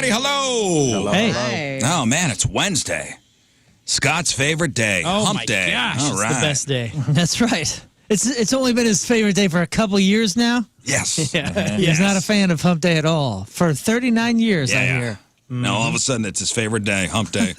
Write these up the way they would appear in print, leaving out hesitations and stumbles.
everybody. Hello. Hey. Oh, man, it's Wednesday. Scott's favorite day. Hump day. Gosh, All it's right. the best day. That's right. It's only been his favorite day for a couple years now. Yes. He's not a fan of Hump Day at all. For 39 years, I Yeah. hear. Now, all of a sudden, it's his favorite day, Hump Day.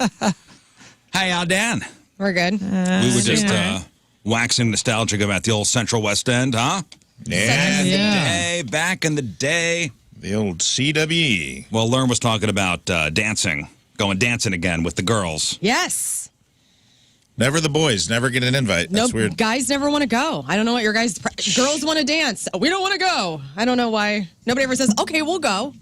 Hey, how Dan? We're good. We were just yeah. waxing nostalgic about the old Central West End, huh? Yeah. Hey, back in the day. The old CWE. Well, Lern was talking about dancing, going dancing again with the girls. Yes. Never the boys. Never get an invite. That's Nope. weird. Guys never want to go. I don't know what your guys. Girls want to dance. We don't want to go. I don't know why. Nobody ever says, "Okay, we'll go."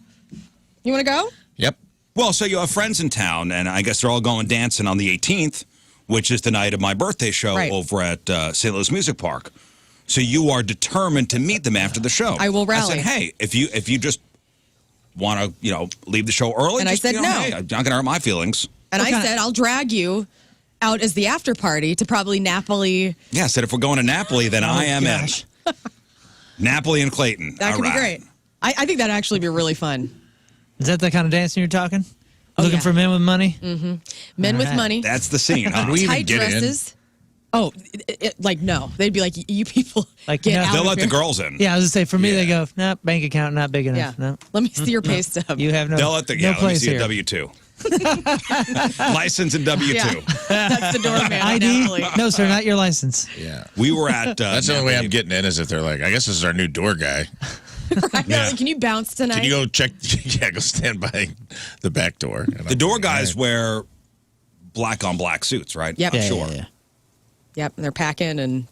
You want to go? Yep. Well, so you have friends in town, and I guess they're all going dancing on the 18th, which is the night of my birthday show Right. over at St. Louis Music Park. So you are determined to meet them after the show. I will rally. I said, hey, if you just want to, leave the show early, And I just, said, no. Hey, I'm not going to hurt my feelings. And I said, I'll drag you out as the after party to probably Napoli. Yeah, I said, if we're going to Napoli, then I am gosh. in. Napoli and Clayton. That All could right. be great. I think that'd actually be really fun. Is that the kind of dancing you're talking? Looking yeah. for men with money? Men with right. money. That's the scene, huh? Did we even Tight get in? dresses. Oh, no. They'd be like, you people Like, get no. out They'll of let the here. girls in. Yeah, I was going to say, for me, Yeah. they go, no, bank account not big enough. Yeah. No. Let me see your pay stub. You have no, They'll let the no let me place see here. a W-2. License and W-2. Yeah. That's the doorman. at ID? Napoli. No, sir, not your license. Yeah. We were at That's the only way Napoli. I'm getting in is if they're like, I guess this is our new door guy. Right? Yeah. Like, can you bounce tonight? Can you go check? Yeah, go stand by the back door. And The I'm door like, guys all right. wear black on black suits, right? Yep. I'm Yeah, sure. Yeah. Yep, and they're packing and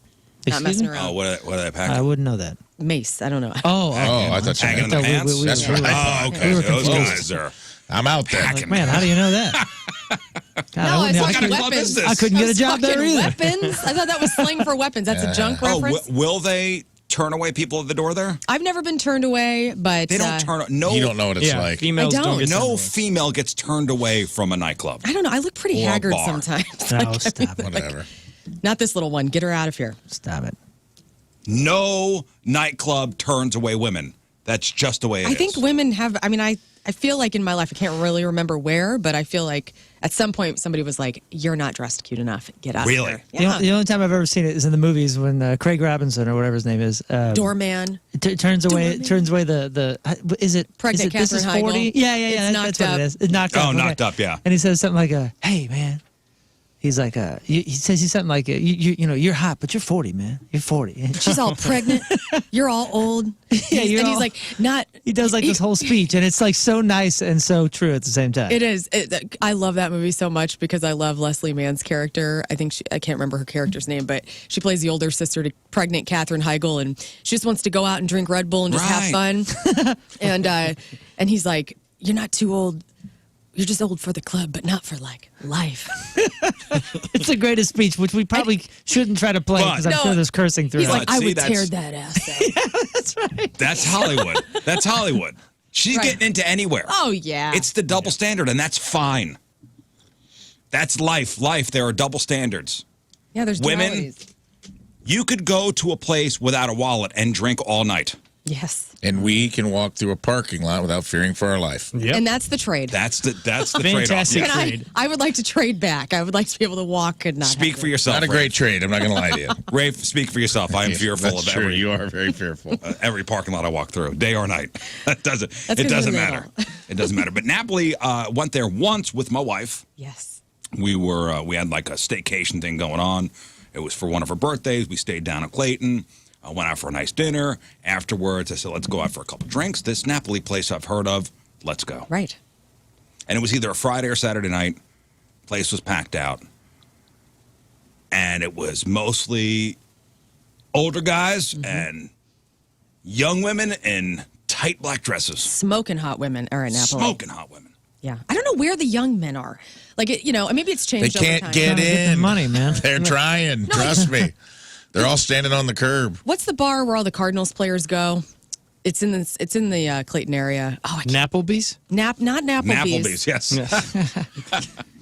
Excuse not messing me? around. Oh, what are they packing? I wouldn't know that. Mace, I don't know. Oh, Oh, I thought you Hanging in meant the thought we- pants? we- That's we- right. Oh, okay. We were Those confused. guys are. I'm out there. Packing. man, how do you know that? God, No, I, it's wouldn't- like I kind of couldn't- club is weapons. this? I couldn't get a job there Fucking either. Weapons? I thought that was slang for weapons. That's a junk Oh, reference. will they turn away people at the door there? I've never been turned away, but They don't turn. No, You don't know what it's Yeah, like. females I don't. get No turned female gets turned away from a nightclub. I don't know. I look pretty Or a haggard bar. sometimes. No, Like, I mean, stop it. Whatever. not this little one. Get her out of here. Stop it. No nightclub turns away women. That's just the way it is. I think women have. I mean, I feel like in my life, I can't really remember where, but I feel like at some point somebody was like, "You're not dressed cute enough. Get out Really? of The, here." only, the only time I've ever seen it is in the movies when Craig Robinson or whatever his name is Doorman. turns away the is it Pregnant is it, this is Katherine 40? Heigl. Yeah, It's that's knocked what up. it is. It's knocked Oh, up. okay. knocked up, yeah. And he says something like, "Hey, man." He's like, he says he's something like, you know, you're hot, but you're 40, man. You're 40. And She's all pregnant. You're all old. Yeah, you're and he's all- like, not. he does like this whole speech, and it's like so nice and so true at the same time. It is. I love that movie so much because I love Leslie Mann's character. I can't remember her character's name, but she plays the older sister to pregnant Katherine Heigl, and she just wants to go out and drink Red Bull and just have Right. fun. and he's like, "You're not too old. You're just old for the club, but not for like life." It's the greatest speech, which we probably shouldn't try to play But- because I'm No, sure there's cursing through He's it. like, But "I see, would that's- tear that ass out." That's right. That's Hollywood. That's Hollywood. She's Right. getting into anywhere. Oh yeah. It's the double standard, and that's fine. That's life. Life, there are double standards. yeah. There's women- dualities. You could go to a place without a wallet and drink all night. Yes. And we can walk through a parking lot without fearing for our life. Yep. And that's the trade. That's the trade-off. Fantastic. Yes. And I would like to trade back. I would like to be able to walk and not Speak have for to- yourself. Not a Rafe. great trade. I'm not going to lie to you. Rafe, speak for yourself. I am fearful That's of true. every You are very fearful. every parking lot I walk through, day or night. It 'cause doesn't you're matter. little. It doesn't matter. But Napoli went there once with my wife. Yes. We had like a staycation thing going on. It was for one of her birthdays. We stayed down at Clayton. I went out for a nice dinner. Afterwards, I said, let's go out for a couple drinks. This Napoli place I've heard of. Let's go. Right. And it was either a Friday or Saturday night. Place was packed out. And it was mostly older guys and young women in tight black dresses. Smoking hot women are in Napoli. Smoking hot women. Yeah. I don't know where the young men are. Like, maybe it's They changed over can't time. get Trying to get their in. money, man. They're trying. Trust me. They're all standing on the curb. What's the bar where all the Cardinals players go? It's in the Clayton area. Oh, I can't. Applebee's? Not Applebee's. Applebee's, yes.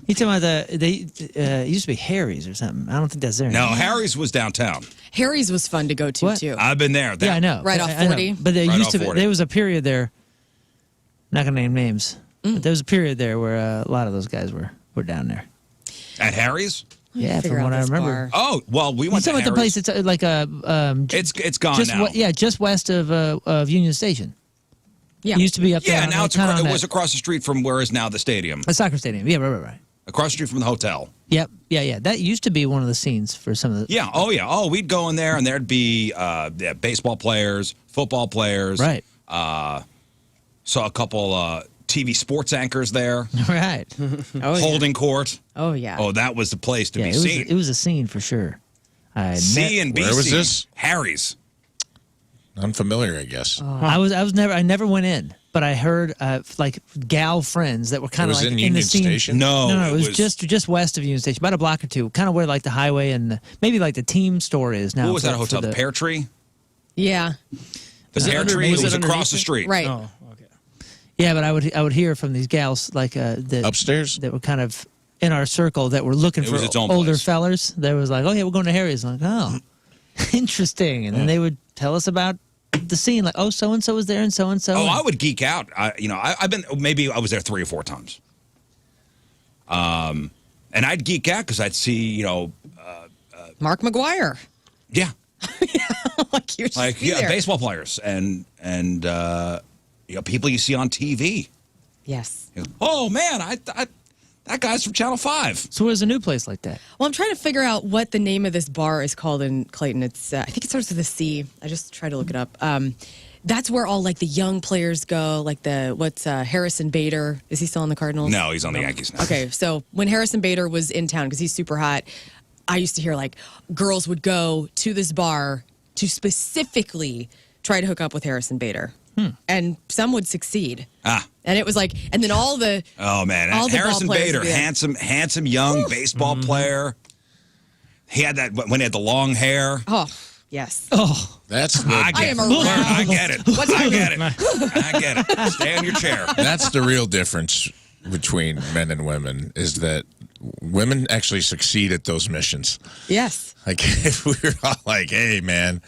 You talking about it used to be Harry's or something? I don't think that's there. No, anymore. Harry's was downtown. Harry's was fun to go to What? too. I've been there. Yeah, I know. Right off I know. 40? But there Right used off to be, 40. there was a period there. Not gonna name names. But there was a period there where a lot of those guys were down there. At Harry's? Yeah, Figure from out what I this remember. bar. Oh, well, we went to Talking about the Harry's. place that's like a It's gone just now. just west of Union Station. Yeah. It used to be up there. Yeah, on, now like, it's kinda on it was that- across the street from where is now the stadium. a soccer stadium. Yeah, right. Across the street from the hotel. Yep, yeah. That used to be one of the scenes for some of the. Yeah, oh, we'd go in there and there'd be baseball players, football players. Right. Saw a couple TV sports anchors there. Right. Holding court. Oh, yeah. Oh, that was the place to Yeah, be it was, seen. it was a scene for sure. C and B. Where was this? Harry's. Unfamiliar, I guess. I never went in, but I heard like gal friends that were kind It of was like in the Union scene. Station? No, it was just west of Union Station, about a block or two, kind of where like the highway and maybe like the team store is now. What was for- that hotel? for The Pear Tree? Yeah. The Pear under- Tree was was it across underneath the it? street. Right. Oh, okay. Yeah, but I would hear from these gals like that Upstairs? that were kind of in our circle that were looking It for was its own older place. fellers. They was like, oh yeah, we're going to Harry's. I'm like, oh, interesting. And then they would tell us about the scene, like, oh, so and so was there, and so and so. Oh, I would geek out. I've been maybe I was there 3 or 4 times. And I'd geek out because I'd see, Mark McGuire. yeah, Like, you're like there. baseball players and people you see on TV. Yes. Oh man, I that guy's from Channel 5. So where's a new place like that? Well, I'm trying to figure out what the name of this bar is called in Clayton. It's I think it starts with a C. I just tried to look it up. That's where all like the young players go. Like Harrison Bader? Is he still on the Cardinals? No, he's on the Yankees now. Okay, so when Harrison Bader was in town, because he's super hot, I used to hear like girls would go to this bar to specifically try to hook up with Harrison Bader. And some would succeed. And it was like, and then all the Oh man, all the ball Harrison players Bader, would be there. handsome young baseball player. He had that when he had the long hair. Oh, yes. Oh, That's I the, get am it. aroused. I get it. I get it. I get it. Stay on your chair. that's the real difference between men and women is that women actually succeed at those missions. Yes. Like if we were all like, hey man,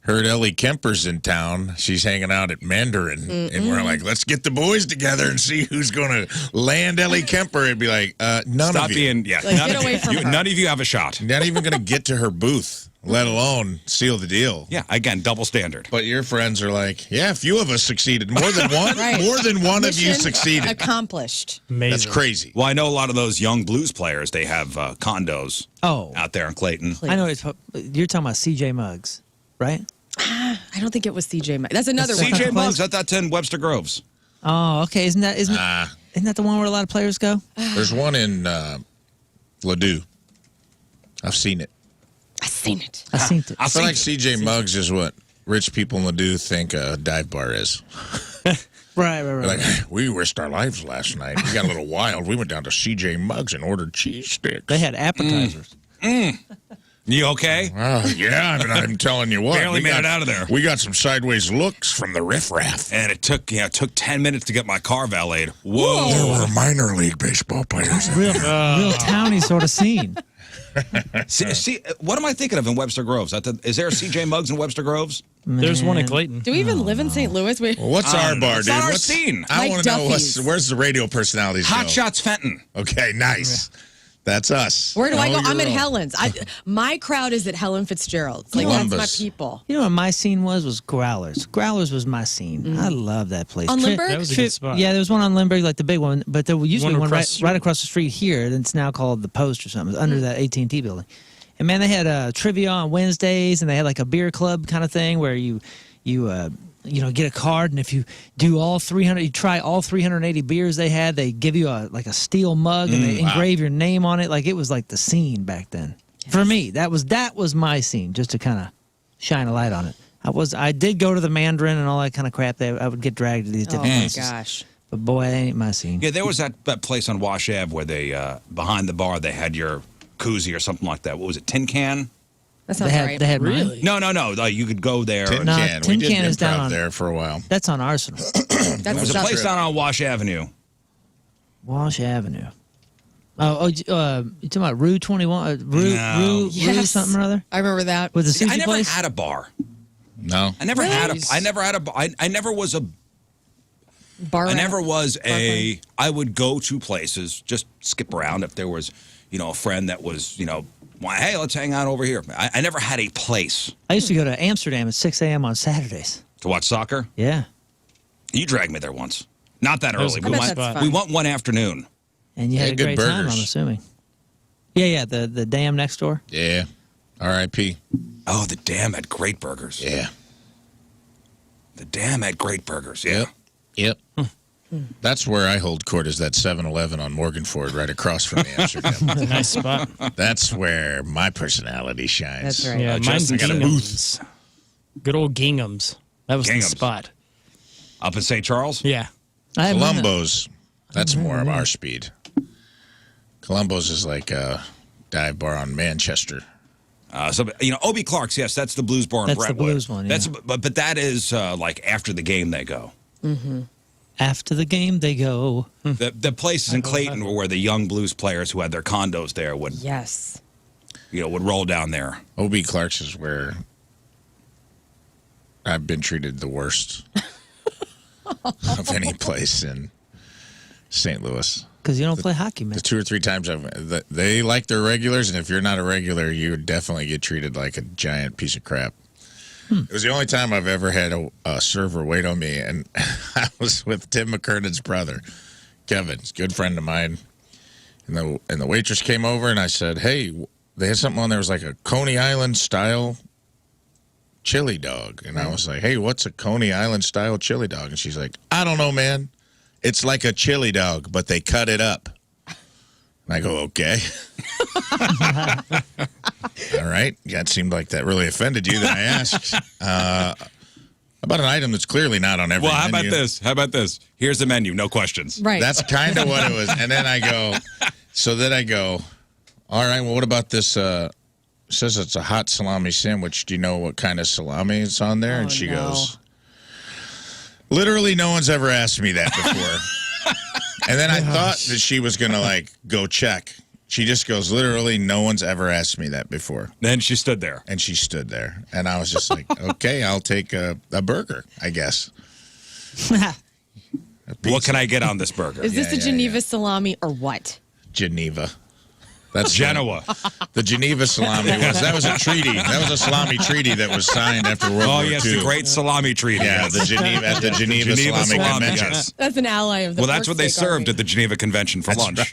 heard Ellie Kemper's in town. She's hanging out at Mandarin. And we're like, let's get the boys together and see who's going to land Ellie Kemper. It'd be like, none Stop of you. being Like, none, get of away you, from her. none of you have a shot. Not even going to get to her booth, let alone seal the deal. Yeah, again, double standard. But your friends are like, yeah, a few of us succeeded. More than one? Right. More than one of you Mission succeeded. accomplished. Amazing. That's crazy. Well, I know a lot of those young blues players. They have condos oh. out there in Clayton. I know you're talking about C.J. Muggs, right? I don't think it was CJ. That's another one. CJ Place? Muggs, I thought 10 Webster Groves. Oh, okay. Isn't that the one where a lot of players go? There's one in Ladue. I've seen it. I've seen it. I seen it. I feel like CJ Muggs is what rich people in Ladue think a dive bar is. Right. They're like, we risked our lives last night. We got a little wild. We went down to CJ Muggs and ordered cheese sticks. They had appetizers. You okay? Yeah, I'm telling you what. Barely made it out of there. We got some sideways looks from the riffraff. And it took 10 minutes to get my car valeted. Whoa. There were minor league baseball players. Real towny sort of scene. See, what am I thinking of in Webster Groves? Is there a CJ Muggs in Webster Groves? There's one in Clayton. Do we even live in St. Louis? Well, what's our bar, it's dude? not our What's scene. I Like want to know Duffy's. where's the radio personalities Hot go? Shots Fenton. Okay, nice. That's us. Where do I go? I'm at you're Helen's. My crowd is at Helen Fitzgerald's. Like, Columbus. that's my people. You know what my scene was Growlers. Growlers was my scene. I love that place. On Lindbergh? That was a good spot. Yeah, there was one on Lindbergh, like the big one, but there used to be One one across the right street. across the street here, and it's now called the Post or something. It's under that AT&T building. And man, they had trivia on Wednesdays, and they had like a beer club kind of thing where you get a card, and if you do all 300, you try all 380 beers they had, they give you a steel mug, and they engrave your name on it. Like it was like the scene back then. For me, that was my scene, just to kind of shine a light on it. I did go to the Mandarin and all that kind of crap. I would get dragged to these Oh, different my places. gosh. But boy, that ain't my scene. Yeah, there was that place on Wash Ave where they, behind the bar, they had your koozie or something like that. What was it, Tin Can? That sounds right. They had mine. Really? No. You could go there. Tin and- No, Can. Tin We did Can is down improv on- there for a while. That's on Arsenal. That's There's a South place down on Wash Avenue. Wash Avenue. You talking about Rue 21? Rue Yes. something or other? I remember that. With the See, I sushi never place? had a bar. No. I never had a. Really? I never had a. I never was a. Bar I rat? never was Bar I would go to places, just skip around if there was, a friend that was, why, hey, let's hang out over here. I never had a place. I used to go to Amsterdam at 6 a.m. on Saturdays. To watch soccer? Yeah. You dragged me there once. Not that was early. a cool spot. We went one afternoon. And you had a good great time, burgers. I'm assuming. Yeah, the dam next door. Yeah. R.I.P. Oh, the Dam had great burgers. Yeah. The Dam had great burgers, yeah. Yep. That's where I hold court, is that 7-Eleven on Morganford right across from the Amsterdam. Nice spot. That's where my personality shines. That's right. Yeah, mine's Justin got a Gingham's. Good old Gingham's. That was Gingham's. the spot. Up in St. Charles? Yeah. I haven't been there. Columbo's, that's more of our speed. Columbo's is like a dive bar on Manchester. Obie Clark's, yes, that's the blues bar in That's the Brentwood. blues one, yeah. That's but that is like after the game they go. After the game, they go. The places in Clayton were where the young blues players who had their condos there would Yes. would roll down there. O.B. Clark's is where I've been treated the worst of any place in St. Louis. Because you don't play hockey, man. The 2 or 3 times they like their regulars, and if you're not a regular, you would definitely get treated like a giant piece of crap. It was the only time I've ever had a server wait on me, and I was with Tim McKernan's brother, Kevin, he's a good friend of mine. And the waitress came over, and I said, "Hey, they had something on there. It was like a Coney Island style chili dog." And I was like, "Hey, what's a Coney Island style chili dog?" And she's like, "I don't know, man. It's like a chili dog, but they cut it up." And I go, "Okay." All right. Yeah, it seemed like that really offended you that I asked. About an item that's clearly not on every Well, how menu. about this? How about this? Here's the menu, no questions. Right. That's kind of what it was. And then I go, all right, well, what about this? It says it's a hot salami sandwich. Do you know what kind of salami is on there? And she goes, literally no one's ever asked me that before. And then I thought that she was going to go check. She just goes, literally no one's ever asked me that before. Then she stood there. And she stood there. And I was just like, okay, I'll take a burger, I guess. What can I get on this burger? Is this Yeah, a Geneva salami or what? Geneva. That's Genoa. The Geneva salami that was a treaty. That was a salami treaty that was signed after World Oh, War yes, II. the great salami treaty. Yeah, yes. the Geneva Salami Convention. yes. That's an ally of the Well, that's what they Pork Steak served Army. at the Geneva Convention for lunch.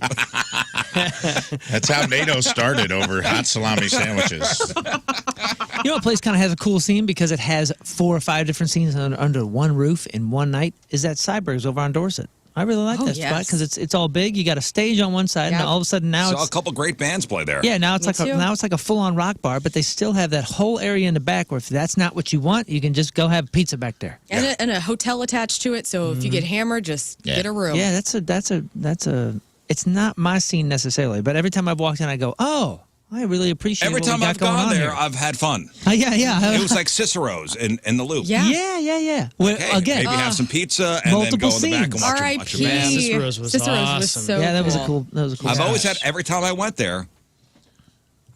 That's how NATO started, over hot salami sandwiches. You know what place kind of has a cool scene because it has 4 or 5 different scenes under one roof in one night? Is that Cyberg's over on Dorset. I really like that spot yes. because it's all big. You got a stage on one side, and Yep. all of a sudden now Saw it's a couple great bands play there. yeah. Now it's Me too. like a full on rock bar, but they still have that whole area in the back where if that's not what you want, you can just go have pizza back there. And a hotel attached to it, so if you get hammered, just get a room. Yeah, that's a. It's not my scene necessarily, but every time I've walked in, I go, oh, I really appreciate Every what we time got I've going gone on there, here. I've had fun. Yeah. It was like Cicero's in the Loop. Yeah. Yeah. Well, Okay, again, maybe have some pizza and then go multiple in the back and scenes. watch a R.I.P. band. Cicero's was awesome. so yeah, that was a cool. cool. I've always Gosh. had, every time I went there,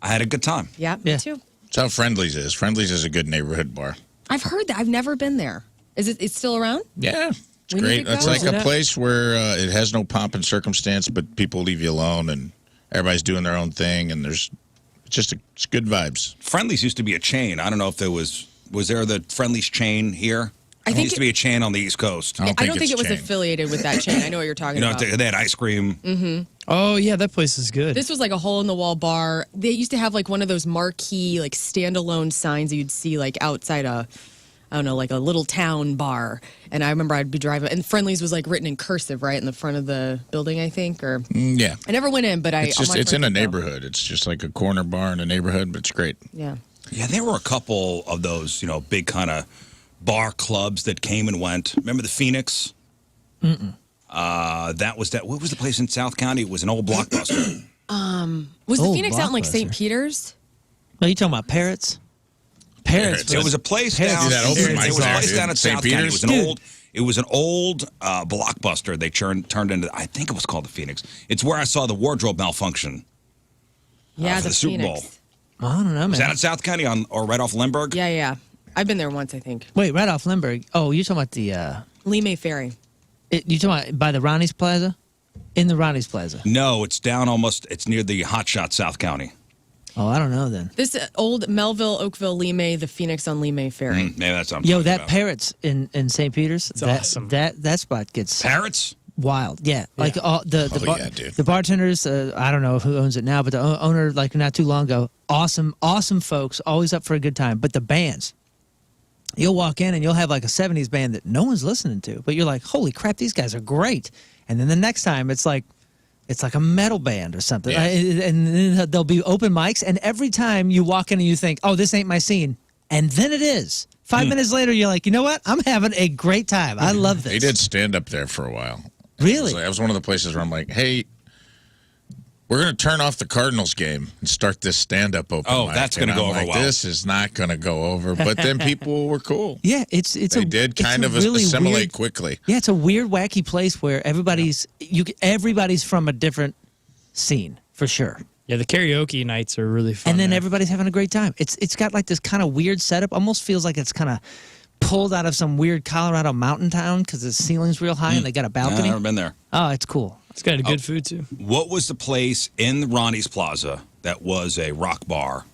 I had a good time. Yeah, me Yeah. too. That's how Friendly's is. Friendly's is a good neighborhood bar. I've heard that. I've never been there. Is it? It's still around? Yeah, it's We need great. to It's go. like Is a it? place where it has no pomp and circumstance, but people leave you alone, and everybody's doing their own thing, and it's good vibes. Friendly's used to be a chain. I don't know if there was there the Friendly's chain here? I It think used to be a chain on the East Coast. I don't think it's it was chain. affiliated with that chain. I know what you're talking You know, about. they had ice cream. Oh, yeah, that place is good. This was like a hole in the wall bar. They used to have like one of those marquee, like standalone signs that you'd see like outside a, I don't know, like a little town bar. And I remember I'd be driving, and Friendly's was like written in cursive, right in the front of the building, I think. Or Yeah. I never went in, but It's all just my it's in friends a would go. neighborhood. It's just like a corner bar in a neighborhood, but it's great. Yeah. Yeah, there were a couple of those, big kind of bar clubs that came and went. Remember the Phoenix? That was that. What was the place in South County? It was an old Blockbuster. Was the Oh, Phoenix out in like St. Blockbuster. Peter's? No, you talking about Parrots? Parrots. It was a place Parrots down. do that open It mic was a there, place dude. down at St. South County. Peter's? It was an old Blockbuster. They turned into. I think it was called the Phoenix. It's where I saw the wardrobe malfunction. Yeah, for the Super Phoenix. Bowl. I don't know, Was that man. at South County or right off Lindbergh? Yeah. I've been there once, I think. Wait, right off Lindbergh. Oh, you're talking about the. Lee May Ferry. You talking about by the Ronnie's Plaza? In the Ronnie's Plaza? No, it's down almost. It's near the Hot Shot South County. Oh, I don't know then. This old Melville, Oakville, Limay, the Phoenix on Limay Ferry. Maybe that's what I'm Yo, talking that about. Parrots in St. Peter's. It's awesome. That spot gets Parrots? wild. Yeah, like all the dude. the bartenders. I don't know who owns it now, but the owner, like not too long ago, awesome folks, always up for a good time. But the bands, you'll walk in and you'll have like a '70s band that no one's listening to, but you're like, holy crap, these guys are great. And then the next time, it's like a metal band or something, Yeah. and then there'll be open mics, and every time you walk in and you think, oh, this ain't my scene, and then it is. 5 minutes later, you're like, you know what? I'm having a great time. I love this. They did stand up there for a while. Really? That was one of the places where I'm like, hey, we're going to turn off the Cardinals game and start this stand-up open Oh, mic. that's And gonna go I'm over like, well. This is not going to go over. But then people were cool. Yeah, it's They did kind of really assimilate weird, quickly. Yeah, it's a weird, wacky place where everybody's from a different scene for sure, Yeah, the karaoke nights are really fun. and then there. everybody's having a great time. It's got like this kind of weird setup. Almost feels like it's kind of pulled out of some weird Colorado mountain town because the ceiling's real high and they got a I've balcony. never been there. Oh, it's cool. It's got good food too. What was the place in the Ronnie's Plaza that was a rock bar?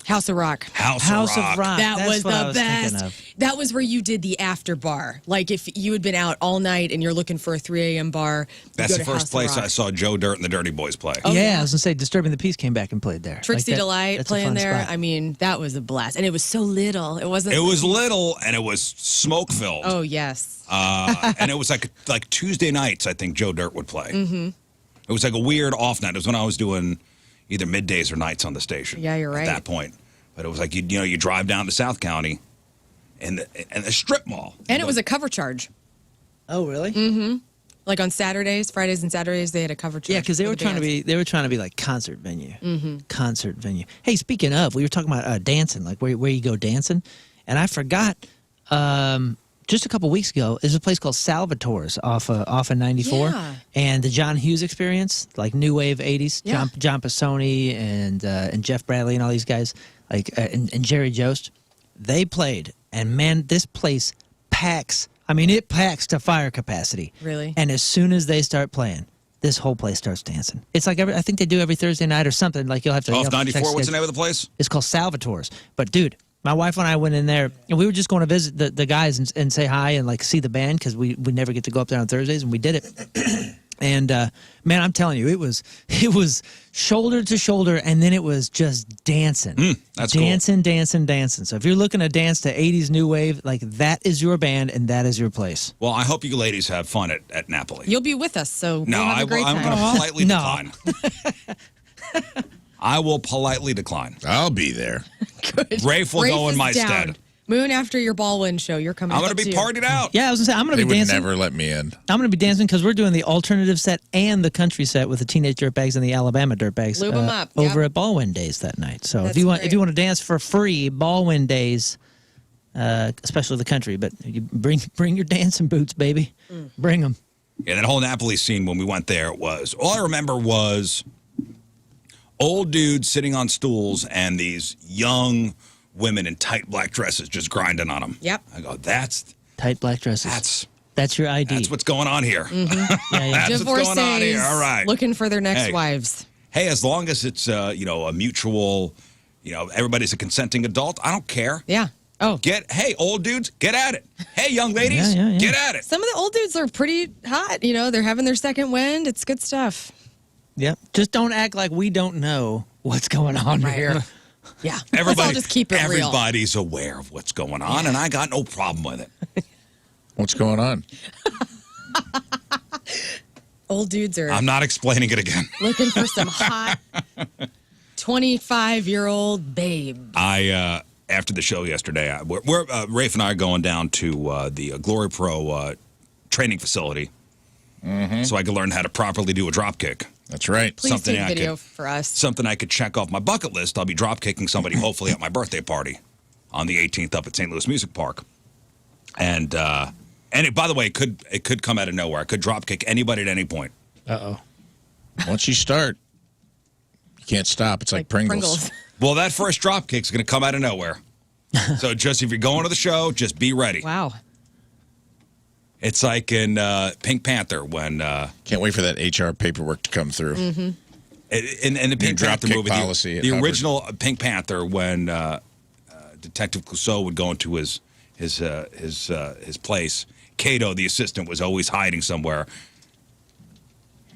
House of Rock. House House of Rock. of Rock. That That's was what I the was thinking best. of. That was where you did the after bar. Like if you had been out all night and you're looking for a 3 a.m. bar. you That's go the to first House of place Rock. I saw Joe Dirt and the Dirty Boys play. Oh, yeah, yeah. I was gonna say, Disturbing the Peace came back and played there. Trixie Like that- Delight that's a playing fun there. spot. I mean, that was a blast. And it was so little. It wasn't. It was little and it was smoke filled. Oh, yes. And it was like Tuesday nights, I think Joe Dirt would play. Mm-hmm. It was like a weird off night. It was when I was doing either middays or nights on the station. Yeah, you're right. At that point. But it was like, you drive down to South County and the strip mall. And it was a cover charge. Oh, really? Like on Saturdays, Fridays and Saturdays, they had a cover charge. Yeah, because they for were the trying to bands. be like concert venue. Concert venue. Hey, speaking of, we were talking about dancing, like where you go dancing, and I forgot. Just a couple weeks ago, there's a place called Salvatore's off of 94, Yeah. and the John Hughes Experience, like new wave '80s. Yeah. John Pisoni and Jeff Bradley and all these guys, like and Jerry Jost, they played, and man, this place packs. I mean, it packs to fire capacity. Really? And as soon as they start playing, this whole place starts dancing. It's like I think they do every Thursday night or something. Like you'll have to. Off you'll have to 94, check what's the schedule. name of the place? It's called Salvatore's. But dude, my wife and I went in there, and we were just going to visit the guys and say hi and like see the band because we never get to go up there on Thursdays, and we did it. And man, I'm telling you, it was shoulder to shoulder, and then it was just dancing, that's cool. dancing. So if you're looking to dance to '80s new wave, like that is your band and that is your place. Well, I hope you ladies have fun at Napoli. You'll be with us, so No, we'll have a great I'm time. going to politely No. decline. I will politely decline. I'll be there. Good. Rafe will go in is my down. stead. Moon, after your Baldwin show, you're coming. I'm going up to be too. partied out. Yeah, I was gonna say I'm gonna They be would dancing. never let me in. I'm going to be dancing because we're doing the alternative set and the country set with the Teenage Dirtbags and the Alabama Dirtbags Lube 'em up, yep. over at Ballwin Days that night. So That's if you want great. to dance for free, Ballwin Days, especially the country, but you bring your dancing boots, baby, bring them. Yeah, that whole Napoli scene when we went there was, all I remember was old dudes sitting on stools and these young women in tight black dresses just grinding on them. Yep. I go, that's Tight black dresses. That's your ID. what's going on here. yeah, yeah. That's what's going on here. Divorcees All right. looking for their next Hey. wives. Hey, as long as it's a mutual, everybody's a consenting adult, I don't care. Yeah. Oh, Hey, old dudes, get at it. Hey, young ladies, Yeah. get at it. some of the old dudes are pretty hot. They're having their second wind. It's good stuff. Yep. Just don't act like we don't know what's going on here. Yeah. Let's all just keep it real. Everybody's aware of what's going on, and I got no problem with it. What's going on? Old dudes are I'm not explaining it again. looking for some hot 25-year-old babe. I after the show yesterday, Rafe and I are going down to the Glory Pro training facility, so I could learn how to properly do a drop kick. That's right. Please something take I video could- for us. Something I could check off my bucket list. I'll be drop kicking somebody hopefully at my birthday party on the 18th up at St. Louis Music Park. And by the way, it could come out of nowhere. I could drop kick anybody at any point. Uh-oh. Once you start, you can't stop. It's like Pringles. Well, that first drop kick's going to come out of nowhere. So just if you're going to the show, just be ready. Wow. It's like in Pink Panther when Can't wait for that HR paperwork to come through. Mm-hmm. in the Pink Panther Dropkick movie, policy at the Hubbard. original Pink Panther, when Detective Clouseau would go into his place, Kato, the assistant, was always hiding somewhere,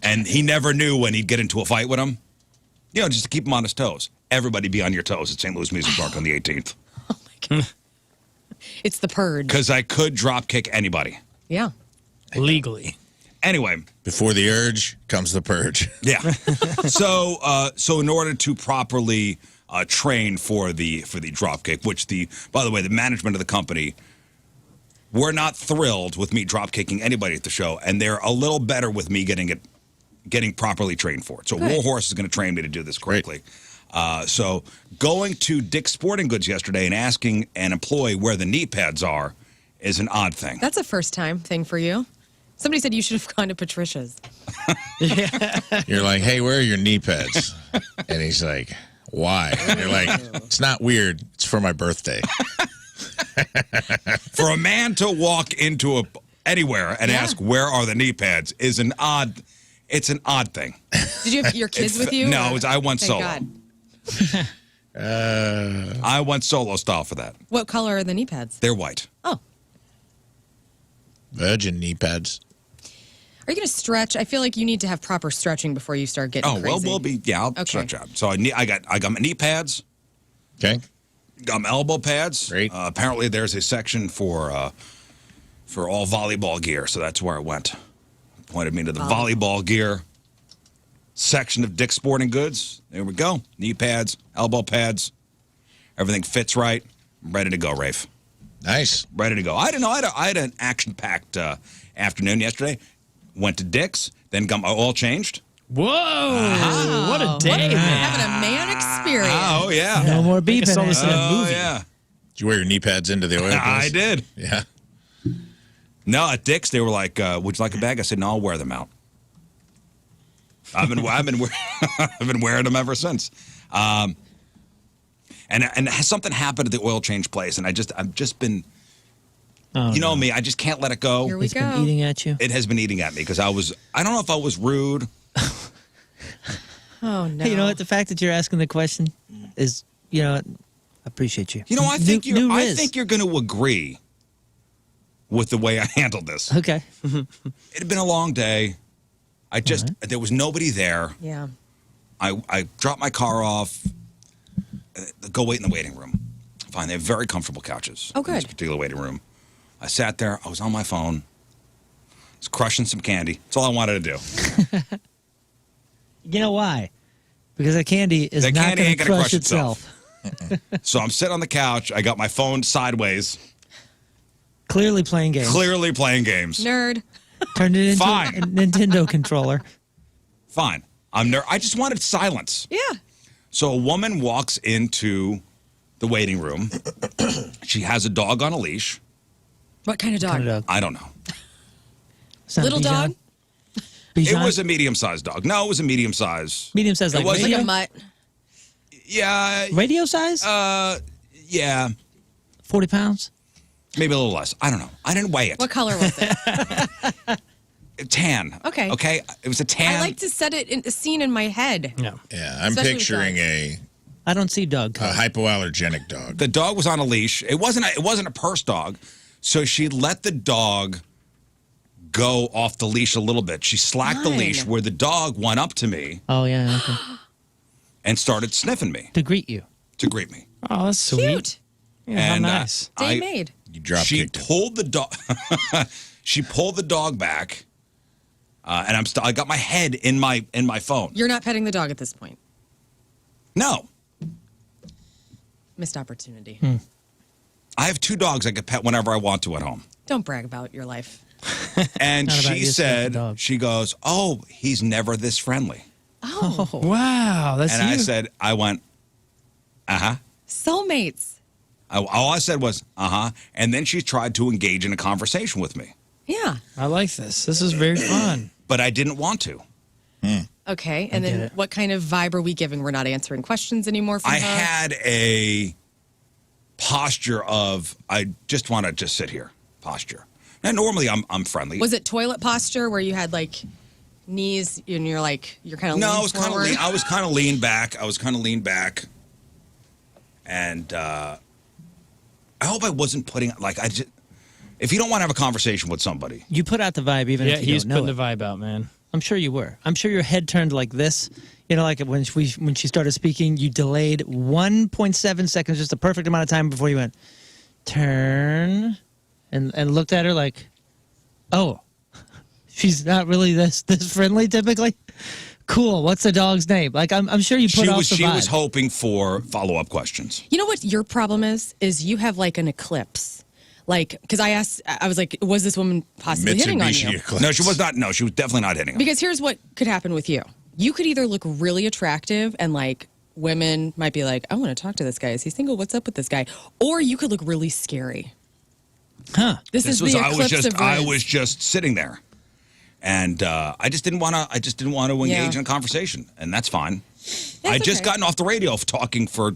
and he never knew when he'd get into a fight with him. You know, just to keep him on his toes. Everybody be on your toes at St. Louis Music Park on the 18th. Oh my God. It's the purge. Because I could drop kick anybody. Yeah. Legally. Anyway. Before the urge comes the purge. Yeah. So in order to properly train for the drop kick, which by the way, the management of the company were not thrilled with me drop kicking anybody at the show, and they're a little better with me getting properly trained for it. So Good. Warhorse is going to train me to do this correctly. So going to Dick's Sporting Goods yesterday and asking an employee where the knee pads are is an odd thing. That's a first-time thing for you. Somebody said you should have gone to Patricia's. You're like, hey, where are your knee pads? And he's like, why? And you're like, it's not weird. It's for my birthday. For a man to walk into anywhere and ask where are the knee pads is an odd thing. Did you have your kids with you? No, I went Thank solo. God. I went solo style for that. What color are the knee pads? They're white. Oh. Virgin knee pads. Are you going to stretch? I feel like you need to have proper stretching before you start getting crazy. Well, I'll stretch out. So I got my knee pads. Okay. Got my elbow pads. Great. Apparently, there's a section for all volleyball gear, so that's where I went. Pointed me to the volleyball gear section of Dick's Sporting Goods. There we go. Knee pads, elbow pads. Everything fits right. I'm ready to go, Rafe. Nice. Ready to go. I didn't know. I had an action-packed afternoon yesterday. Went to Dick's, then got my oil changed. Whoa! What a day, man! Having a man experience. Oh, yeah. No more I beeping. saw this in a Oh, movie. yeah. Did you wear your knee pads into the oil place? I did. Yeah. No, at Dick's, they were like, would you like a bag? I said, no, I'll wear them out. I've been wearing them ever since. And something happened at the oil change place, and I've just been, you know me, I just can't let it go. Here we It's go. been eating at you. It has been eating at me because I don't know if I was rude. Oh, no. Hey, you know what? The fact that you're asking the question is, I appreciate you. You know, I think New I Rizz. think you're going to agree with the way I handled this. Okay. It had been a long day. There was nobody there. Yeah. I dropped my car off. Go wait in the waiting room. Fine, they have very comfortable couches. Oh, In this good. particular waiting room. I sat there. I was on my phone. I was crushing some candy. That's all I wanted to do. You know why? Because that candy is That not candy going ain't to gonna crush crush itself. So I'm sitting on the couch. I got my phone sideways, Clearly playing games. clearly playing games. Nerd. Turned it into Fine. a Nintendo controller. Fine. I just wanted silence. Yeah. So a woman walks into the waiting room. She has a dog on a leash. What kind of dog? Kind of dog. I don't know. It's not Little Bichon? dog? Bichon? It was a medium-sized dog. No, it was a medium-sized. medium size, like was Like radio, a mutt. Yeah. radio size. Yeah. 40 pounds. Maybe a little less. I don't know. I didn't weigh it. What color was it? Tan. Okay. Okay. It was a tan. I like to set it in a scene in my head. Yeah. Yeah. I'm Especially with picturing dogs. I don't see dog a color. hypoallergenic dog. The dog was on a leash. It wasn't a purse dog. So she let the dog go off the leash a little bit. She slacked the Fine. leash where the dog went up to me Oh yeah, okay. and started sniffing me To greet you. to greet me. Oh, that's sweet. Cute. Yeah, And, how nice. Day made. You drop She kicked it. pulled the dog. She pulled the dog back, and I got my head in my phone. You're not petting the dog at this point. No, Missed opportunity. I have 2 dogs I can pet whenever I want to at home. Don't brag about your life. And Not about she you, it's said, about the dog. she goes, "Oh, he's never this friendly." Oh, Wow, that's And you. I went, uh-huh. soulmates. All I said was, uh-huh. And then she tried to engage in a conversation with me, Yeah. I like this. This is very fun. but I didn't want to. Okay. And get then it. what kind of vibe are we giving? We're not answering questions anymore from I her? had a posture of, I just want to just sit here posture. And normally I'm friendly. Was it toilet posture where you had like knees and you're kind of No, leaned I was kind of forward? I was kind of leaned back. And I hope I wasn't putting if you don't want to have a conversation with somebody. You put out the vibe even Yeah, if you he's don't know putting it. the vibe out, man. I'm sure you were. I'm sure your head turned like this. You know, like when she started speaking, you delayed 1.7 seconds, just the perfect amount of time before you went, turn, and looked at her like, oh, she's not really this friendly typically. Cool. What's the dog's name? Like, I'm sure you put off the She vibe. was hoping for follow-up questions. You know what your problem is you have like an eclipse. Like, because I was like, was this woman possibly hitting on you? Eclipse. No, she was not. No, she was definitely not hitting him. Because here's what could happen with you. You could either look really attractive and like women might be like, I want to talk to this guy. Is he single? What's up with this guy? Or you could look really scary. Huh. This is the eclipse of I Rizz. was just sitting there, and I just didn't want to. I just didn't want to engage in a conversation, and that's fine. I just gotten off the radio talking for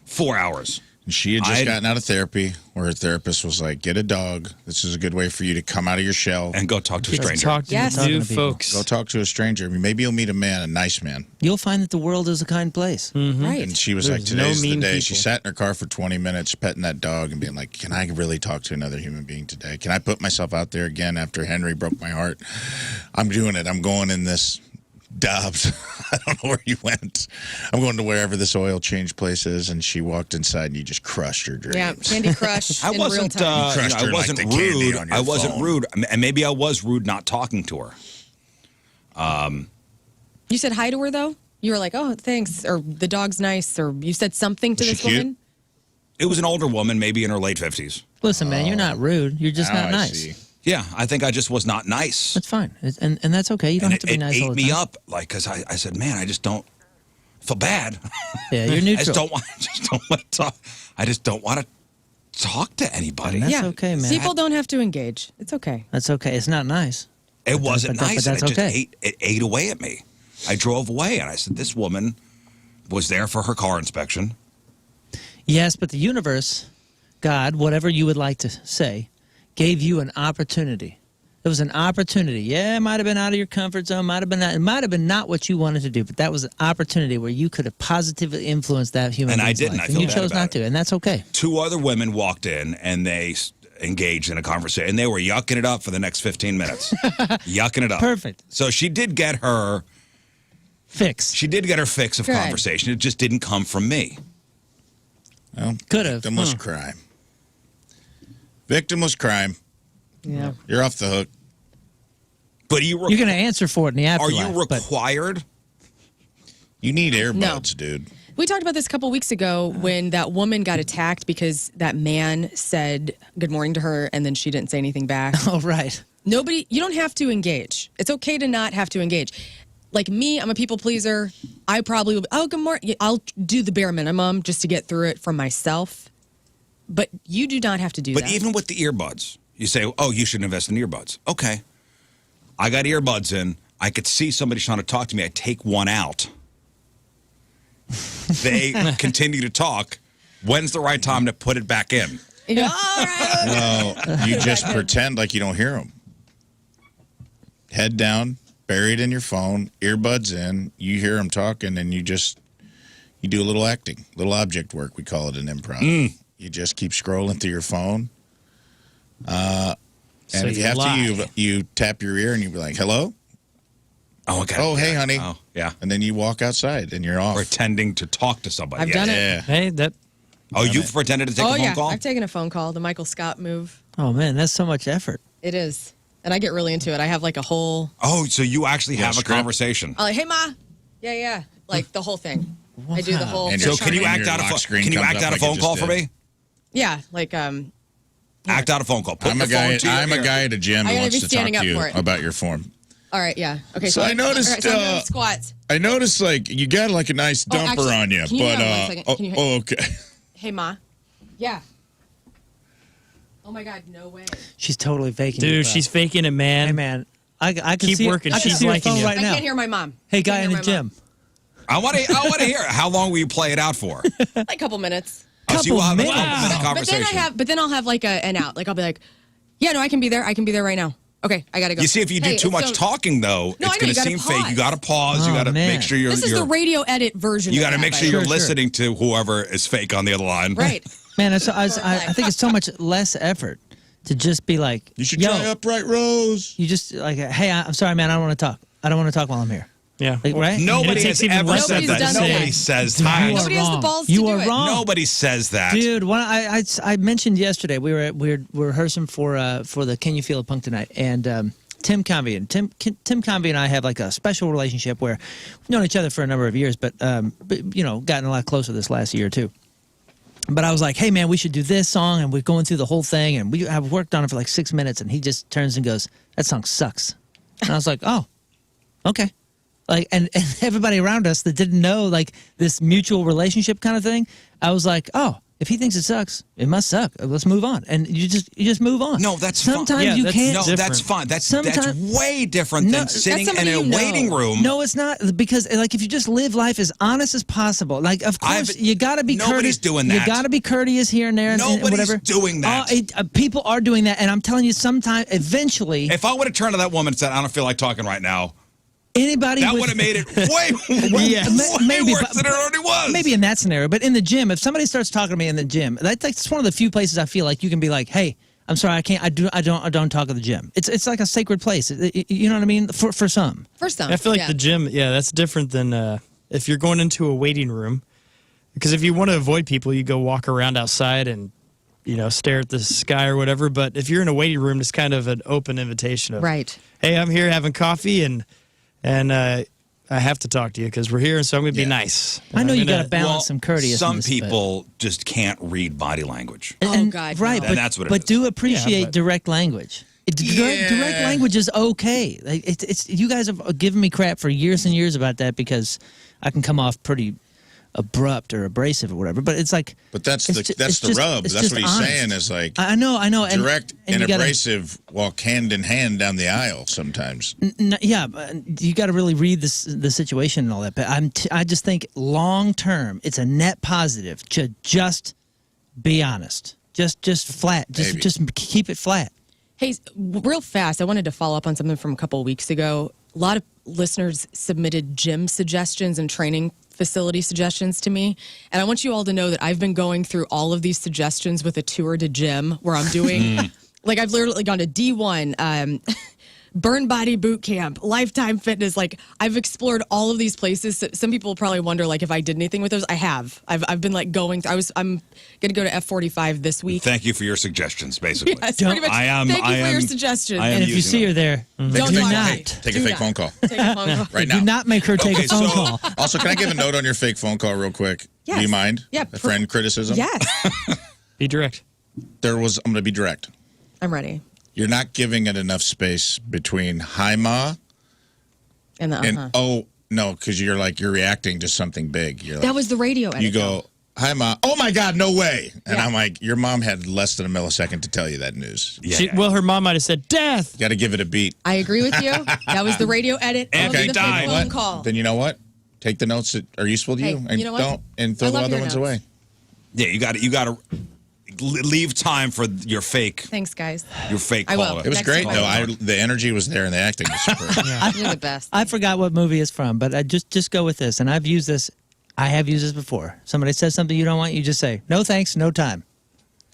4 hours. She had just gotten out of therapy where her therapist was like, get a dog. This is a good way for you to come out of your shell. And go talk to a stranger. Talk to Yes. new Talking to people. folks. Go talk to a stranger. I mean, maybe you'll meet a man, a nice man. You'll find that the world is a kind place. Right. And she was like, There's no today's the mean day. She people. sat in her car for 20 minutes petting that dog and being like, can I really talk to another human being today? Can I put myself out there again after Henry broke my heart? I'm doing it. I'm going in this Dobbs. I don't know where you went. I'm going to wherever this oil change place is. And she walked inside and you just crushed her dreams. Yeah, Candy Crush I in real wasn't. time. Crushed her I wasn't like the candy rude. on your I wasn't phone. rude, and maybe I was rude not talking to her. You said hi to her though? You were like, oh, thanks, or the dog's nice, or you said something to Was she this cute? woman? It was an older woman, maybe in her late 50s. Listen, man, you're not rude. You're just Now not I nice. see. Yeah, I think I just was not nice. That's fine. And that's okay. You don't And have to be it nice ate all the me time. up, because I said, man, I just don't feel bad. Yeah, you're I neutral. just don't want to talk. I just don't want to talk to anybody. That's yeah. okay, man. People don't have to engage. It's okay. That's okay. It's not nice. It wasn't but nice. that's and it okay. just ate away at me. I drove away, and I said, this woman was there for her car inspection. Yes, but the universe, God, whatever you would like to say, gave you an opportunity. It was an opportunity. Yeah, it might have been out of your comfort zone. It might have been not what you wanted to do, but that was an opportunity where you could have positively influenced that human And I being's didn't. life. I And feel you bad chose about not it. to, and that's okay. 2 other women walked in, and they engaged in a conversation, and they were yucking it up for the next 15 minutes. Yucking it up. Perfect. So she did get her Fix. fix of Good. conversation. It just didn't come from me. Well, Could have. victimless crime. Victimless crime. Yeah. You're off the hook. But You're going to answer for it in the are afterlife. you but required? You need earbuds, No. dude. We talked about this a couple weeks ago when that woman got attacked because that man said good morning to her and then she didn't say anything back. Oh, right. You don't have to engage. It's okay to not have to engage. Like me, I'm a people pleaser. I probably will, oh, good morning. I'll do the bare minimum just to get through it for myself. But you do not have to do But that. even with the earbuds, you say, oh, you should invest in earbuds. Okay. I got earbuds in. I could see somebody trying to talk to me. I take one out. They continue to talk. When's the right time to put it back in? You go, all right. Well, you just pretend like you don't hear them. Head down, buried in your phone, earbuds in. You hear them talking, and you do a little acting, little object work. We call it an improv. You just keep scrolling through your phone. And So if you you have lie. to, you tap your ear and you be like, hello? Oh, okay. Oh, hey, honey. Oh, yeah. And then you walk outside and you're off. Pretending to talk to somebody. I've done it. Yeah. Hey, that Oh, you've pretended to take a Oh, phone yeah. call? I've taken a phone call, the Michael Scott move. Oh, man, that's so much effort. It is. And I get really into it. I have like a whole, Oh, so you actually have a script? conversation. I'm like, hey, Ma. Yeah, yeah. Like the whole thing. I do the whole. And So your can you screen, act your out a lock phone? screen Can you comes act up out a like it phone just call for did. me? Yeah, like Act out a phone call. Put I'm the a guy. phone to your I'm a ear. guy at a gym I who gotta wants be to talk standing to up you for it. about your form. all right, yeah. Okay, So I noticed, all right, so I'm doing squats. I noticed, like, you got like a nice Oh, dumper actually, on you, can you but hang on 1 second? Can you okay. Hey, Ma. Yeah. Oh my God, no way. She's totally faking it, dude, bro. she's faking it, man. Hey, man, I can Keep see working. I can She's see your liking phone you. right I now. can't hear my mom. Hey, I guy in can't the hear my gym. I want to hear how long will you play it out for? Like a couple minutes. So you will have a minutes. couple minute Wow. conversation. But then I'll have like an out. Like I'll be like, Yeah, no, I can be there. I can be there right now. Okay, I gotta go. You see, if you do too much talking, though, No, I it's know, going you to gotta seem fake. pause. You got to pause. You Oh, got to man. make sure you're. This is the radio edit version. You of got to that, make by sure the you're way. listening to whoever is fake on the other line. Right. Man, I think it's so much less effort to just be like, You should yo, try upright rows. you just like, hey, I'm sorry, man, I don't want to talk. I don't want to talk while I'm here. Yeah. Like, right? Nobody It has takes even ever less said effort that. to say, Nobody says You that. are Nobody has the wrong. balls to You do are it. wrong. Nobody says that. Dude, I mentioned yesterday we were rehearsing for the Can You Feel a Punk Tonight, and Tim Convey and I have like a special relationship where we've known each other for a number of years, but you know, gotten a lot closer this last year too. But I was like, hey man, we should do this song, and we're going through the whole thing, and we have worked on it for like 6 minutes, and he just turns and goes, that song sucks. And I was like, oh, okay. Like, and everybody around us that didn't know like this mutual relationship kind of thing, I was like, oh, if he thinks it sucks, it must suck. Let's move on. And you just move on. No, that's sometimes fine. Yeah, you that's can't. No, different. that's fine. That's Sometimes- way different No, than that's sitting in somebody a you know. waiting room. No, it's not, because like if you just live life as honest as possible, like of course you got to be Nobody's courteous. doing You that. got to be courteous here and there, and Nobody's whatever. doing that. People are doing that, and I'm telling you, sometime eventually, If I would have turned to that woman and said, I don't feel like talking right now, anybody that with- would have made it way Yeah, maybe, worse but- than it already was. Maybe in that scenario, but in the gym, if somebody starts talking to me in the gym, that's one of the few places I feel like you can be like, "Hey, I'm sorry, I can't. I don't talk at the gym." It's like a sacred place. You know what I mean? For some. For some. I feel like yeah. the gym, that's different than if you're going into a waiting room. Because if you want to avoid people, you go walk around outside and, stare at the sky or whatever. But if you're in a waiting room, it's kind of an open invitation of, Right. hey, I'm here having coffee and I have to talk to you because we're here, and so I'm going to be nice. I know I'm you gonna- got to balance some courteousness. Some but- people just can't read body language. And- God, right? no. But And that's what it but is. do appreciate Yeah, but- direct language. Direct language is okay. Like, it's you guys have given me crap for years and years about that because I can come off pretty abrupt or abrasive or whatever. But it's like, But that's it's the ju- that's it's the just- rub. it's That's just what he's honest. saying is like I know, and direct and you gotta- abrasive walk hand in hand down the aisle sometimes. Yeah, but you got to really read the situation and all that. But I just think long term, it's a net positive to just be honest, just flat, Maybe. just keep it flat. Hey, real fast, I wanted to follow up on something from a couple of weeks ago. A lot of listeners submitted gym suggestions and training facility suggestions to me. And I want you all to know that I've been going through all of these suggestions with a tour to gym where I'm doing, like I've literally gone to D1, Burn Body Boot Camp, Lifetime Fitness. Like I've explored all of these places. Some people probably wonder like if I did anything with those. I have. I've been like going. I'm gonna go to F45 this week. Thank you for your suggestions, basically. Yes, pretty much. I am- Thank you I for your am- suggestions. I am And if you using see them. her there, Take a Don't fake, talk phone- to hey, me. take a Do fake that. phone call Take a phone call. right now. do not make her take Okay, a phone so- call. Also, can I give a note on your fake phone call real quick? Yes. Do you mind? Yeah, A friend criticism? Yes, Be direct. I'm going to be direct. I'm ready. You're not giving it enough space between hi ma And the and oh no, because you're reacting to something big. You're like, that was the radio edit. you go, hi ma, oh my God, no way. And Yeah. I'm like, your mom had less than a millisecond to tell you that news. Yeah. Well, her mom might have said death. You got to give it a beat. I agree with you. That was the radio edit. of Okay, the die. fake What? phone call. Then you know what? Take the notes that are useful to Hey, you and you know what? don't and throw I the love other your ones notes. away. Yeah, you got to leave time for your fake Thanks, guys. I I will. It was Next great call. though. The energy was there and the acting was superb. You're the best. I forgot what movie it's from, but I just go with this. And I've used this. I have used this before. Somebody says something you don't want, you just say no thanks, no time,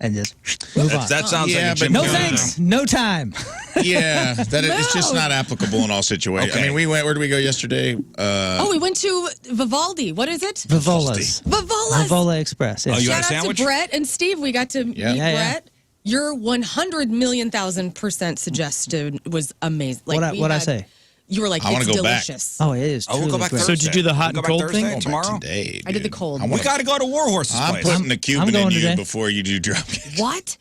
and just move on. That sounds Yeah, like a but Jim No Carrey thanks, thing. no time. Yeah, it's just not applicable in all situations. Okay. I mean, where did we go yesterday? Oh, we went to Vivaldi. What is it? Vivolas. Vivolas. Vivola Express. Yes. Oh, you had a Shout out sandwich? to Brett and Steve. We got to meet Yeah. Yeah, yeah. Brett. Your 100,000,000% suggestion was amazing. Like, What'd I say? You were like, I wanna it's go back. delicious. Oh, it is. Oh, we'll go truly back great. So did you do the hot We'll and go back cold Thursday, thing? tomorrow? Today, I did the dude. cold. I We wanna- got to go to Warhorse's I'm place. putting the Cuban going in you today. before you do Dropkick. What?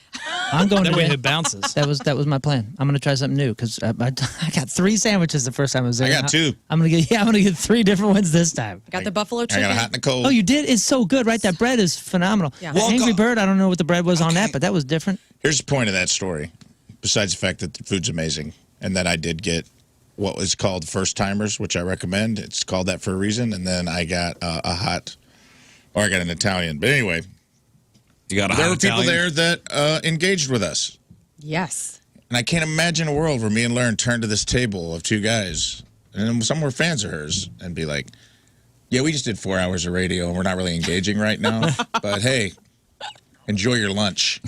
I'm going That way today. it bounces. That was my plan. I'm gonna try something new because I got 3 sandwiches the first time I was there. I got 2. I'm gonna get 3 different ones this time. Got the buffalo I chicken. got a hot and a cold. Oh, you did? It's so good, right? That bread is phenomenal. Yeah. The Well, Angry go- Bird, I don't know what the bread was on that, Okay. but that was different. Here's the point of that story. Besides the fact that the food's amazing and that I did get what was called first timers, which I recommend. It's called that for a reason. And then I got a hot, or I got an Italian. But anyway, You got a there hot were people Italian? there that engaged with us. Yes. And I can't imagine a world where me and Lern turn to this table of two guys, and some were fans of hers, and be like, yeah, we just did 4 hours of radio, and we're not really engaging right now. But, hey, enjoy your lunch.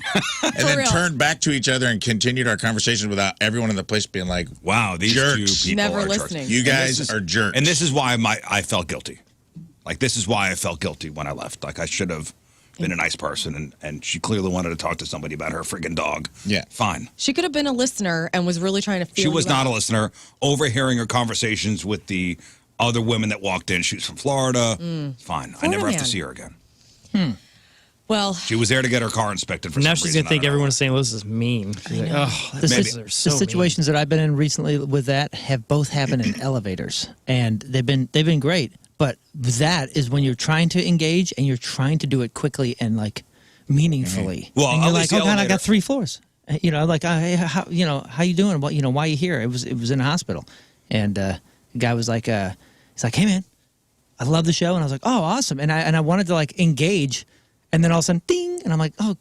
And then real. turned back to each other and continued our conversation without everyone in the place being like, wow, these jerks. two people Never are listening. jerks. You guys are jerks. And this is why I felt guilty. Like, this is why I felt guilty when I left. Like, I should have been a nice person, and she clearly wanted to talk to somebody about her friggin' dog. Yeah. Fine. She could have been a listener and was really trying to feel She was you not out. a listener. Overhearing her conversations with the other women that walked in. She was from Florida. Fine. I never have to man. see her again. Well, She was there to get her car inspected for Now some she's reason. going to think I don't know everyone why. in St. Louis is mean. She's like, oh, The, maybe sit- they're the so mean. situations that I've been in recently with that have both happened in elevators, and they've been great. But that is when you're trying to engage and you're trying to do it quickly and like meaningfully. Well, and at you're least like, the oh God, I elevator- got 3 floors. You know, like, hey, how you doing? What, why are you here? It was in a hospital, and the guy was like, he's like, hey man, I love the show, and I was like, oh awesome, and I wanted to like engage, and then all of a sudden, ding, and I'm like, oh.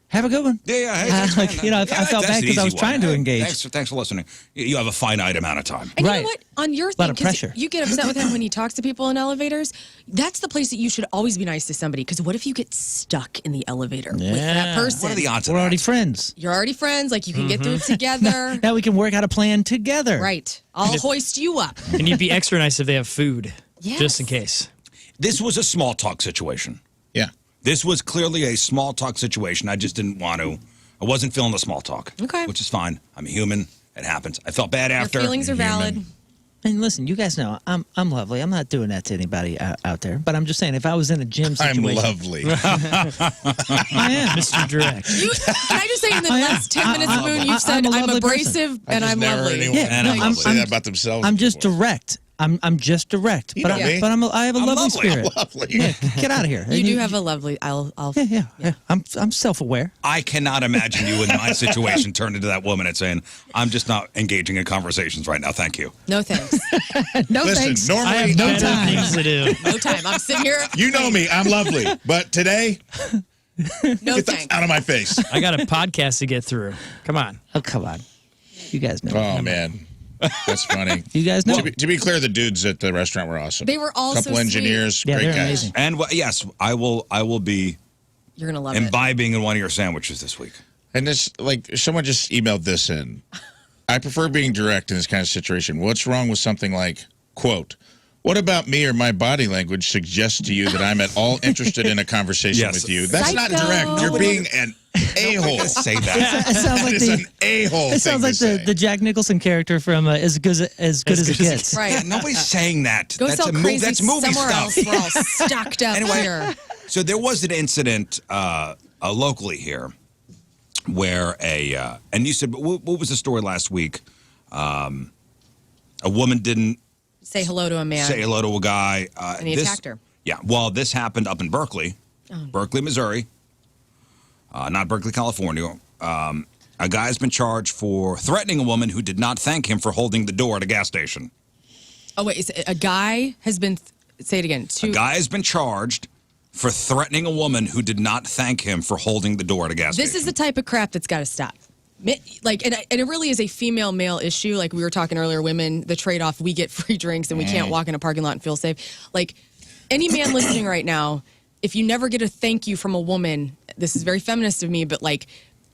Have a good one. Yeah. Hey, thanks, like, man. I Yeah, felt that's bad an because I easy was one. trying to Hey, engage. Thanks for listening. You have a finite amount of time. and you Right. know what? On your Lot thing, of 'cause pressure. you get upset with him when he talks to people in elevators. That's the place that you should always be nice to somebody. Because what if you get stuck in the elevator with that Yeah. person? What are the odds of We're that? already friends. You're already friends. Like you can get through it together. Now we can work out a plan together. Right. I'll hoist you up. And you'd be extra nice if they have food, Yes. just in case. This was a small talk situation. yeah. This was clearly a small talk situation. I just didn't want to. I wasn't feeling the small talk. Okay. Which is fine. I'm a human. It happens. I felt bad Your after. feelings are valid. And listen, you guys know I'm lovely. I'm not doing that to anybody out there. But I'm just saying, if I was in a gym I'm situation, lovely. I am. Mr. Direct. You, can I just say in the I am. last 10 minutes, I'm- Moon, I'm you've said a I'm lovely abrasive and I just I'm never heard lovely. anyone Yeah, no, I'm- say that about themselves. I'm just before. direct. I'm just direct. You But know me. I have a I'm lovely lovely. spirit. Lovely. Yeah, get out of here. You do have a lovely. I'll. Yeah. I'm self-aware. I cannot imagine you in my situation turning to that woman and saying, I'm just not engaging in conversations right now. Thank you. No thanks. No Listen, thanks. normally, I have no better time. things to do. No time. I'm sitting here. you know me. I'm lovely. But today, No get the thanks. out of my face. I got a podcast to get through. Come on. Oh come on, you guys know. Oh, man. That's funny. You guys know. To be clear, the dudes at the restaurant were awesome. They were all so couple engineers, Yeah, great they're guys. amazing. And yes, I will be You're gonna love it. imbibing in one of your sandwiches this week. And this, like, someone just emailed this in. I prefer being direct in this kind of situation. What's wrong with something like, quote, what about me or my body language suggests to you that I'm at all interested in a conversation Yes. with you? That's not Psycho. direct. You're being an a-hole. Say that. It sounds like It's an a-hole. It sounds like the Jack Nicholson character from As Good as It Gets. Right. Yeah, nobody's saying that. Go that's sell a move. crazy That's movie somewhere stuff. else. We're all stocked up Anyway. here. So there was an incident locally here where and you said, what was the story last week? A woman didn't Say hello to a man. say hello to a guy. And he attacked her. Yeah. Well, this happened up in Berkeley, Berkeley, Missouri, not Berkeley, California. A guy's been charged for threatening a woman who did not thank him for holding the door at a gas station. Oh wait, is it, a guy has been. Say it again. A guy has been charged for threatening a woman who did not thank him for holding the door at a gas station. This is the type of crap that's got to stop. Like, and it really is a female-male issue. Like we were talking earlier, women, the trade-off, we get free drinks and we can't walk in a parking lot and feel safe. Like, any man listening right now, if you never get a thank you from a woman, this is very feminist of me, but like,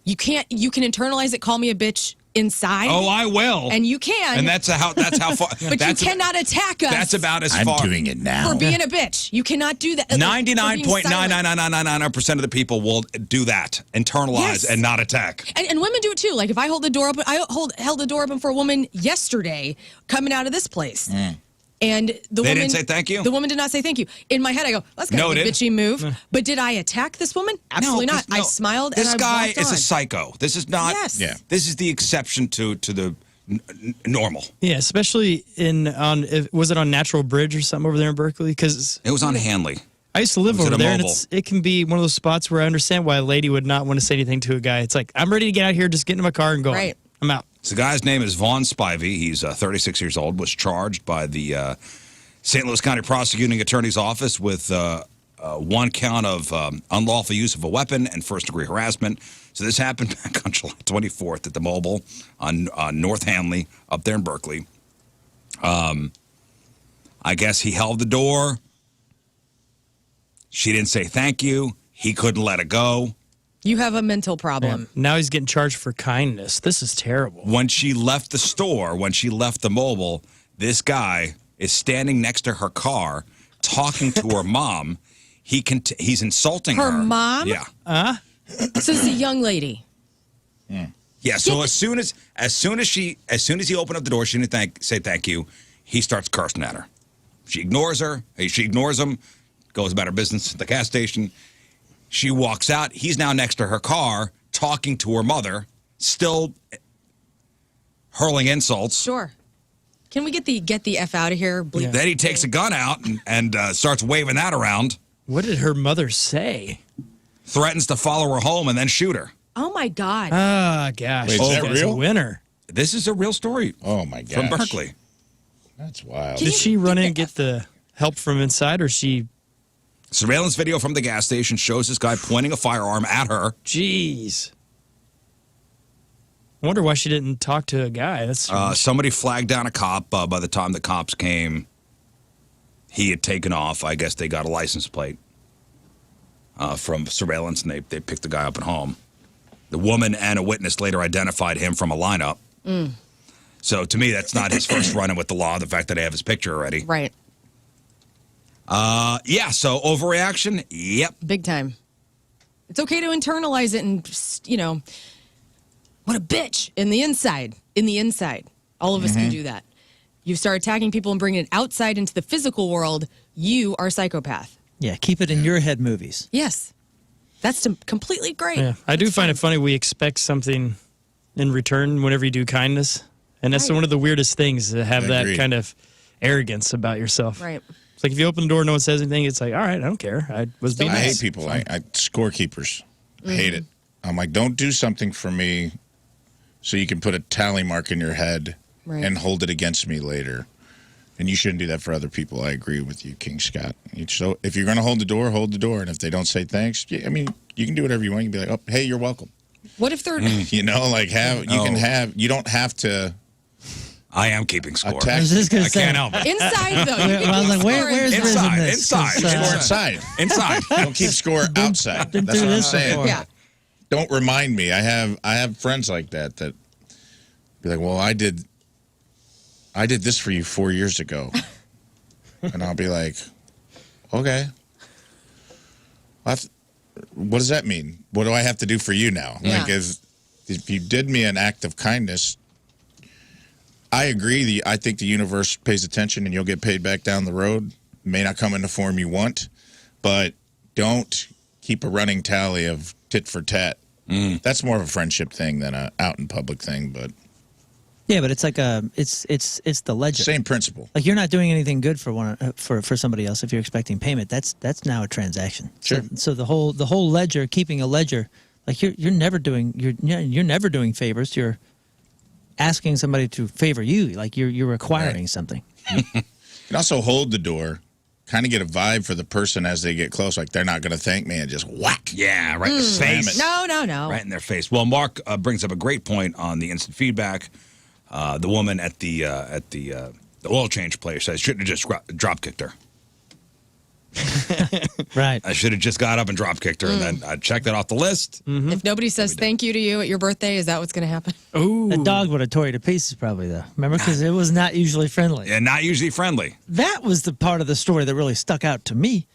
you can internalize it, call me a bitch inside. Oh, I will. And you can. And that's how far. But that's you cannot attack us. That's about as I'm far. doing it now. for being a bitch. You cannot do that. Like, for being silent. 99.99999% of the people will do that, internalize Yes. and not attack. And women do it too. Like if I hold the door open, held the door open for a woman yesterday coming out of this place. And the woman didn't say thank you? The woman did not say thank you. In my head, I go, that's kind of a Noted. bitchy move. But did I attack this woman? Absolutely not. I smiled This and guy I walked is on. a psycho. This is not. Yes. Yeah. This is the exception to the normal. Yeah, especially was it on Natural Bridge or something over there in Berkeley? Because It was on Hanley. I used to live Was it over a there, and mobile? it can be one of those spots where I understand why a lady would not want to say anything to a guy. It's like, I'm ready to get out here, just get in my car and go. Right. I'm out. So the guy's name is Vaughn Spivey. He's 36 years old. Was charged by the St. Louis County Prosecuting Attorney's Office with one count of unlawful use of a weapon and first-degree harassment. So this happened back on July 24th at the Mobile on North Hanley up there in Berkeley. I guess he held the door. She didn't say thank you. He couldn't let it go. You have a mental problem. Man, now he's getting charged for kindness. This is terrible. When she left the store, when she left the Mobile, this guy is standing next to her car talking to her mom. He's insulting her. Her mom? Yeah. So it's a young lady. Yeah, so as soon as he opened up the door, she didn't say thank you. He starts cursing at her. She ignores her. She ignores him. Goes about her business at the gas station. She walks out. He's now next to her car, talking to her mother, still hurling insults. Sure. Can we get the F out of here? Yeah. Then he takes a gun out and starts waving that around. What did her mother say? Threatens to follow her home and then shoot her. Oh, my God. Ah, gosh. Wait, is that That's real? a winner. This is a real story. Oh, my gosh. From Berkeley. That's wild. Did she run in and get the help from inside, or she... Surveillance video from the gas station shows this guy pointing a firearm at her. Jeez. I wonder why she didn't talk to a guy. That's somebody flagged down a cop. By the time the cops came, he had taken off. I guess they got a license plate from surveillance, and they picked the guy up at home. The woman and a witness later identified him from a lineup. So to me, that's not his first run-in with the law, the fact that I have his picture already. Right. Yeah, so overreaction, yep. Big time. It's okay to internalize it and, what a bitch in the inside. In the inside. All of us can do that. You start attacking people and bringing it outside into the physical world, you are a psychopath. Yeah, keep it in your head movies. Yes. That's completely great. Yeah, I do find it funny we expect something in return whenever you do kindness. And that's one of the weirdest things, to have that kind of arrogance about yourself. Right. It's like if you open the door and no one says anything, it's like, all right, I don't care. I was being I nice. hate people. I scorekeepers. I hate it. I'm like, don't do something for me so you can put a tally mark in your head and hold it against me later. And you shouldn't do that for other people. I agree with you, King Scott. So if you're going to hold the door, hold the door. And if they don't say thanks, I mean, you can do whatever you want. You can be like, oh, hey, you're welcome. What if they're... You know, like you don't have to... I am keeping score. I was just gonna I say, can't help it. Inside, though. You I was like, where's Rizz in this? Inside. Keep score inside. Inside. Don't keep score outside. been That's through what I'm this saying. before. Yeah. Don't remind me. I have friends like that be like, well, I did this for you 4 years ago. And I'll be like, okay. What does that mean? What do I have to do for you now? Yeah. Like, if you did me an act of kindness, I agree. I think the universe pays attention and you'll get paid back down the road. It may not come in the form you want, but don't keep a running tally of tit for tat. That's more of a friendship thing than a out in public thing, but Yeah, but it's like it's the ledger. same principle. Like you're not doing anything good for somebody else if you're expecting payment. That's now a transaction. Sure. So the whole ledger, keeping a ledger, like you're never doing favors. You're asking somebody to favor you. Like you're requiring something. You can also hold the door, kind of get a vibe for the person as they get close. Like they're not going to thank me, and just whack. Yeah, right in the face. No. Right in their face. Well, Mark brings up a great point on the instant feedback. The woman at the oil change place says, shouldn't have just drop kicked her. Right. I should have just got up and drop kicked her, and then I checked it off the list. If nobody says thank you to you at your birthday, is that what's going to happen? Ooh. The dog would have tore you to pieces probably, though. Remember? Because it was not usually friendly. And not usually friendly. That was the part of the story that really stuck out to me,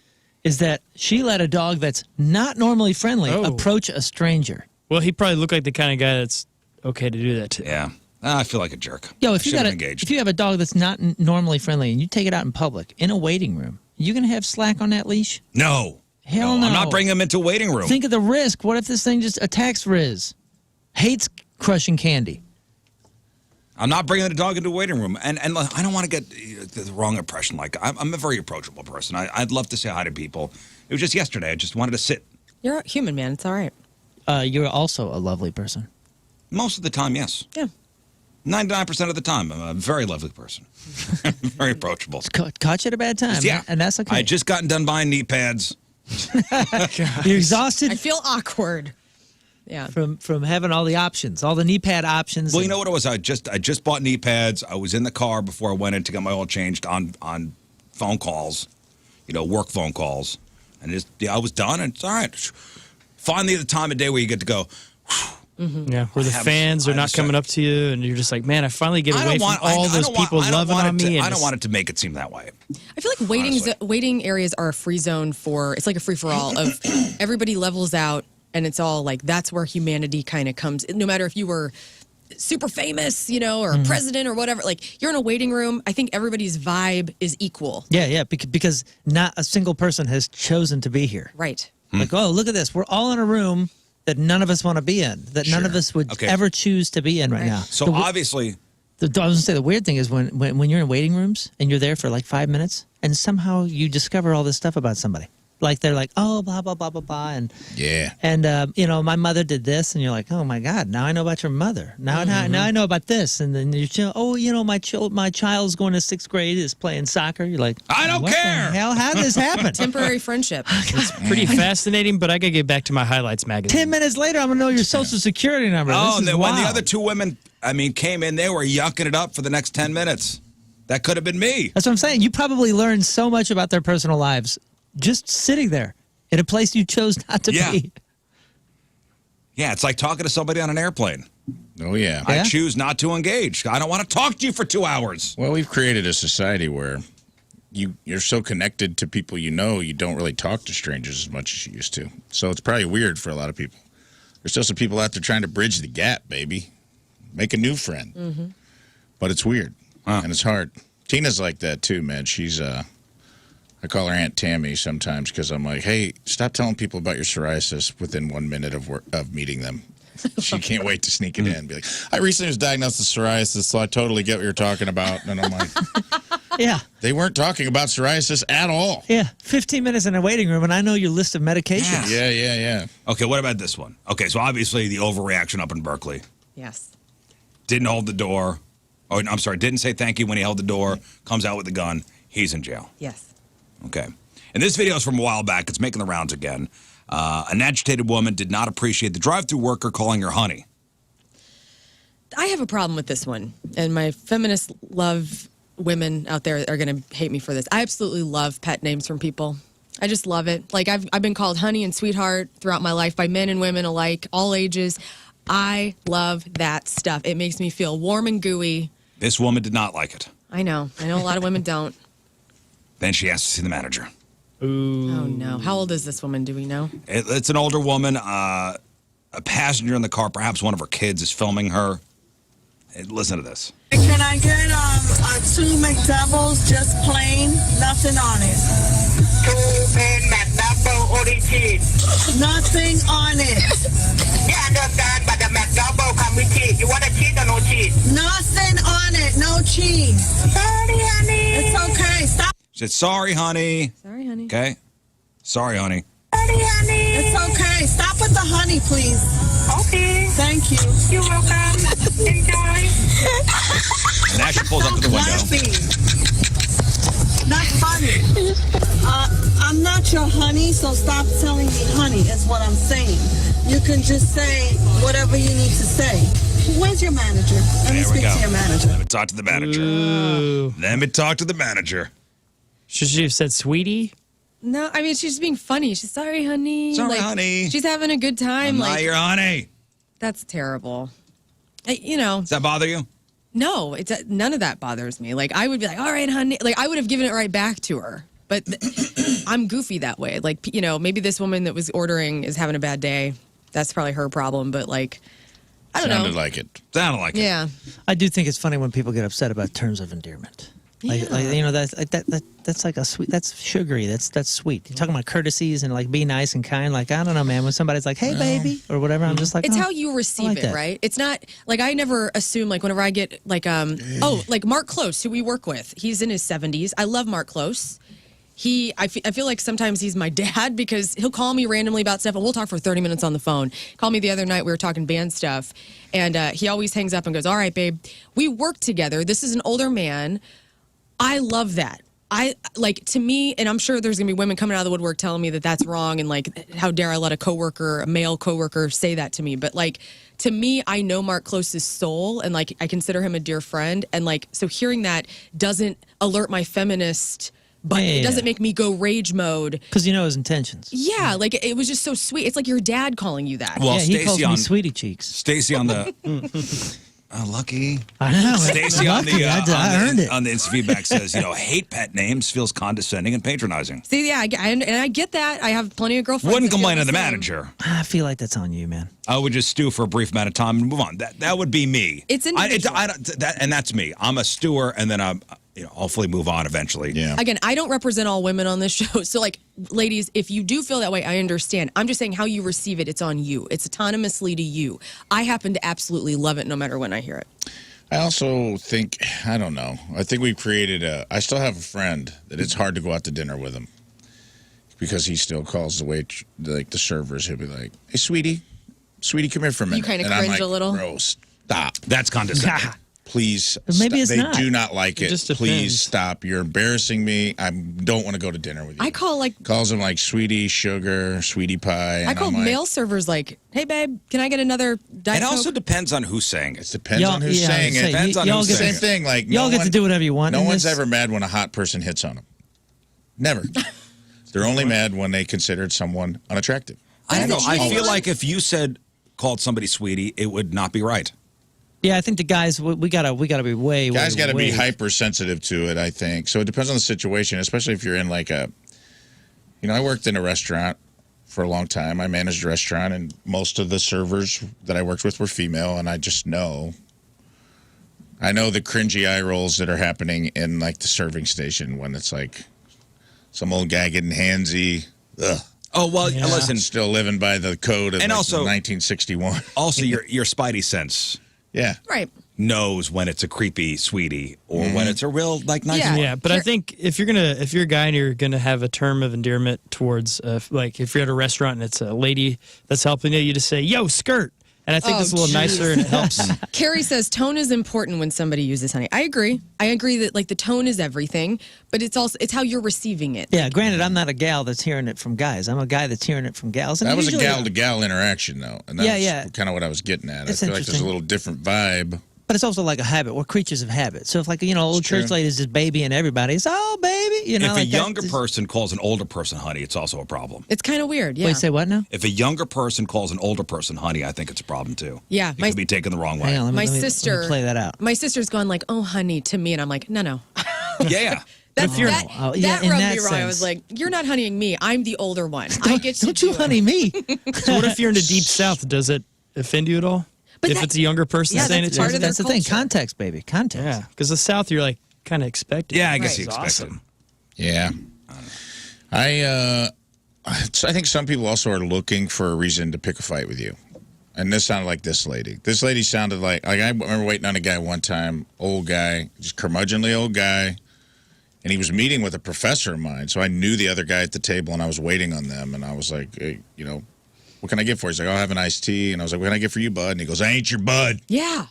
is that she let a dog that's not normally friendly approach a stranger. Well, he probably looked like the kind of guy that's okay to do that to. Yeah. I feel like a jerk. Yo, if you engaged. if you have a dog that's not normally friendly and you take it out in public in a waiting room, you gonna have slack on that leash? No. Hell no. I'm not bringing him into a waiting room. Think of the risk. What if this thing just attacks Rizz? Hates crushing candy. I'm not bringing the dog into a waiting room. And I don't want to get the wrong impression. Like, I'm a very approachable person. I'd love to say hi to people. It was just yesterday. I just wanted to sit. You're a human, man. It's all right. You're also a lovely person. Most of the time, yes. Yeah. 99% of the time, I'm a very lovely person. Very approachable. Caught you at a bad time. Yeah. And that's okay. I just gotten done buying knee pads. You're exhausted? I feel awkward. Yeah. From having all the options, all the knee pad options. Well, you know what it was? I just bought knee pads. I was in the car before I went in to get my oil changed on phone calls, work phone calls, and I was done. And it's all right. Finally, the time of day where you get to go. Yeah, where the fans are not coming up to you, and you're just like, man, I finally get away from all those people loving on me. I don't want it to make it seem that way. I feel like waiting areas are a free zone it's like a free-for-all of everybody levels out, and it's all like that's where humanity kind of comes. No matter if you were super famous, or a president or whatever, like you're in a waiting room, I think everybody's vibe is equal. Yeah, because not a single person has chosen to be here. Right. Like, oh, look at this. We're all in a room that none of us want to be in, that none of us would ever choose to be in right now. So obviously... I was going to say, the weird thing is when you're in waiting rooms and you're there for like 5 minutes and somehow you discover all this stuff about somebody. Like they're like, oh, blah, blah, blah, blah, blah. And, my mother did this. And you're like, oh, my God, now I know about your mother. Now I know about this. And then you're, my child's going to 6th grade, is playing soccer. You're like, I don't what care. The hell? How did this happen? Temporary friendship. It's pretty fascinating, but I got to get back to my highlights magazine. 10 minutes later, I'm going to know your social security number. Oh, and then when the other 2 women, came in, they were yucking it up for the next 10 minutes. That could have been me. That's what I'm saying. You probably learned so much about their personal lives just sitting there in a place you chose not to be. Yeah, it's like talking to somebody on an airplane. Oh, yeah. I choose not to engage. I don't want to talk to you for 2 hours. Well, we've created a society where you're so connected to people you don't really talk to strangers as much as you used to. So it's probably weird for a lot of people. There's still some people out there trying to bridge the gap, baby. Make a new friend. Mm-hmm. But it's weird, and it's hard. Tina's like that, too, man. She's... I call her Aunt Tammy sometimes because I'm like, hey, stop telling people about your psoriasis within 1 minute of meeting them. She can't wait to sneak it in and be like, I recently was diagnosed with psoriasis, so I totally get what you're talking about. And I'm like, yeah. They weren't talking about psoriasis at all. Yeah, 15 minutes in a waiting room, and I know your list of medications. Yeah. Okay, what about this one? Okay, so obviously the overreaction up in Berkeley. Yes. Didn't hold the door. Oh, I'm sorry, didn't say thank you when he held the door, comes out with a gun. He's in jail. Yes. Okay. And this video is from a while back. It's making the rounds again. An agitated woman did not appreciate the drive-thru worker calling her honey. I have a problem with this one, and my feminist love women out there are going to hate me for this. I absolutely love pet names from people. I just love it. Like, I've been called honey and sweetheart throughout my life by men and women alike, all ages. I love that stuff. It makes me feel warm and gooey. This woman did not like it. I know a lot of women don't. Then she has to see the manager. Ooh. Oh, no. How old is this woman? Do we know? It's an older woman. A passenger in the car, perhaps one of her kids, is filming her. Listen to this. Can I get 2 McDoubles, just plain, nothing on it? 2 plain McDouble, only cheese. Nothing on it. Yeah, I understand, but the McDouble come with cheese. You want a cheese or no cheese? Nothing on it, no cheese. Sorry, honey. It's okay, stop. She said, sorry, honey. Sorry, honey. Okay? Sorry, honey. Sorry, honey. It's okay, stop with the honey, please. Okay. Thank you. You're welcome. Enjoy. And now she pulls up to the window. Laughing. Not funny. I'm not your honey, so stop telling me honey is what I'm saying. You can just say whatever you need to say. Where's your manager? Let me speak to your manager. Let me talk to the manager. Ooh. Let me talk to the manager. Should she have said sweetie? No, I mean, she's just being funny. She's sorry, honey. Sorry, honey. She's having a good time. I'm not your honey. That's terrible. Does that bother you? No, none of that bothers me. Like, I would be like, all right, honey. Like, I would have given it right back to her. But I'm goofy that way. Like, maybe this woman that was ordering is having a bad day. That's probably her problem. But, like, I don't know. Sounded like it. Sounded like it. Yeah. I do think it's funny when people get upset about terms of endearment. Like, that's like a sweet. That's sugary. That's sweet. You're talking about courtesies and like be nice and kind. Like, I don't know, man. When somebody's like, "Hey, baby," or whatever, I'm just like, It's oh, how you receive like it, that. right? It's not like I never assume like whenever I get like like Mark Close, who we work with. He's in his 70s. I love Mark Close. I feel like sometimes he's my dad because he'll call me randomly about stuff and we'll talk for 30 minutes on the phone. Called me the other night, we were talking band stuff, and he always hangs up and goes, "All right, babe, we work together. This is an older man. I love that. to me, and I'm sure there's gonna be women coming out of the woodwork telling me that that's wrong, and like, how dare I let a male coworker say that to me? But like, to me, I know Mark Close's soul, and like, I consider him a dear friend, and like, so hearing that doesn't alert my feminist, but it doesn't make me go rage mode. Because you know his intentions. Yeah, like, it was just so sweet. It's like your dad calling you that. Well, Yeah, he calls Stacey me Sweetie Cheeks. Stacey on the. Lucky. I know. Stacey on Lucky, I earned it. On the instant feedback says, hate pet names feels condescending and patronizing. See, yeah, and I get that. I have plenty of girlfriends. Wouldn't that feel complain to the same. manager. I feel like that's on you, man. I would just stew for a brief amount of time and move on. That would be me. It's individual. And that's me. I'm a stewer, and then I'm hopefully move on eventually. Yeah. Again, I don't represent all women on this show. So, like, ladies, if you do feel that way, I understand. I'm just saying how you receive it, it's on you. It's autonomously to you. I happen to absolutely love it no matter when I hear it. I also think, I don't know. I think we created I still have a friend that it's hard to go out to dinner with him because he still calls the servers. He'll be like, "Hey, sweetie, come here for a minute." You kind of and cringe I'm like, a little. Bro, stop. That's condescending. Please, maybe it's they not. do not like it. just Please depends. stop. You're embarrassing me. I don't want to go to dinner with you. I call, like, calls him like sweetie, sugar, sweetie pie. I call male servers like, "Hey, babe, can I get another Diet It also Coke?" depends on who's saying it. It depends on who's saying it. Depends on who's saying Same thing. Like y'all get to do whatever you want. No in one's this. ever mad when a hot person hits on them. Never. They're only mad when they considered someone unattractive. I don't know. I cheating feel on? like if you called somebody sweetie, it would not be right. Yeah, I think the guys we gotta be way. Guys got to be way- hypersensitive to it, I think. So it depends on the situation, especially if you're in like I worked in a restaurant for a long time. I managed a restaurant, and most of the servers that I worked with were female, and I just know. I know the cringy eye rolls that are happening in like the serving station when it's like some old guy getting handsy. Ugh. Oh, well, listen. Still living by the code of And also- 1961. Also, your spidey sense Yeah. Right. knows when it's a creepy sweetie or when it's a real nice Yeah. one. Yeah, but I think if you're a guy and you're gonna have a term of endearment towards, like if you're at a restaurant and it's a lady that's helping you, you just say, "Yo, skirt," and I think Oh, that's a little geez. nicer and it helps. Carrie says tone is important when somebody uses honey. I agree. I agree that like the tone is everything, but it's how you're receiving it. Yeah, granted, I'm not a gal that's hearing it from guys. I'm a guy that's hearing it from gals. And That was a usually- gal-to-gal interaction, though. And that's Yeah. kind of what I was getting at. It's I feel like there's a interesting. little different vibe. But it's also like a habit. We're creatures of habit. So if old true. church lady is just babying everybody, it's baby. If a like that- younger person calls an older person honey, it's also a problem. It's kind of weird. Yeah. Wait, say what now? If a younger person calls an older person honey, I think it's a problem too. Yeah, It my- could be taken the wrong way. Hang on, My let me sister play that out. My sister's gone like, "Oh, honey," to me, and I'm like, "No." Yeah. That in rubbed that me wrong. I sense. was like, "You're not honeying me. I'm the older one. I get to Don't you do it." honey me? So what if you're in the deep south? Does it offend you at all? But if that- it's a younger person Yeah, saying that's it to part you? of their That's the thing. culture. Context, baby. Context. Yeah, because the south you're like kind of expecting. Yeah, I guess Right. you It's expect awesome. Yeah. I think some people also are looking for a reason to pick a fight with you. And this sounded like this lady. This lady sounded like I remember waiting on a guy one time, old guy, just curmudgeonly old guy. And he was meeting with a professor of mine. So I knew the other guy at the table and I was waiting on them. And I was like, hey, what can I get for you? He's like, I'll have an iced tea. And I was like, what can I get for you, bud? And he goes, I ain't your bud. Yeah.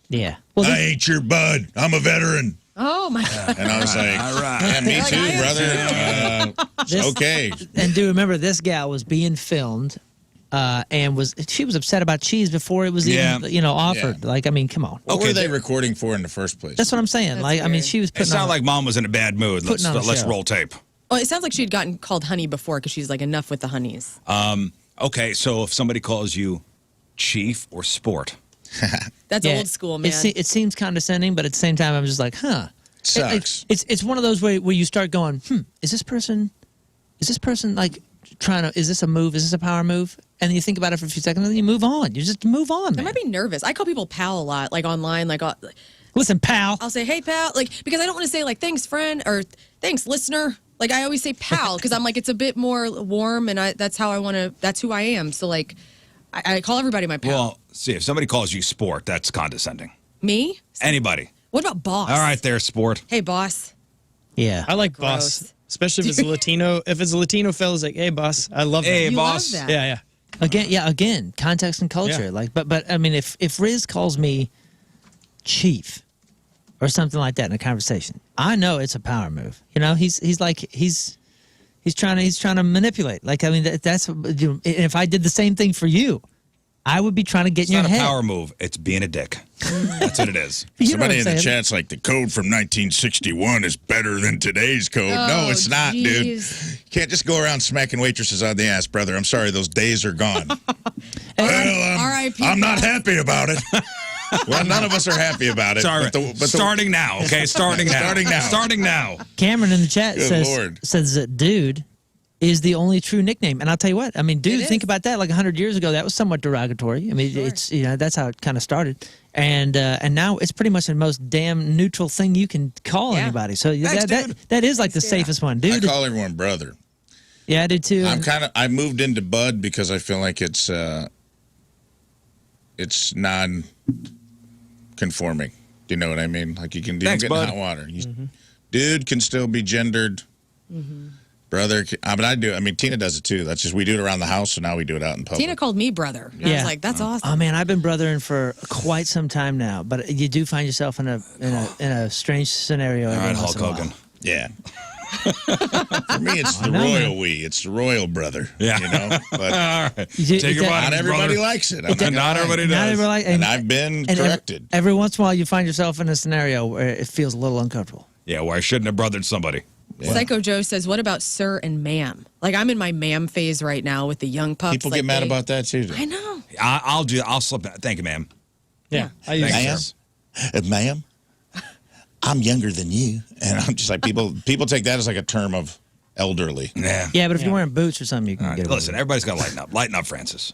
Yeah. Well, I ain't your bud. I'm a veteran. Oh my God. And I was like, All right. yeah, me Like, too, I am brother. This- Okay. and do remember this gal was being filmed, and she was upset about cheese before it was even offered. Yeah. Like, I mean, come on. What Okay, were they recording for in the first place? That's what I'm saying. That's Like, I mean, weird. she was It putting sounded on. like mom was in a bad mood. Let's Putting on a show. roll tape. Well, it sounds like she'd gotten called honey before because she's like, enough with the honeys. Okay, so if somebody calls you chief or sport, That's Yeah, old school, man. It seems condescending, but at the same time, I'm just like, huh. Sucks. It's one of those where you start going, is this person like trying to, is this a move? Is this a power move? And then you think about it for a few seconds and then you move on. You just move on, I man. might be nervous. I call people pal a lot, like online. Like, Listen, pal. I'll say, "Hey, pal," like because I don't want to say like "thanks, friend" or "thanks, listener." Like I always say "pal" because I'm like it's a bit more warm, and that's how I want to. That's who I am. So like, I call everybody my pal. well, see, if somebody calls you sport, that's condescending. Me? Anybody. What about boss? All right, there, sport. Hey, boss. I like boss, Gross. especially if it's a Latino. If it's a Latino fella's like, "Hey, boss," I love that. Hey, You boss. love that. Yeah, yeah. Again, context and culture. Yeah. Like, but I mean, if Rizz calls me chief or something like that in a conversation, I know it's a power move. You know, he's trying to manipulate. Like, I mean, that's if I did the same thing for you, I would be trying to get in your head. It's not a power move. It's being a dick. That's what it is. Somebody in the chat's like, the code from 1961 is better than today's code. No, it's not, dude. You can't just go around smacking waitresses on the ass, brother. I'm sorry, those days are gone. I'm not happy about it. Well, none of us are happy about it. Sorry, starting now, okay? Starting now. Cameron in the chat says that dude is the only true nickname. And I'll tell you what, I mean, dude, think about that. Like 100 years ago, that was somewhat derogatory. I mean, it's, you know, that's how it kind of started. And now it's pretty much the most damn neutral thing you can call anybody. So that is like the safest one. Dude, I call everyone brother. Yeah, I do too. I moved into bud because I feel like it's non-conforming. Do you know what I mean? Like you can get in hot water. Dude can still be gendered. Brother, but I do. I mean, Tina does it too. That's just we do it around the house, so now we do it out in public. Tina called me brother. And I was like, that's awesome. Oh man, I've been brothering for quite some time now, but you do find yourself in a strange scenario. All right, Hulk Hogan. Yeah. For me, it's the royal we. It's the royal brother. Yeah. You know? But all right. Not everybody likes it. Not everybody does. And I've been corrected. Every once in a while, you find yourself in a scenario where it feels a little uncomfortable. Yeah, where I shouldn't have brothered somebody. Yeah. Psycho Joe says, what about sir and ma'am? Like, I'm in my ma'am phase right now with the young pups. People get mad about that, too. I know. I'll slip that. Thank you, ma'am. Yeah. I use ma'am, I'm younger than you. And I'm just like, people take that as like a term of elderly. Yeah, but if you're wearing boots or something, you can get it. Listen, everybody's got to lighten up. Lighten up, Francis.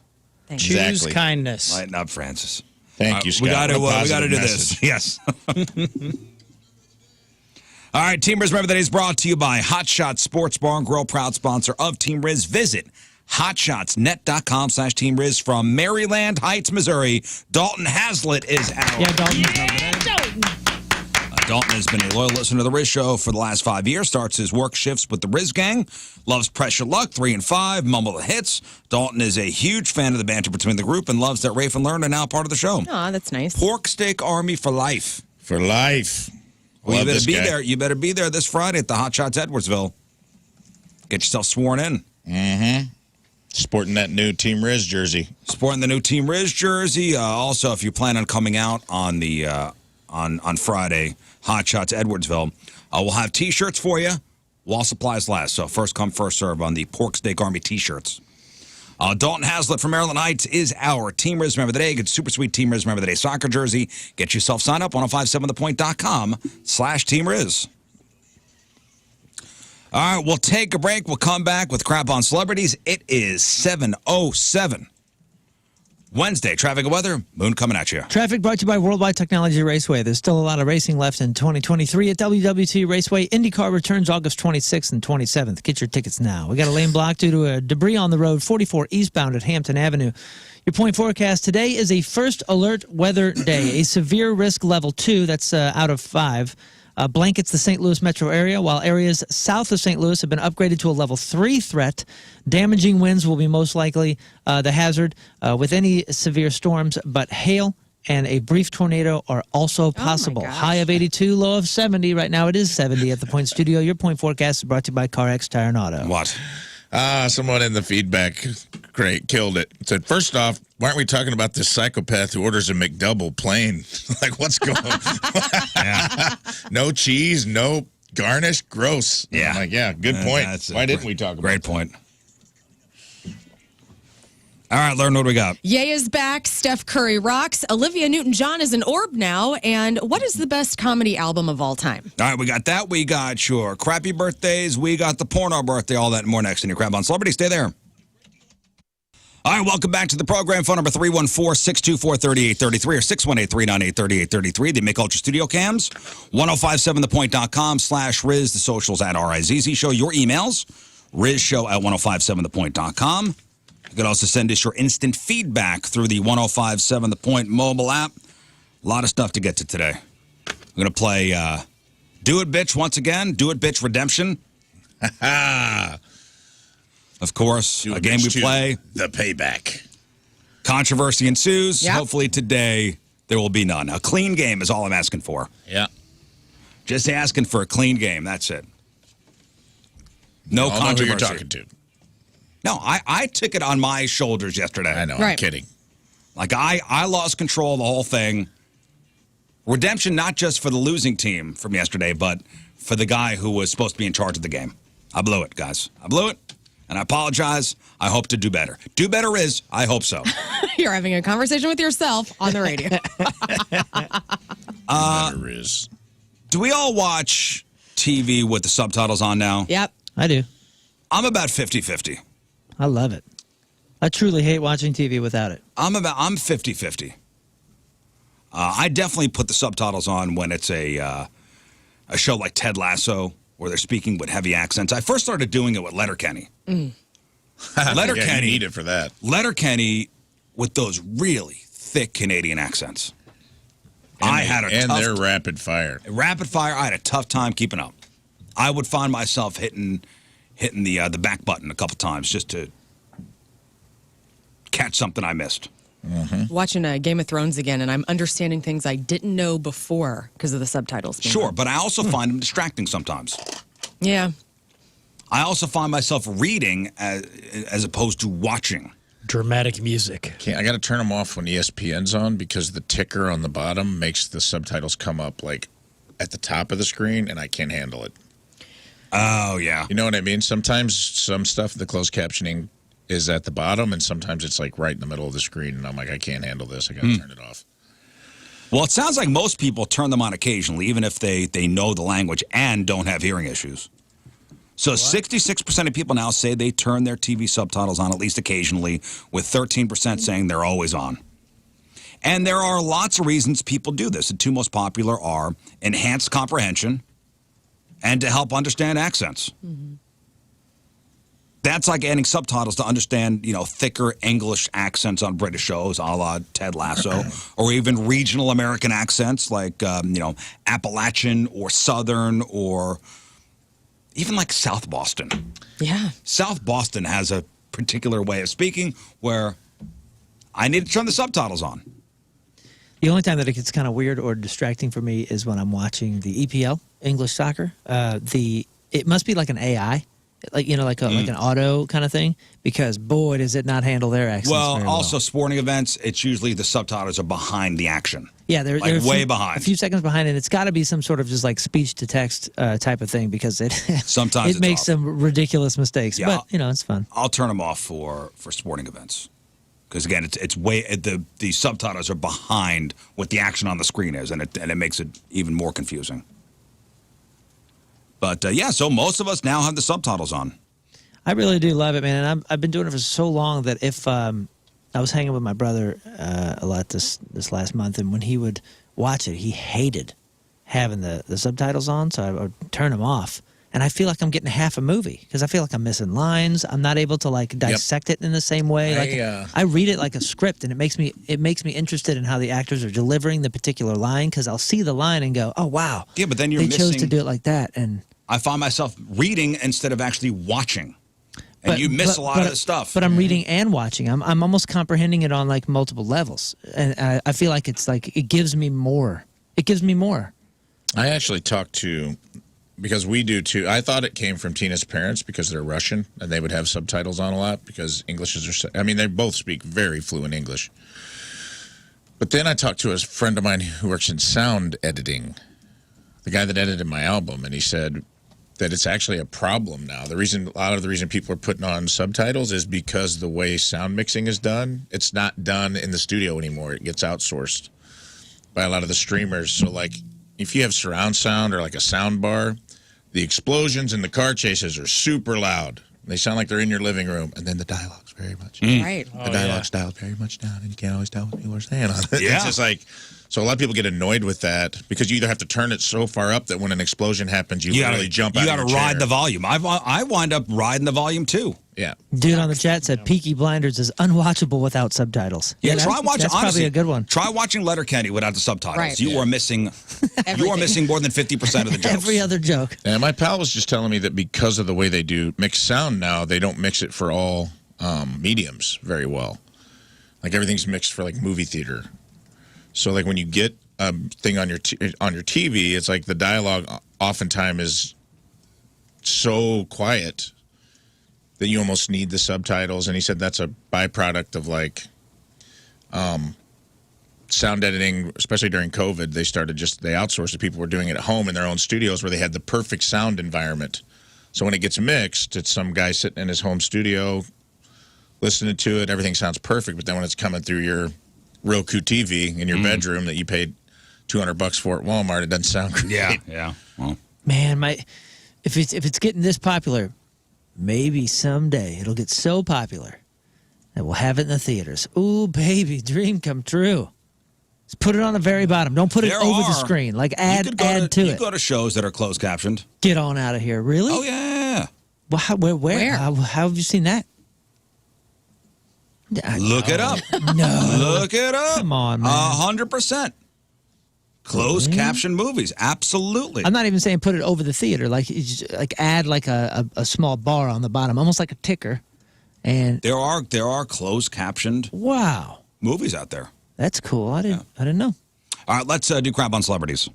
Choose kindness. Lighten up, Francis. Thank you, Scott. We got to do this. Yes. All right, Team Rizz, remember that is brought to you by Hot Shots Sports Bar and Grill, proud sponsor of Team Rizz. Visit hotshotsnet.com/Team Rizz from Maryland Heights, Missouri. Dalton Hazlitt is out. Yeah, Dalton. Dalton has been a loyal listener to the Rizz Show for the last 5 years. Starts his work shifts with the Rizz Gang. Loves Pressure Luck, 3 and 5, Mumble the Hits. Dalton is a huge fan of the banter between the group and loves that Rafe and Lern are now part of the show. Aw, that's nice. Pork Steak Army for life. For life. Well, you better be there. You better be there this Friday at the Hot Shots Edwardsville. Get yourself sworn in. Sporting that new Team Rizz jersey. Sporting the new Team Rizz jersey. Also, if you plan on coming out on the on Friday, Hot Shots Edwardsville, we'll have T-shirts for you while supplies last. So first come, first serve on the Pork Steak Army T-shirts. Dalton Hazlitt from Maryland Heights is our Team Rizz Remember the Day. Get super sweet Team Rizz Remember the Day soccer jersey. Get yourself signed up, 1057thepoint.com/Team Rizz. All right, we'll take a break. We'll come back with Crap on Celebrities. It is 7:07. Wednesday, traffic and weather. Moon coming at you. Traffic brought to you by Worldwide Technology Raceway. There's still a lot of racing left in 2023 at WWT Raceway. IndyCar returns August 26th and 27th. Get your tickets now. We got a lane block due to a debris on the road 44 eastbound at Hampton Avenue. Your point forecast today is a first alert weather day. A severe risk level 2, that's out of 5. Blankets the St. Louis metro area, while areas south of St. Louis have been upgraded to a level 3 threat. Damaging winds will be most likely the hazard with any severe storms, but hail and a brief tornado are also possible. High of 82, low of 70. Right now it is 70 at the Point Studio. Your point forecast is brought to you by CarX Tire and Auto. What? Someone in the feedback killed it. Said, first off, why aren't we talking about this psychopath who orders a McDouble plain? Like, what's going on? No cheese, no garnish, gross. Yeah. I'm like, yeah, good point. Why didn't we talk about Great point. All right, Lern, what do we got? Ye is back. Steph Curry rocks. Olivia Newton-John is an orb now. And what is the best comedy album of all time? All right, we got that. We got your crappy birthdays. We got the porno birthday. All that and more next in your Crap on Celebrity. Stay there. All right, welcome back to the program. Phone number 314-624-3833 or 618-398-3833. The Mick Ultra Studio Cams. 1057thepoint.com/Rizz. The socials at RIZZ Show. Your emails, RizzShow@1057thepoint.com. You can also send us your instant feedback through the 1057 The Point mobile app. A lot of stuff to get to today. We're going to play Do It Bitch once again. Do It Bitch Redemption. Of course, a game we play. The Payback. Controversy ensues. Yep. Hopefully today there will be none. A clean game is all I'm asking for. Yeah. Just asking for a clean game. That's it. No I don't know who controversy. you're talking to. No, I took it on my shoulders yesterday. I know. I'm Right. kidding. Like, I lost control of the whole thing. Redemption not just for the losing team from yesterday, but for the guy who was supposed to be in charge of the game. I blew it, guys. I blew it, and I apologize. I hope to do better. Do better is, I hope so. You're having a conversation with yourself on the radio. Rizz. Do we all watch TV with the subtitles on now? Yep. I do. I'm about 50-50. I love it. I truly hate watching TV without it. I'm 50-50. I definitely put the subtitles on when it's a show like Ted Lasso, where they're speaking with heavy accents. I first started doing it with Letterkenny. Letterkenny. You need it for that. Letterkenny with those really thick Canadian accents. And they're rapid fire. Rapid fire, I had a tough time keeping up. I would find myself hitting the back button a couple times just to catch something I missed. Watching Game of Thrones again, and I'm understanding things I didn't know before because of the subtitles. Sure, but I also find them distracting sometimes. Yeah. I also find myself reading as opposed to watching. Dramatic music. I got to turn them off when ESPN's on because the ticker on the bottom makes the subtitles come up like at the top of the screen, and I can't handle it. Oh, yeah. You know what I mean? Sometimes some stuff, the closed captioning is at the bottom, and sometimes it's like right in the middle of the screen, and I'm like, I can't handle this. I got to turn it off. Well, it sounds like most people turn them on occasionally, even if they know the language and don't have hearing issues. So 66% of people now say they turn their TV subtitles on at least occasionally, with 13% saying they're always on. And there are lots of reasons people do this. The two most popular are enhanced comprehension and to help understand accents. That's like adding subtitles to understand, thicker English accents on British shows, a la Ted Lasso, or even regional American accents like, Appalachian or Southern or even like South Boston. Yeah. South Boston has a particular way of speaking where I need to turn the subtitles on. The only time that it gets kind of weird or distracting for me is when I'm watching the EPL, English soccer. It must be like an AI, like an auto kind of thing, because boy, does it not handle their accents very well. Also sporting events, it's usually the subtitles are behind the action. Yeah, they're way behind. A few seconds behind, and it's got to be some sort of just like speech to text type of thing because sometimes it makes some ridiculous mistakes. Yeah, but it's fun. I'll turn them off for sporting events because again, it's way the subtitles are behind what the action on the screen is, and it makes it even more confusing. But so most of us now have the subtitles on. I really do love it, man, and I've been doing it for so long that if I was hanging with my brother a lot this last month, and when he would watch it, he hated having the subtitles on, so I would turn them off. And I feel like I'm getting half a movie because I feel like I'm missing lines. I'm not able to dissect it in the same way. I read it like a script, and it makes me interested in how the actors are delivering the particular line because I'll see the line and go, oh wow, yeah, but then they chose to do it like that. And I find myself reading instead of actually watching. And you miss a lot of the stuff. But I'm reading and watching. I'm almost comprehending it on like multiple levels, and I feel like it's like it gives me more. It gives me more. I actually talked to, because we do too. I thought it came from Tina's parents because they're Russian and they would have subtitles on a lot because they both speak very fluent English. But then I talked to a friend of mine who works in sound editing, the guy that edited my album, and he said that it's actually a problem now. A lot of the reason people are putting on subtitles is because the way sound mixing is done, it's not done in the studio anymore. It gets outsourced by a lot of the streamers. So like if you have surround sound or like a sound bar, the explosions and the car chases are super loud. They sound like they're in your living room, and then the dialogue's very much right. The dialogue's dialed very much down, and you can't always tell what people are saying on it. Yeah. It's just like, so a lot of people get annoyed with that because you either have to turn it so far up that when an explosion happens, you literally jump out of your chair. You got to ride the volume. I wind up riding the volume too. Yeah. Dude on the chat said Peaky Blinders is unwatchable without subtitles. Yeah, try watching. That's honestly, probably a good one. Try watching Letterkenny without the subtitles. Right. You are missing. You are missing more than 50% of the jokes. Every other joke. And my pal was just telling me that because of the way they do mix sound now, they don't mix it for all mediums very well. Like everything's mixed for like movie theater. So like when you get thing on your TV, it's like the dialogue oftentimes is so quiet that you almost need the subtitles. And he said that's a byproduct of like sound editing, especially during COVID. They outsourced it. People were doing it at home in their own studios where they had the perfect sound environment. So when it gets mixed, it's some guy sitting in his home studio listening to it. Everything sounds perfect. But then when it's coming through your Roku TV in your bedroom that you paid $200 for at Walmart, it doesn't sound great. Yeah. Well, Man, if it's getting this popular, maybe someday it'll get so popular that we'll have it in the theaters. Ooh, baby, dream come true. Just put it on the very bottom. Don't put it over the screen. Like add to it. You go to shows that are closed captioned. Get on out of here. Really? Oh yeah. Well, where? How have you seen that? Look it up. No. Look it up. Come on, man. 100%. Closed caption movies. Absolutely. I'm not even saying put it over the theater. Like add like a small bar on the bottom, almost like a ticker. And there are closed captioned movies out there. That's cool. I didn't know. All right, let's do crap on celebrities.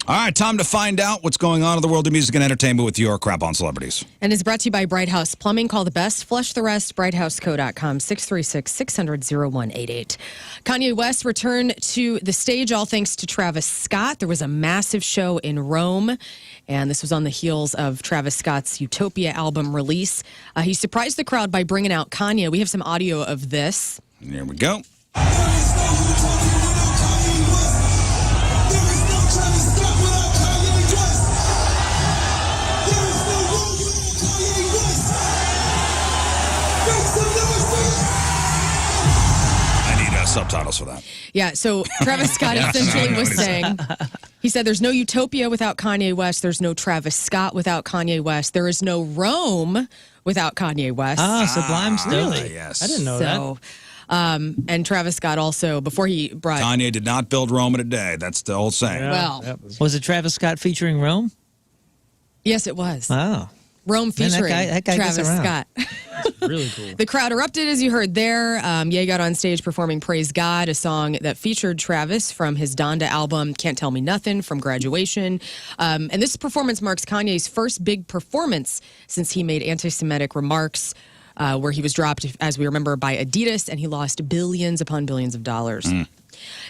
All right, time to find out what's going on in the world of music and entertainment with your crap on celebrities. And it's brought to you by Bright House Plumbing. Call the best. Flush the rest. BrightHouseCo.com. 636-600-0188. Kanye West returned to the stage, all thanks to Travis Scott. There was a massive show in Rome, and this was on the heels of Travis Scott's Utopia album release. He surprised the crowd by bringing out Kanye. We have some audio of this. And here we go. Subtitles for that. Yeah, so Travis Scott essentially was saying, he said there's no Utopia without Kanye West, there's no Travis Scott without Kanye West, there is no Rome without Kanye West. Sublime still. Really? Yes. I didn't know that. And Travis Scott also, before he brought... Kanye did not build Rome in a day. That's the old saying. Well, was it Travis Scott featuring Rome? Yes, it was. Wow. Rome featuring that guy Travis gets around. Scott. Really cool. The crowd erupted, as you heard there. Ye got on stage performing Praise God, a song that featured Travis from his Donda album, Can't Tell Me Nothing, from Graduation. And this performance marks Kanye's first big performance since he made anti-Semitic remarks, where he was dropped, as we remember, by Adidas, and he lost billions upon billions of dollars.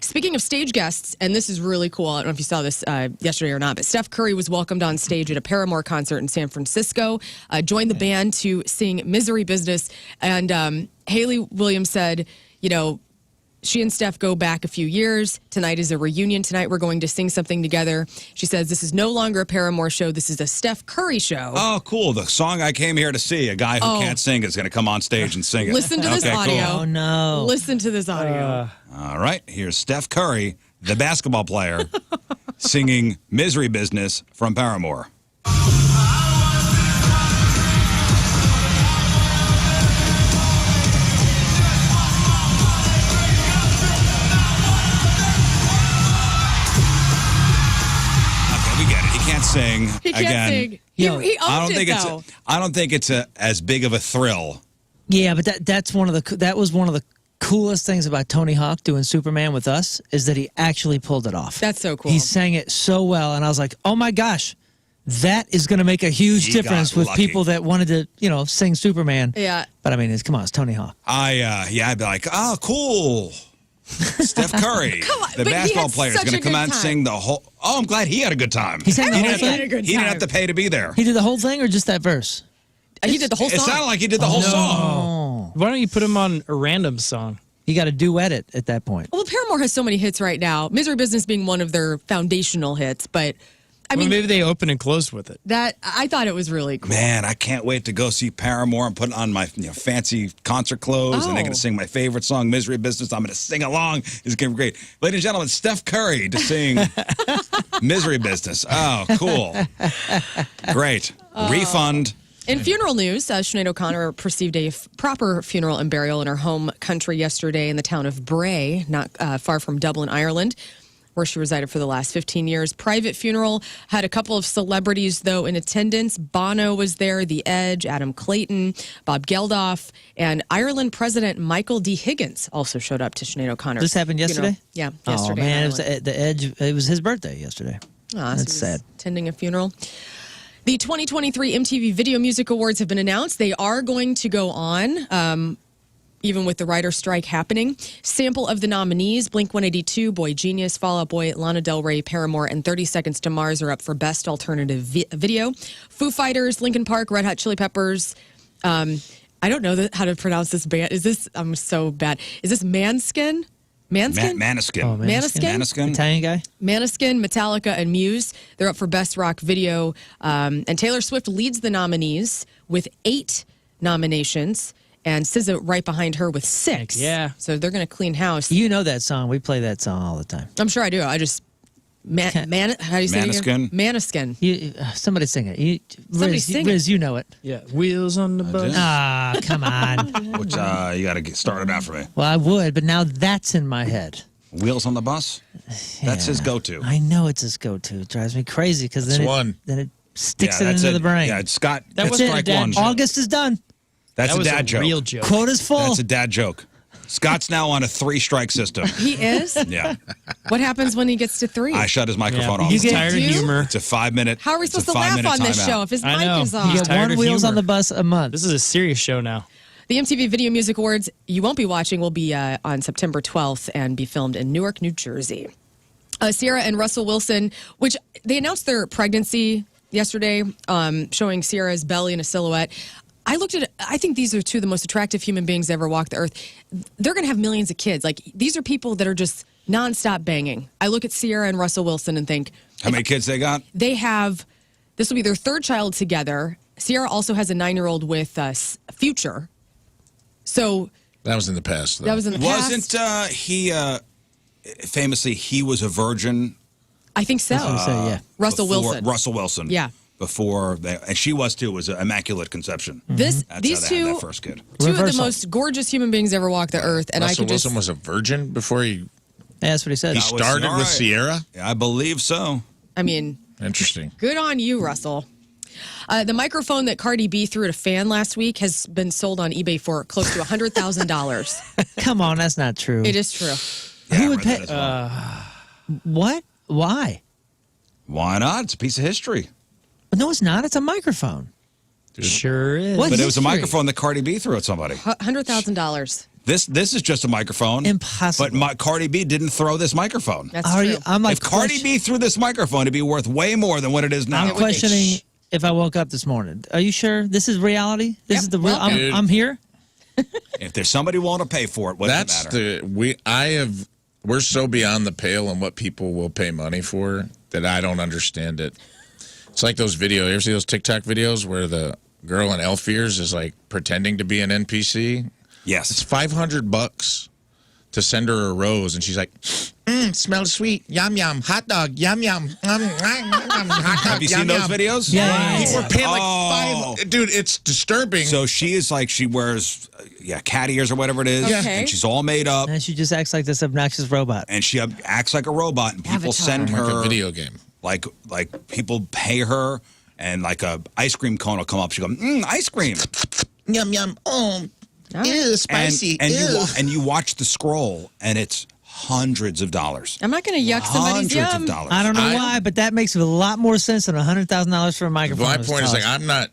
Speaking of stage guests, and this is really cool, I don't know if you saw this yesterday or not, but Steph Curry was welcomed on stage at a Paramore concert in San Francisco, joined the band to sing Misery Business, and Haley Williams said, you know, she and Steph go back a few years. Tonight is a reunion. Tonight we're going to sing something together. She says this is no longer a Paramore show. This is a Steph Curry show. Oh, cool. The song I came here to see, a guy who can't sing is going to come on stage and sing it. Listen to this audio. Cool. Oh, no. Listen to this audio. All right. Here's Steph Curry, the basketball player, singing Misery Business from Paramore. Sing he can't again. sing. He owned I don't think it's as big of a thrill. Yeah, but that was one of the coolest things about Tony Hawk doing Superman with us is that he actually pulled it off. That's so cool. He sang it so well, and I was like, oh my gosh, that is going to make a huge difference with people that wanted to, sing Superman. Yeah. But I mean, it's Tony Hawk. I'd be like, oh, cool. Steph Curry, the basketball player, is going to come out and sing the whole. Oh, I'm glad he had a good time. He sang the whole thing. He didn't have to pay to be there. He did the whole thing, or just that verse? He did the whole song. It sounded like he did the whole song. Why don't you put him on a random song? You got to duet it at that point. Well, Paramore has so many hits right now. Misery Business being one of their foundational hits, but I mean, maybe they open and close with it. That I thought it was really cool. Man, I can't wait to go see Paramore and put on my fancy concert clothes, and they're going to sing my favorite song, Misery Business. I'm going to sing along. It's going to be great. Ladies and gentlemen, Steph Curry to sing Misery Business. Oh, cool. Great. Refund. In funeral news, Sinead O'Connor received a proper funeral and burial in her home country yesterday in the town of Bray, not far from Dublin, Ireland. where she resided for the last 15 years. Private funeral had a couple of celebrities, though, in attendance. Bono was there, The Edge, Adam Clayton, Bob Geldof, and Ireland President Michael D. Higgins also showed up to Sinead O'Connor's. This happened yesterday? Yeah, yesterday. Oh, man, it was The Edge. It was his birthday yesterday. That's sad. Attending a funeral. The 2023 MTV Video Music Awards have been announced. They are going to go on, even with the writer's strike happening. Sample of the nominees: Blink-182, Boy Genius, Fall Out Boy, Lana Del Rey, Paramore, and 30 Seconds to Mars are up for Best Alternative Video. Foo Fighters, Linkin Park, Red Hot Chili Peppers. I don't know how to pronounce this band. I'm so bad. Is this Manskin? Manskin? Maneskin. Oh, Maneskin? Italian guy? Maneskin, Metallica, and Muse. They're up for Best Rock Video. And Taylor Swift leads the nominees with 8 nominations. And SZA right behind her with 6. Yeah. So they're going to clean house. You know that song. We play that song all the time. I'm sure I do. I just... how do you say it again? Maneskin. Maneskin. Somebody sing it. Somebody sing it. Riz, you know it. Yeah. Wheels on the bus. Ah, come on. Which you got to get started out for me. Well, I would, but now that's in my head. Wheels on the bus? That's his go-to. I know it's his go-to. It drives me crazy because then it sticks it into the brain. Yeah, Scott. That was strike dad one. joke. August is done. That's That a was dad joke. real joke. Quota's full. That's a dad joke. Scott's now on a 3-strike system. He is? Yeah. What happens when he gets to 3? I shut his microphone off. He's tired of You? humor. It's a 5-minute. How are we supposed to laugh on this show if his I mic know. is You off? You get tired one of Wheels on humor. the Bus a month. This is a serious show now. The MTV Video Music Awards you won't be watching will be on September 12th and be filmed in Newark, New Jersey. Sierra and Russell Wilson, which they announced their pregnancy yesterday, showing Sierra's belly in a silhouette. I looked at it. I think these are two of the most attractive human beings to ever walk the earth. They're going to have millions of kids. Like, these are people that are just nonstop banging. I look at Sierra and Russell Wilson and think, How many kids they got? they have, this will be their 3rd child together. Sierra also has a 9-year-old with Future. So That was in the past, though. that was in the past. Wasn't he famously, he was a virgin? I think so. That's what I say, yeah. Russell before- Wilson. Russell Wilson. Yeah. Before, and she was too, it was an immaculate conception. These That's these how they had two, that first kid. two of the Reversal. most gorgeous human beings ever walked the earth, and Russell I could just Wilson was a virgin before he Yeah, that's what he said. was- started all with right. Sierra? Yeah, I believe so. I mean, Interesting. good on you, Russell. The microphone that Cardi B threw at a fan last week has been sold on eBay for close to $100,000. Come on, that's not true. It is true. Yeah, Who I would read that pay- as well. What? Why? Why not? It's a piece of history. No, it's not. It's a microphone. Sure is. What? But it was a history? microphone that Cardi B threw at somebody. $100,000. This is just a microphone. Impossible. But Cardi B didn't throw this microphone. That's Are true. you, I'm like If Cardi B threw this microphone, it'd be worth way more than what it is now. I'm would be. questioning if I woke up this morning. Are you sure this is reality? This Yep, is the real. welcome. I'm here. If there's somebody willing to pay for it, what does it matter? We're so beyond the pale on what people will pay money for that I don't understand it. It's like those videos. You ever see those TikTok videos where the girl in Elf Ears is like pretending to be an NPC? Yes. It's $500 to send her a rose, and she's like, smells sweet, yum yum, hot dog, yum yum, hot dog. Have you seen those videos? Yeah. People are paying Oh. like dude, it's disturbing. So she is like, she wears, cat ears or whatever it is. Okay. And she's all made up. And she just acts like this obnoxious robot. And she acts like a robot. And people Avatar. send like her, a video game. like people pay her, and like a ice cream cone will come up. She go, ice cream. Yum yum. Oh, right. ew, spicy. And you watch the scroll, and it's hundreds of dollars. I'm not going to yuck somebody's Hundreds yum. of dollars. I don't know I- why, but that makes a lot more sense than $100,000 for a microphone. My It's point is like tough.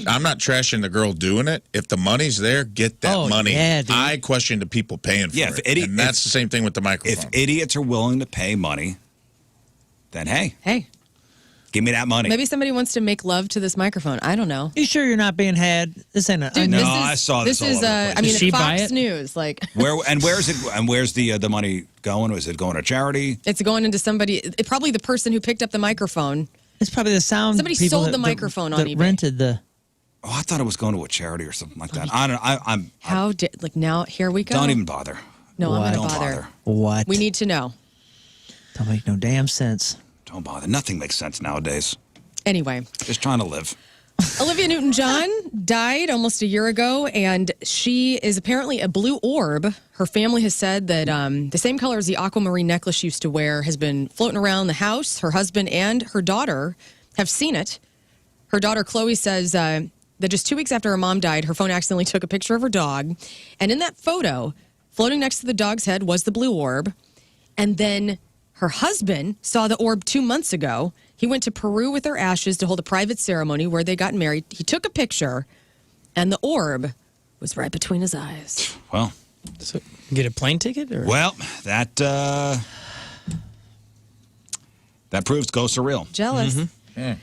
I'm not trashing the girl doing it. If the money's there, get that Oh, money. yeah, dude. I question the people paying for Yeah, it. And that's the same thing with the microphone. If idiots are willing to pay money, then hey, give me that money. Maybe somebody wants to make love to this microphone. I don't know. You sure you're not being had? This ain't a. Dude, No, this is, I saw this all is over the place. I mean, Did she buy Fox it? News. Like, Where's it? And where's the money going? Is it going to charity? it's going into somebody. Probably the person who picked up the microphone. It's probably the sound. Somebody people sold that- the microphone on that eBay. rented the. Oh, I thought it was going to a charity or something like that. I don't. I'm. How did like now? Here we go. Don't even bother. No, I'm Don't going to bother. What? We need to know. Don't make no damn sense. Don't bother. Nothing makes sense nowadays. Anyway, Just trying to live. Olivia Newton-John died almost a year ago, and she is apparently a blue orb. Her family has said that the same color as the aquamarine necklace she used to wear has been floating around the house. Her husband and her daughter have seen it. Her daughter, Chloe, says that just 2 weeks after her mom died, her phone accidentally took a picture of her dog. And in that photo, floating next to the dog's head was the blue orb. And then her husband saw the orb 2 months ago. He went to Peru with her ashes to hold a private ceremony where they got married. He took a picture, and the orb was right between his eyes. Well, So, get a plane ticket? Or? well, that proves ghosts are real. Jealous. Yeah.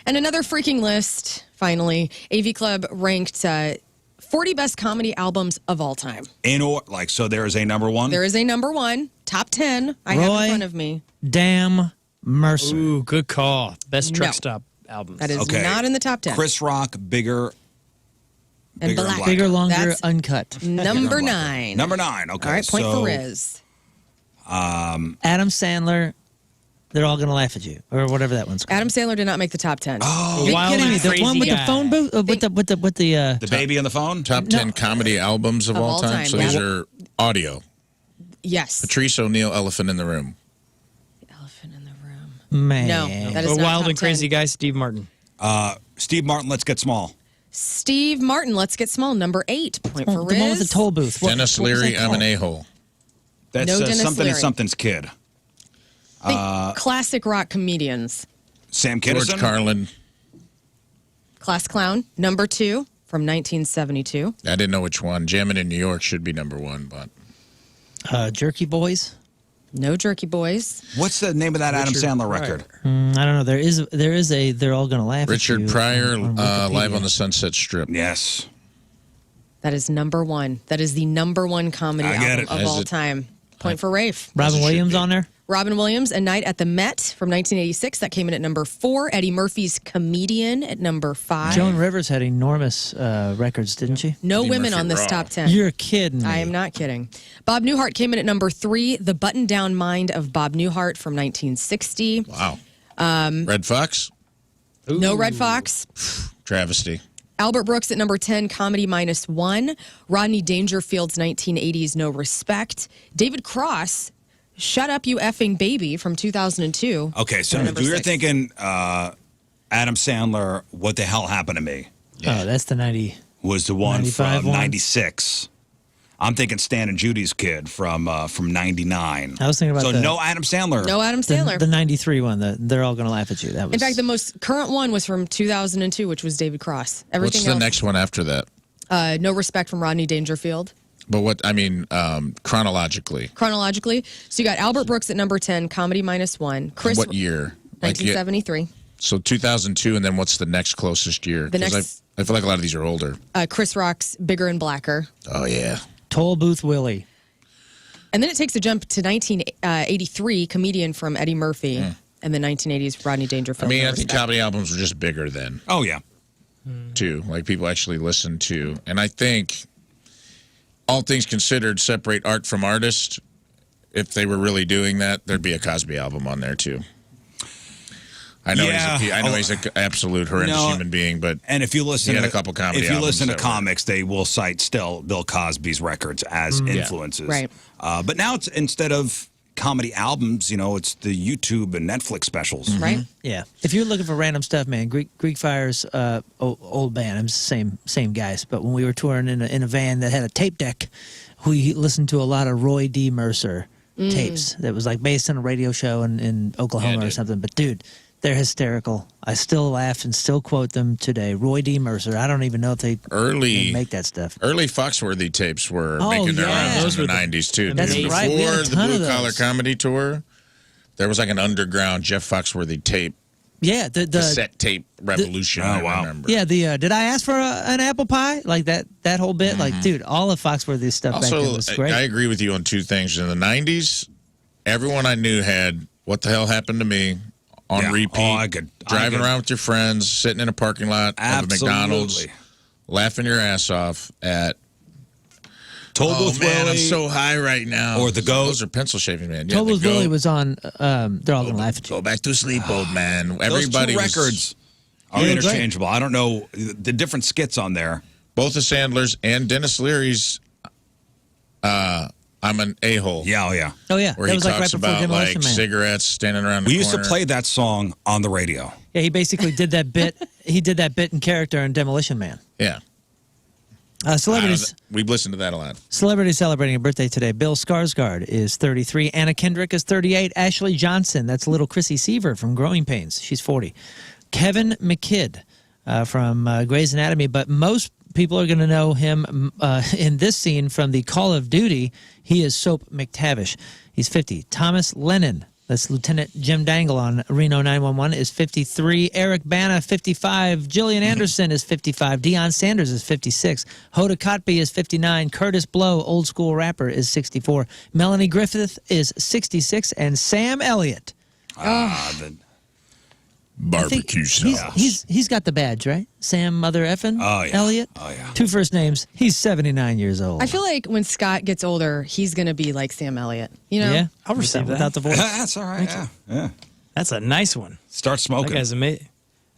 And another freaking list, finally. AV Club ranked 40 best comedy albums of all time. So there is a number one. There is a number one, top 10. I have in front of me. Damn Mercer. Ooh, good call. Best truck No. stop albums. That is Okay. not in the top 10. Chris Rock, bigger, and Black. Bigger, longer, That's uncut. number 9. Number 9. Okay. All right, point so, for Rizz. Adam Sandler. They're all gonna laugh at you, or whatever that one's called. Adam Sandler did not make the top 10. Oh, You're Wild kidding and me. The crazy one with guy. the phone booth, with the the baby on the phone. Top 10 comedy albums of all time. So yeah. these are audio. Yes. Patrice O'Neill, Elephant in the Room. Elephant in the room. man. No, that is A not wild top and crazy 10. guy, Steve Martin. Steve Martin, Let's Get Small. Steve Martin, Let's Get Small, number 8. Point for Rizz. The one with the toll booth. Dennis what was Leary, that I'm an called? A-hole. That's No Dennis something Leary. and something's kid. Think classic rock comedians. Sam George Kinison. Carlin. Class Clown, number 2 from 1972. I didn't know which one. Jammin' in New York should be number 1, but Jerky Boys. No Jerky Boys. What's the name of that Adam Sandler record? I don't know. There is a. They're all gonna laugh. Richard at you Pryor, on Wikipedia. Live on the Sunset Strip. Yes. That is number 1. That is the number 1 comedy I get album it. of Is all it? time. Point for Rafe. Robin As it should Williams be. on there. Robin Williams, A Night at the Met from 1986. That came in at number 4. Eddie Murphy's Comedian at number 5. Joan Rivers had enormous records, didn't she? No Eddie women Murphy on this Raw. top 10. You're kidding me. I am not kidding. Bob Newhart came in at number 3. The Button Down Mind of Bob Newhart from 1960. Wow. Red Fox? No Red Fox. Travesty. Albert Brooks at number 10, Comedy -1. Rodney Dangerfield's 1980s No Respect. David Cross, Shut Up You Effing Baby from 2002. Okay, so Number if you're 6. thinking Adam Sandler, What the Hell Happened to Me Oh, that's the 90. was the one 95 from one? 96. I'm thinking Stan and Judy's Kid from 99. I was thinking about So the, no Adam Sandler. No Adam Sandler. the 93 one. They're all gonna laugh at you. That was. In fact, the most current one was from 2002, which was David Cross. Everything What's the else, next one after that? No Respect from Rodney Dangerfield. But chronologically. Chronologically, so you got Albert Brooks at number 10, Comedy -1. Chris, What year? Like, 1973. so 2002, and then what's the next closest year? The 'Cause next- I feel like a lot of these are older. Chris Rock's Bigger and Blacker. Oh, yeah. Toll Booth Willie. And then it takes a jump to 1983, Comedian from Eddie Murphy. And the 1980s, Rodney Dangerfield. I mean, No I think Respect. comedy albums were just bigger then, Oh, yeah. too. Like, people actually listened to. And I think, all things considered, separate art from artist. If they were really doing that, there'd be a Cosby album on there, too. I know he's an absolute horrendous No, human being, but And if you listen, He had to, a couple comedy if you albums listen to that were- comics, they will cite still Bill Cosby's records as influences. Right. But now it's instead of comedy albums, it's the YouTube and Netflix specials. Right? Yeah. If you're looking for random stuff, man, Greek Fire's old band. I'm the same guys, but when we were touring in a van that had a tape deck, we listened to a lot of Roy D. Mercer tapes. That was like based on a radio show in Oklahoma or dude. something. But dude, they're hysterical. I still laugh and still quote them today. Roy D. Mercer. I don't even know if they make that stuff. Early Foxworthy tapes were Oh, making their yeah. rounds Those in were the the- 90s, too. That's Dude. right. We had a Before the ton of Blue Collar those. Comedy Tour, there was like an underground Jeff Foxworthy tape, Yeah, the cassette tape revolution. Oh, I wow. remember. yeah, did I ask for an apple pie? Like that whole bit? Like, dude, all of Foxworthy's stuff back then Also, was great. I agree with you on two things. In the 90s, everyone I knew had What the Hell Happened to Me on Yeah. repeat. Oh, I could- driving around with your friends, sitting in a parking lot of a McDonald's, Absolutely. laughing your ass off at, Toll oh Booth man, I'm Willie. so high right now. Or The Goat. Those are pencil shaving, man. Yeah, Toll The Booth Willie Goat. was on. They're all gonna laugh at you. Go back to sleep, old man. Those Everybody two was- records. are They were interchangeable. I don't know the different skits on there. Both the Sandlers and Dennis Leary's I'm an A-hole. Yeah, oh yeah. Oh yeah, Where that he was like right talks before about Demolition like Man. cigarettes standing around the We used to corner. play that song on the radio. Yeah, he basically did that bit. He did that bit in character in Demolition Man. Yeah. Celebrities. We've listened to that a lot. Celebrity celebrating a birthday today. Bill Skarsgård is 33. Anna Kendrick is 38. Ashley Johnson, that's little Chrissy Seaver from Growing Pains. She's 40. Kevin McKidd from Grey's Anatomy. But most people are going to know him in this scene from the Call of Duty. He is Soap McTavish. He's 50. Thomas Lennon, that's Lieutenant Jim Dangle on Reno 911, is 53. Eric Bana, 55. Gillian Anderson is 55. Deion Sanders is 56. Hoda Kotb is 59. Curtis Blow, old school rapper, is 64. Melanie Griffith is 66. And Sam Elliott. Barbecue sauce. He's got the badge, right? Sam Mother Effin Elliott. Oh, yeah. 2 first names. He's 79 years old. I feel like when Scott gets older, he's going to be like Sam Elliott. You know? Yeah, I'll receive that. without the voice. That's all right. Yeah. That's a nice one. Start That smoking. guy's amazing.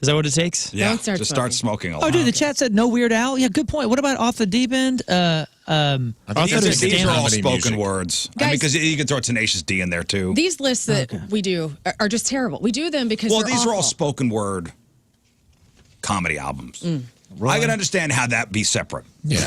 Is that what it takes? Yeah, Don't start just start smoking a Oh, lot. dude, the chat said no Weird Al. Yeah, good point. What about Off the Deep End? I think These are all comedy spoken music. words. Guys- because you can throw Tenacious D in there too. These lists that we do are just terrible. We do them because Well, they're these are all awful. spoken word comedy albums. I can understand how that be separate. Yeah.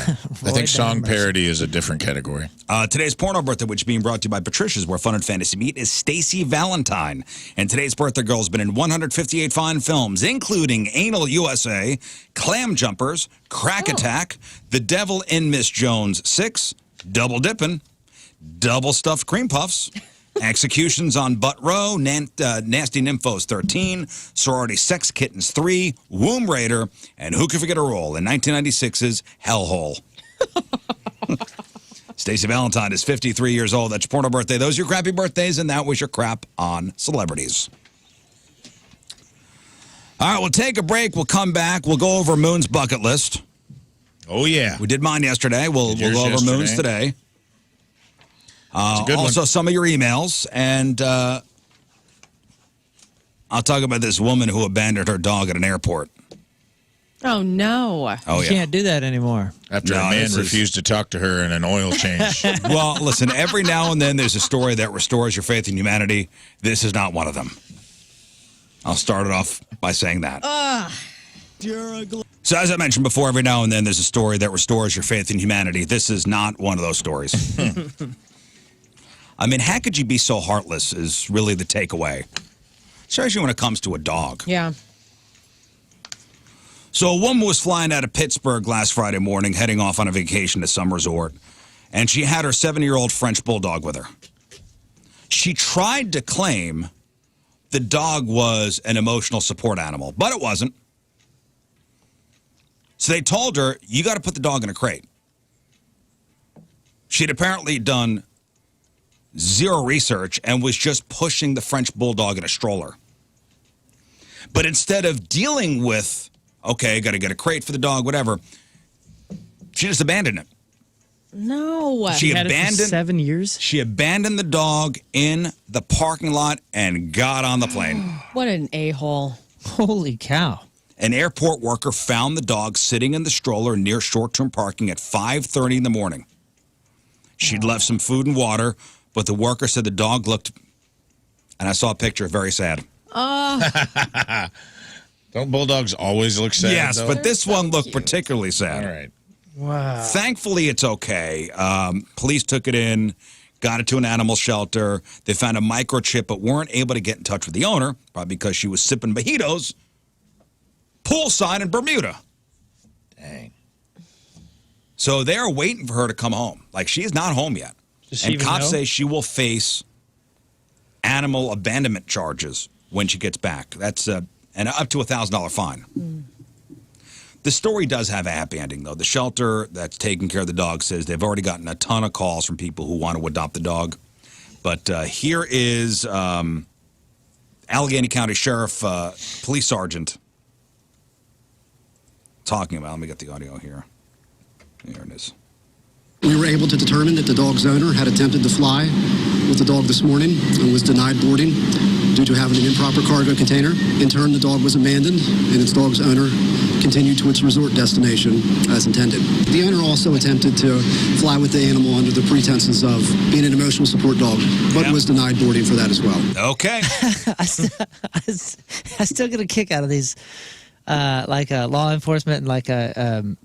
I think song parody is a different category. Today's porno birthday, which is being brought to you by Patricia's, where fun and fantasy meet, is Stacey Valentine. And today's birthday girl has been in 158 fine films, including Anal USA, Clam Jumpers, Crack Attack, The Devil in Miss Jones 6, Double Dippin', Double Stuffed Cream Puffs, Executions on Butt Row, Nasty Nymphos 13, Sorority Sex Kittens 3, Womb Raider, and who can forget a role in 1996's Hellhole. Stacey Valentine is 53 years old. That's your porno birthday. Those are your crappy birthdays, and that was your crap on celebrities. All right, we'll take a break. We'll come back. We'll go over Moon's bucket list. Oh, yeah. We did mine yesterday. We'll Did yours go over yesterday? Moon's today. It's a good Also, one. some of your emails, and I'll talk about this woman who abandoned her dog at an airport. Oh, no. Oh, You yeah. can't do that anymore. After No, a man this is- refused to talk to her in an oil change. Well, listen, every now and then there's a story that restores your faith in humanity. This is not one of them. I'll start it off by saying that. So, as I mentioned before, every now and then there's a story that restores your faith in humanity. This is not one of those stories. I mean, how could you be so heartless is really the takeaway, especially when it comes to a dog. Yeah. So a woman was flying out of Pittsburgh last Friday morning, heading off on a vacation to some resort, and she had her 7-year-old French bulldog with her. She tried to claim the dog was an emotional support animal, but it wasn't. So they told her, you got to put the dog in a crate. She'd apparently done zero research and was just pushing the French bulldog in a stroller. But instead of dealing with, okay, got to get a crate for the dog, whatever, she just abandoned it. No. She Had it for abandoned 7 years. She abandoned the dog in the parking lot and got on the plane. What an a-hole. Holy cow. An airport worker found the dog sitting in the stroller near short-term parking at 5:30 in the morning. She'd left some food and water, but the worker said the dog looked, and I saw a picture, very sad. Don't bulldogs always look sad? Yes, though? but this one looked particularly sad. All right. Wow. Thankfully, it's okay. Police took it in, got it to an animal shelter. They found a microchip, but weren't able to get in touch with the owner, probably because she was sipping mojitos poolside in Bermuda. Dang. So they're waiting for her to come home. Like, she is not home yet. Does she And even cops know? say she will face animal abandonment charges when she gets back. That's an up to $1,000 fine. The story does have a happy ending, though. The shelter that's taking care of the dog says they've already gotten a ton of calls from people who want to adopt the dog. But here is Allegheny County Sheriff Police Sergeant talking about. Let me get the audio here. Here it is. We were able to determine that the dog's owner had attempted to fly with the dog this morning and was denied boarding due to having an improper cargo container. In turn, the dog was abandoned, and its dog's owner continued to its resort destination as intended. The owner also attempted to fly with the animal under the pretenses of being an emotional support dog, but was denied boarding for that as well. Okay. I still get a kick out of these, law enforcement and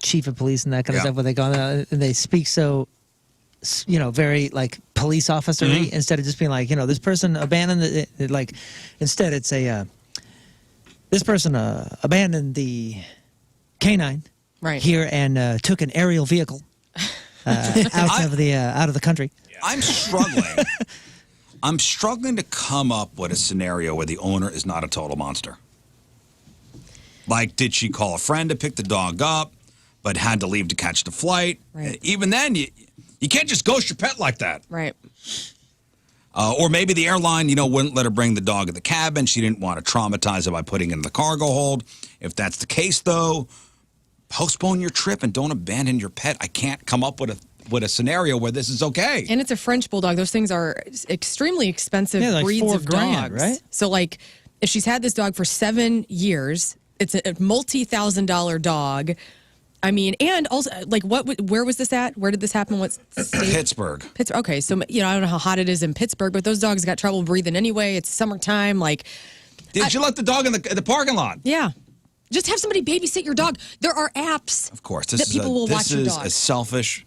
chief of police and that kind of stuff, where they go and they speak so, very like police officer-y instead of just being like, this person abandoned it. Like, instead it's this person abandoned the canine here and took an aerial vehicle out of the country. I'm struggling. I'm struggling to come up with a scenario where the owner is not a total monster. Like, did she call a friend to pick the dog up, but had to leave to catch the flight? Right. Even then, you can't just ghost your pet like that. Right. Or maybe the airline, wouldn't let her bring the dog in the cabin. She didn't want to traumatize it by putting it in the cargo hold. If that's the case, though, postpone your trip and don't abandon your pet. I can't come up with a scenario where this is okay. And it's a French bulldog. Those things are extremely expensive breeds of dogs. Right? So, if she's had this dog for 7 years, it's a multi-$1,000 dog. I mean, and also, where was this at? Where did this happen? What state? Pittsburgh. Okay, so, I don't know how hot it is in Pittsburgh, but those dogs got trouble breathing anyway. It's summertime. Did you let the dog in the parking lot? Yeah. Just have somebody babysit your dog. There are apps. Of course. That people will watch your dog. This is a selfish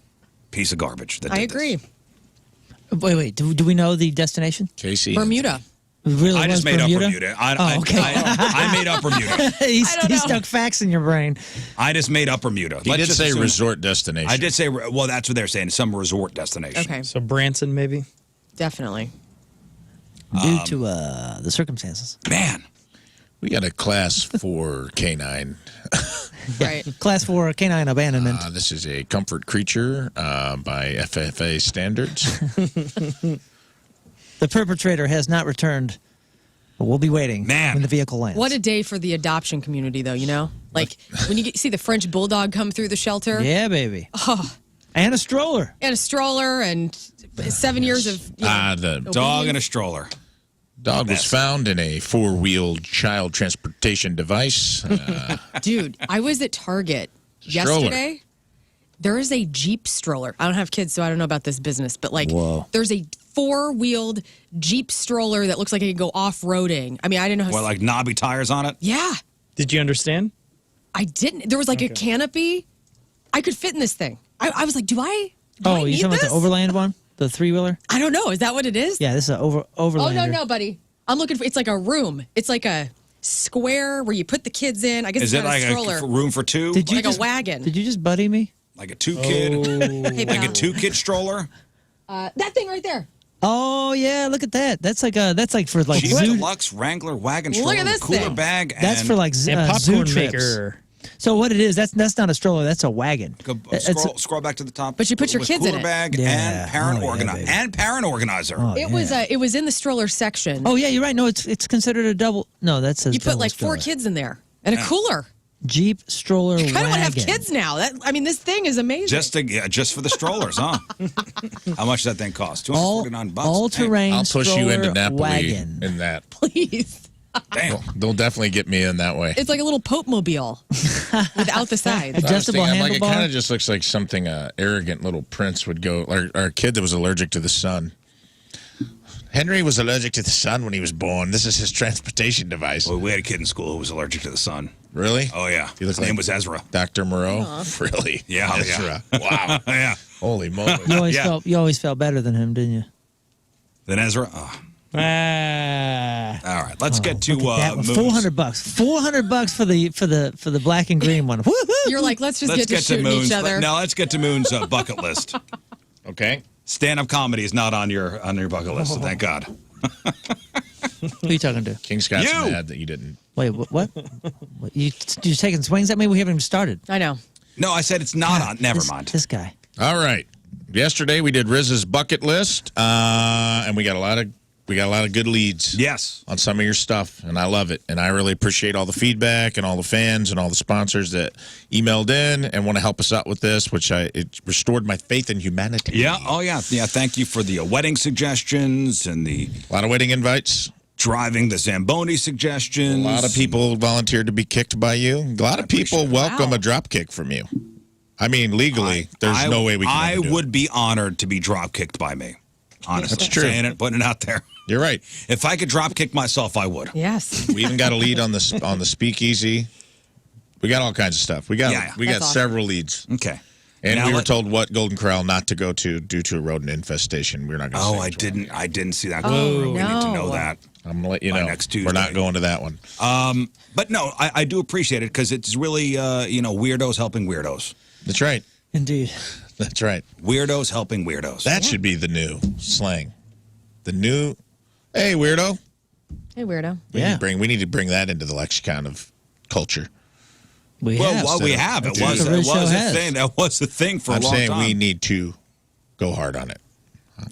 piece of garbage. I agree. Wait. Do we know the destination? Casey. Bermuda. Really, I just made up Bermuda. Okay. I made up Bermuda. He stuck facts in your brain. I just made up Bermuda. He did say resort destination. I did say, well, that's what they're saying, some resort destination. Okay. So Branson, maybe? Definitely. Due to the circumstances. Man. We got a class 4 canine. Right. Class 4 canine abandonment. This is a comfort creature by FFA standards. The perpetrator has not returned, but we'll be waiting when the vehicle lands. What a day for the adoption community, though, when you see the French bulldog come through the shelter. Yeah, baby. Oh. And a stroller. And 7 years of the dog and a stroller. Dog was found in a 4-wheeled child transportation device. Dude, I was at Target yesterday. There is a Jeep stroller. I don't have kids, so I don't know about this business, but there's a 4-wheeled Jeep stroller that looks like it could go off-roading. I mean, I didn't know how... What, like knobby tires on it? Yeah. Did you understand? I didn't. There was a canopy. I could fit in this thing. I was like, do I you talking about the Overland one? The 3-wheeler? I don't know. Is that what it is? Yeah, this is an Overlander. Oh, no, buddy. I'm looking for... It's like a room. It's like a square where you put the kids in. I guess it's not a stroller. A room for two? A wagon. Did you just buddy me? Like a 2-kid? Hey, like a 2-kid stroller? That thing right there. Oh yeah, look at that. That's like for Jeep zoo. Deluxe Wrangler wagon stroller. Look at this cooler thing. bag. That's for zoo popcorn trips. maker. So what it is? That's not a stroller. That's a wagon. Scroll back to the top. But you put your with kids in cooler it. bag and parent organizer. Oh, It was in the stroller section. Oh yeah, you're right. No, it's considered a double. No, that says you put like stroller. 4 kids in there and a cooler. Jeep stroller wagon. I kind of want to have kids now. This thing is amazing. Just for the strollers, huh? How much does that thing cost? $249. All-terrain I'll push you into Napoli wagon. in that. Please. Damn. They'll definitely get me in that way. It's like a little Pope mobile without the sides. Adjustable handlebar. It kind of just looks like something arrogant little prince would go. Our kid that was allergic to the sun. Henry was allergic to the sun when he was born. This is his transportation device. Well, we had a kid in school who was allergic to the sun. Really? Oh, yeah. His name was Ezra. Dr. Moreau? Really? Yeah. Ezra. Wow. Yeah. Holy moly. You always felt better than him, didn't you? Than Ezra? Oh. All right, let's get to $400. $400 for the black and green one. Woo-hoo! You're like, let's get to shooting Moon's, each other. Now let's get to Moon's bucket list. Okay. Stand-up comedy is not on your bucket list, so thank God. Who are you talking to? King Scott's mad that you didn't. Wait, what? You taking swings at me? We haven't even started. I know. No, I said it's not on. Never mind. This guy. All right. Yesterday we did Rizz's bucket list, and we got a lot of We got a lot of good leads. Yes. On some of your stuff, and I love it. And I really appreciate all the feedback and all the fans and all the sponsors that emailed in and want to help us out with this, which it restored my faith in humanity. Yeah. Oh, yeah. Yeah. Thank you for the wedding suggestions and a lot of wedding invites. Driving the Zamboni suggestions. A lot of people volunteered to be kicked by you. A lot of people welcome a drop kick from you. I mean, legally, there's no way we can I do would it. be honored to be drop kicked by me. Honestly. That's true. Saying it, putting it out there. You're right. If I could drop kick myself, I would. Yes. We even got a lead on the speakeasy. We got all kinds of stuff. We got awesome. several leads. Okay. And Now we were told what Golden Corral not to go to due to a rodent infestation. We're not going to say which one. I didn't see that. Oh, We need to no. know that. I'm going to let you By know. next Tuesday. We're not going to that one. But no, I do appreciate it because it's really, weirdos helping weirdos. That's right. Indeed. That's right. Weirdos helping weirdos. That should be the new slang. The new, hey, weirdo. Hey, weirdo. We need to bring that into the lexicon of culture. We Well, have. we have. It was, The Rizz Show a has. thing. That was a thing for I'm a long saying time. we need to go hard on it.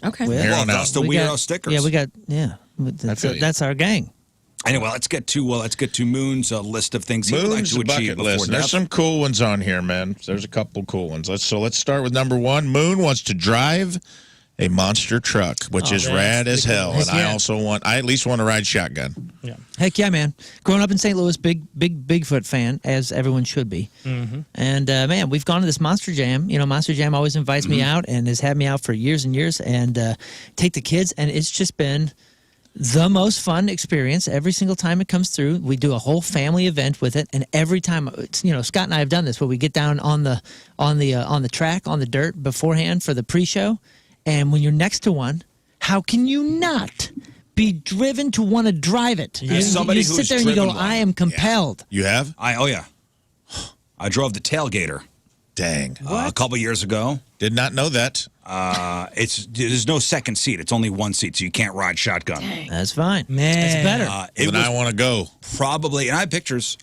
Okay. Well, Here on out. that's the We weirdo got- stickers. Yeah, we got. Yeah, that's our gang. Anyway, let's get to Moon's list of things he would like Moon's to achieve bucket before list. And there's death. some cool ones on here, man. There's a couple cool ones. Let's start with number one. Moon wants to drive a monster truck, which is rad as hell. And I at least want to ride shotgun. Yeah. Heck yeah, man! Growing up in St. Louis, big Bigfoot fan, as everyone should be. Mm-hmm. And man, we've gone to this Monster Jam. Monster Jam always invites me out and has had me out for years and years, and take the kids, and it's just been the most fun experience every single time it comes through. We do a whole family event with it, and every time, Scott and I have done this where we get down on the track on the dirt beforehand for the pre-show, and when you're next to one, how can you not be driven to want to drive it? As somebody you who's sit there and you go, driven one. I am compelled. You have? Oh yeah, I drove the Tailgater Dang. a couple years ago. Did not know that. There's no second seat. It's only one seat, so you can't ride shotgun. That's fine. It's better. It Then was I want to go. probably, and I have pictures.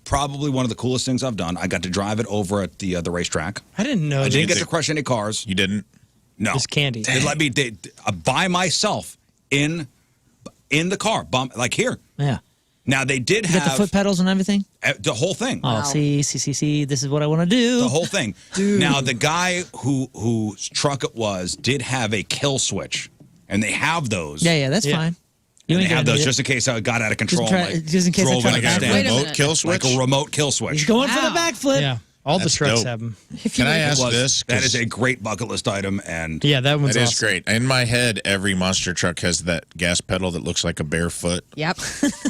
Probably one of the coolest things I've done. I got to drive it over at the racetrack. I didn't know I that. didn't get to crush any cars. You didn't? No, Just candy. They let me by myself in the car, like here. Yeah. Now they did You got have the foot pedals and everything? the whole thing. Oh, see, this is what I want to do. The whole thing. Now the guy whose truck it was did have a kill switch, and they have those. Yeah, that's Yeah. fine. You And ain't they have gotta those do just it. in case I got out of control. just in case I drove try in to a back Like a Wait a remote minute. kill switch? like a remote kill switch. He's going for the Wow. backflip. Yeah. All That's the trucks dope. have them. Can I ask Was- this? That 'Cause is a great bucket list item, and Yeah, that one's That is awesome. great. In my head, every monster truck has that gas pedal that looks like a bare foot. Yep.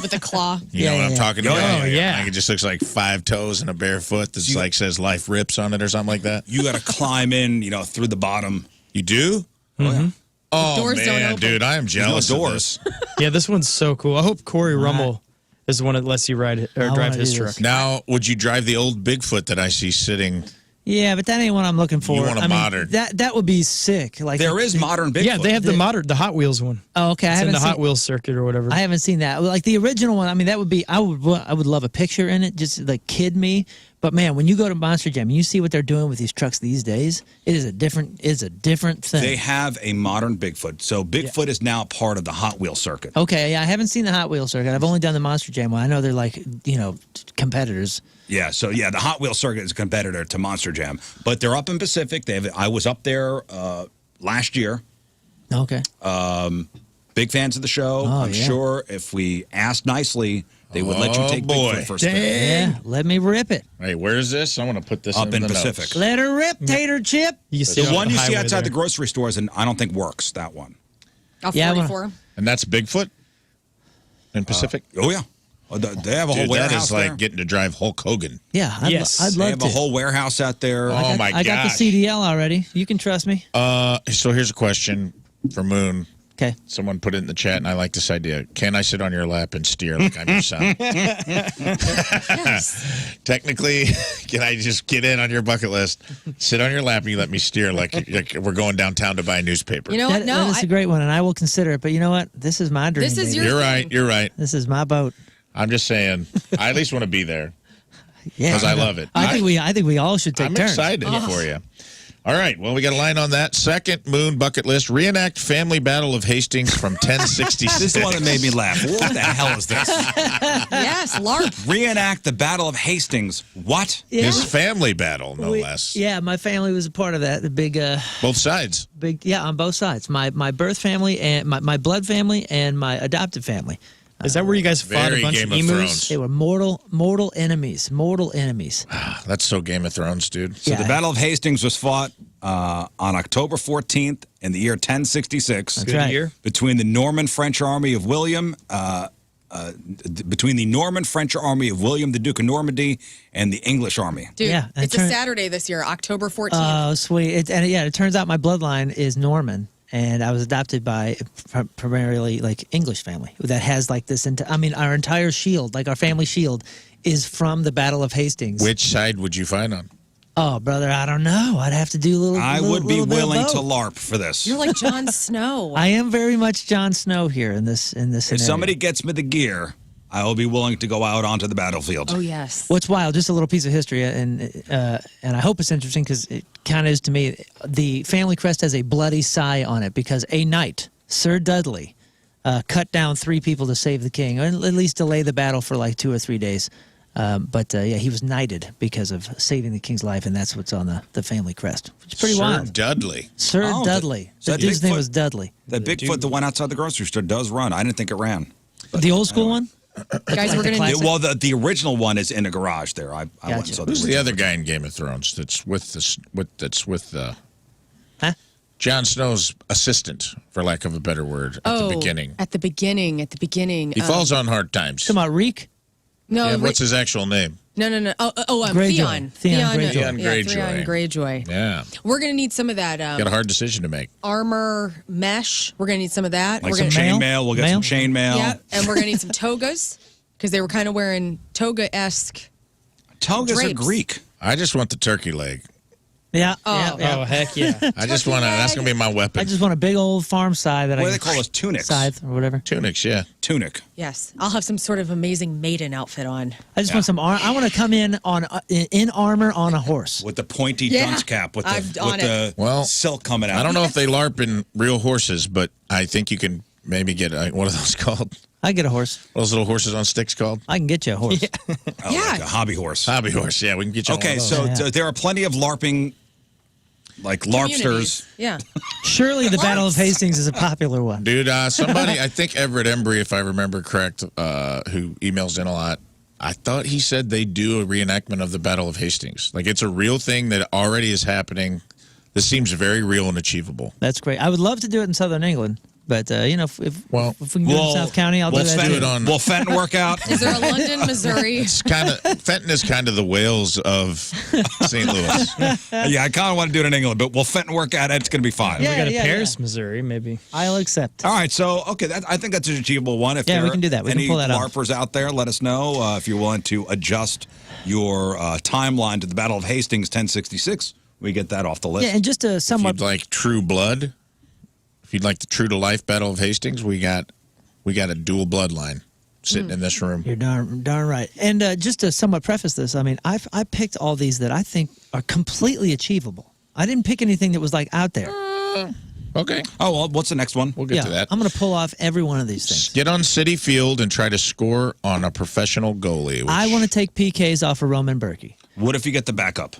With a claw. You know what I'm yeah. talking Oh, about? yeah. Like it just looks like 5 toes and a bare foot that's like says life rips on it or something like that. you got to climb in, through the bottom. You do? Mm-hmm. Oh, Doors don't man, open. dude, I am jealous no of doors. this. Yeah, this one's so cool. I hope Corey Rummel is the one that lets you ride or I drive wanna his do truck. this. Now, would you drive the old Bigfoot that I see sitting? Yeah, but that ain't what I'm looking for. You want a I mean, modern. That would be sick. Like There is modern Bigfoot. Yeah, they have the Hot Wheels one. Oh, okay. I It's in haven't the seen. Hot Wheels circuit or whatever. I haven't seen that. Like the original one. I mean, that would be. I would love a picture in it. Just like kid me. But man, when you go to Monster Jam and you see what they're doing with these trucks these days, it is a different thing. They have a modern Bigfoot. So Bigfoot is now part of the Hot Wheel circuit. Okay, I haven't seen the Hot Wheels circuit. I've only done the Monster Jam one. I know they're like competitors. Yeah, so the Hot Wheel circuit is a competitor to Monster Jam, but they're up in Pacific. I was up there last year. Okay. Big fans of the show. I'm yeah. sure if we asked nicely, they would let you Oh, take boy. Bigfoot for a spin. Yeah, let me rip it. Hey, where is this? I want to put this Up in the Pacific. notes. Let her rip, Tater Chip. You can see The it on one you see highway outside the there. grocery stores, and I don't think works. That one. Off Yeah, I wanna- 44. And that's Bigfoot in Pacific? Oh yeah, they have a whole Dude, that warehouse is like there. getting to drive Hulk Hogan. Yeah, Yes. I'd They love have to. a whole warehouse out there. Oh, my I got the gosh. CDL already. You can trust me. So here's a question for Moon. Okay. Someone put it in the chat, and I like this idea. Can I sit on your lap and steer like I'm your son? Yes. Technically, can I just get in on your bucket list, sit on your lap, and you let me steer like we're going downtown to buy a newspaper? You know what? No, that is a great one, and I will consider it. But you know what? This is my dream. This is baby. your- You're thing. right. You're right. This is my boat. I'm just saying. I at least want to be there Yeah, because I love it. I think we all should take I'm turns. excited for you. All right. Well, we got a line on that. Second moon bucket list. Reenact family battle of Hastings from 1066. This is the one that made me laugh. What the hell is this? Yes, LARP. Reenact the Battle of Hastings. What? Yeah. His family battle, no less. Yeah, my family was a part of that. The big, Both sides. on both sides. My birth family and my blood family and my adopted family. Is that where you guys fought Very a bunch Game of of emus? Thrones. They were mortal enemies. Mortal enemies. That's so Game of Thrones, dude. So the Battle of Hastings was fought on October 14th in the year 1066. That's right. Year. Between the Norman French army of William, between the Norman French army of William the Duke of Normandy and the English army. Dude, Yeah, and it's a Saturday this year, October 14th. Oh, sweet. It turns out my bloodline is Norman, and I was adopted by primarily like English family that has like this. Our entire shield, like our family shield, is from the Battle of Hastings. Which side would you fight on? Oh, brother, I don't know. I'd have to do a little. I would be little bit of willing to both. LARP for this. You're like Jon Snow. I am very much Jon Snow here in this If scenario. somebody gets me the gear, I will be willing to go out onto the battlefield. Oh, yes. What's wild? Just a little piece of history, and I hope it's interesting because it kind of is to me. The family crest has a bloody sigh on it because a knight, Sir Dudley, cut down 3 people to save the king, or at least delay the battle for like 2 or 3 days. He was knighted because of saving the king's life, and that's what's on the family crest. Which is pretty Sir wild. Dudley. Sir Oh, Dudley. so The dude's Bigfoot- name was Dudley. That Bigfoot that went outside the grocery store does run. I didn't think it ran. The old school one? Guys, we're the going to classic? Well, the original one is in a garage there. I went and Gotcha. saw Who's the original. other guy in Game of Thrones that's with this? That's with Huh? Jon Snow's assistant, for lack of a better word, at the beginning. At the beginning. He falls on hard times. Come on, Reek? No, Yeah, what's his actual name? No. Oh, Greyjoy. Theon. Theon Greyjoy. Theon Yeah, Greyjoy. Theon Greyjoy. Yeah, We're going to need some of that got a hard decision to make. armor mesh. We're going to need some of that. Like we're some gonna, chainmail. We'll get Mail? some chainmail. Yeah, and we're going to need some togas because they were kind of wearing toga-esque. Togas are Drapes. Greek. I just want the turkey leg. Yeah. Oh. yeah. Oh, heck yeah. I just want to. That's gonna be my weapon. I just want a big old farm scythe that What I do they can call those? Tunics. scythe or whatever. Tunics, yeah. Tunic. Yes, I'll have some sort of amazing maiden outfit on. I just want some armor. I want to come in in armor on a horse. With the pointy Yeah, dunce cap with I'm the on with the Well, silk coming out. I don't know if they LARP in real horses, but I think you can maybe get what are those called? I get a horse. What are those little horses on sticks called? I can get you a horse. Oh, Yeah. like a hobby horse. Hobby horse. Yeah, we can get you. Okay, one of so those. there are plenty of LARPing, like LARPsters. Communities. Yeah. Surely the Battle of Hastings is a popular one. Dude, somebody, I think Everett Embry, if I remember correct, who emails in a lot, I thought he said they do a reenactment of the Battle of Hastings. Like, it's a real thing that already is happening. This seems very real and achievable. That's great. I would love to do it in Southern England, but if we can do it in South County, I'll do that. do too. it on. Will Fenton work out? Is there a London, Missouri? It's kind of Fenton is kind of the Wales of St. Louis. Yeah, I kind of want to do it in England, but will Fenton work out? It's going to be fine. Yeah. We got a Paris, Missouri, maybe. I'll accept. All right, so I think that's an achievable one. If Yeah, there we can do that. We can any pull that off. LARPers out there, let us know if you're willing to adjust your timeline to the Battle of Hastings 1066. We get that off the list. Yeah, and just a If somewhat you'd like True Blood, if you'd like the true to life Battle of Hastings, we got a dual bloodline sitting in this room. You're darn right. And just to somewhat preface this, I mean, I picked all these that I think are completely achievable. I didn't pick anything that was like out there. Okay, Oh, well, what's the next one? we'll get to that. I'm going to pull off every one of these things. Get on City Field and try to score on a professional goalie. Which, I want to take PKs off of Roman Berkey. What if you get the backup?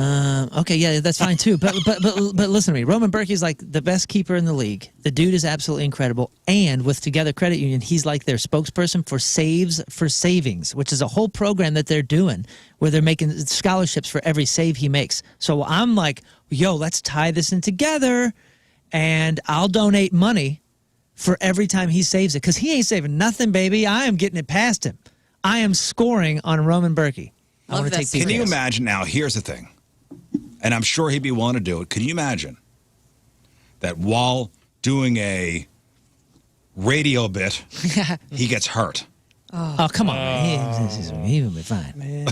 Okay, yeah, that's fine too. But listen to me. Roman Berkey is like the best keeper in the league. The dude is absolutely incredible. And with Together Credit Union, he's like their spokesperson for Saves for Savings, which is a whole program that they're doing where they're making scholarships for every save he makes. So I'm like, yo, let's tie this in together, and I'll donate money for every time he saves it because he ain't saving nothing, baby. I am getting it past him. I am scoring on Roman Berkey. I Love want to that take secret. Can you PKs. imagine now? Here's the thing, and I'm sure he'd be willing to do it. Can you imagine that while doing a radio bit, he gets hurt? Oh, come on, man. He'll be fine.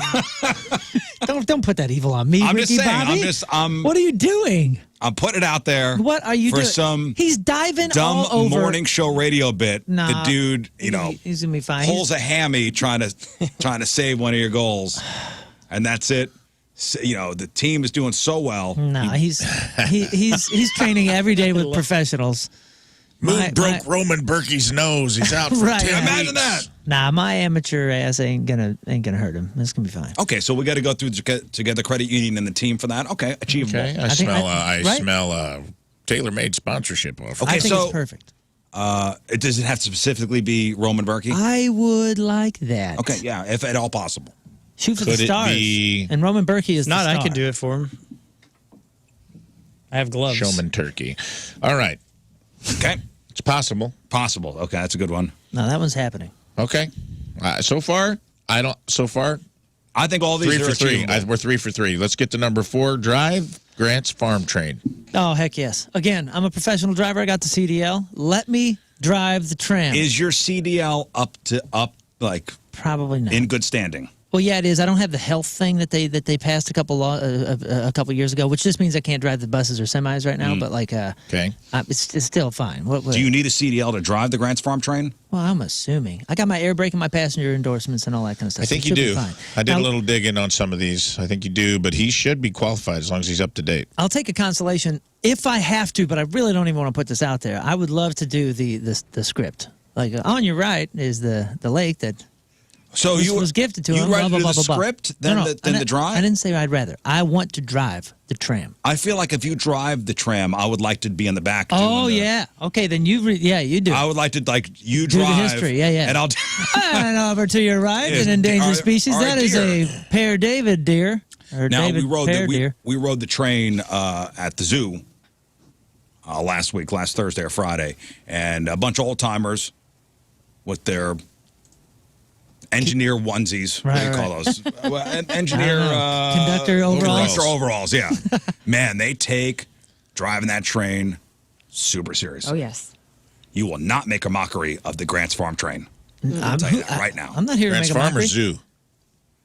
don't put that evil on me, I'm Ricky just saying. Bobby. What are you doing? I'm putting it out there. What are you for doing? some He's diving dumb all over. morning show radio bit? Nah, the dude, he's gonna be fine. pulls a hammy trying to save one of your goals, and that's it. the team is doing so well. No, he's training every day with professionals. Moon broke Roman Berkey's nose. He's out for Right. 10 Imagine weeks. that. Nah, my amateur ass ain't gonna hurt him. This can be fine. Okay, so we got to go through Together Credit Union and the team for that. Okay, achievable. Okay, I smell tailor-made sponsorship offer. Okay, I think so it's perfect. Does it have to specifically be Roman Berkey? I would like that. Okay, yeah, if at all possible. Shoot for Could the it stars. be- And Roman Berkey is Not the star. I can do it for him. I have gloves. Showman turkey. All right. Okay, It's possible. possible. Okay, that's a good one. No, that one's happening. Okay. So far, I think all these 3 are for 3. achievable. We're 3 for 3. Let's get to number 4. Drive Grant's Farm Train. Oh, heck yes. Again, I'm a professional driver. I got the CDL. Let me drive the tram. Is your CDL up Probably not. in good standing? Well, yeah, it is. I don't have the health thing that they passed a couple years ago, which just means I can't drive the buses or semis right now. But Okay. it's still fine. What? Do you need a CDL to drive the Grants Farm train? Well, I'm assuming I got my air brake and my passenger endorsements and all that kind of stuff. I think so you it should do. be fine. I did Now, a little digging on some of these. I think you do, but he should be qualified as long as he's up to date. I'll take a consolation if I have to, but I really don't even want to put this out there. I would love to do the script. Like on your right is the lake that. So This you was gifted to you'd him. rather Blah, do blah, the blah, blah, blah. script than the drive? I didn't say I'd rather. I want to drive the tram. I feel like if you drive the tram, I would like to be in the back. Oh, doing yeah. Okay, then you do. I would like to you Do the drive. history. Yeah, yeah. And I'll. And over to your right, Is an endangered our- species. our That is deer. a pear David deer. Or Now David we rode pear deer. we rode the train at the zoo last Thursday or Friday, and a bunch of old timers with their engineer onesies. What do you Right, call those? Well, engineer Conductor overalls. Conductor overalls. Yeah, man, they take driving that train super serious. Oh, yes. You will not make a mockery of the Grants Farm train. I'm, tell you that right now. I'm not here Grant's to make a Farm or mockery. Zoo?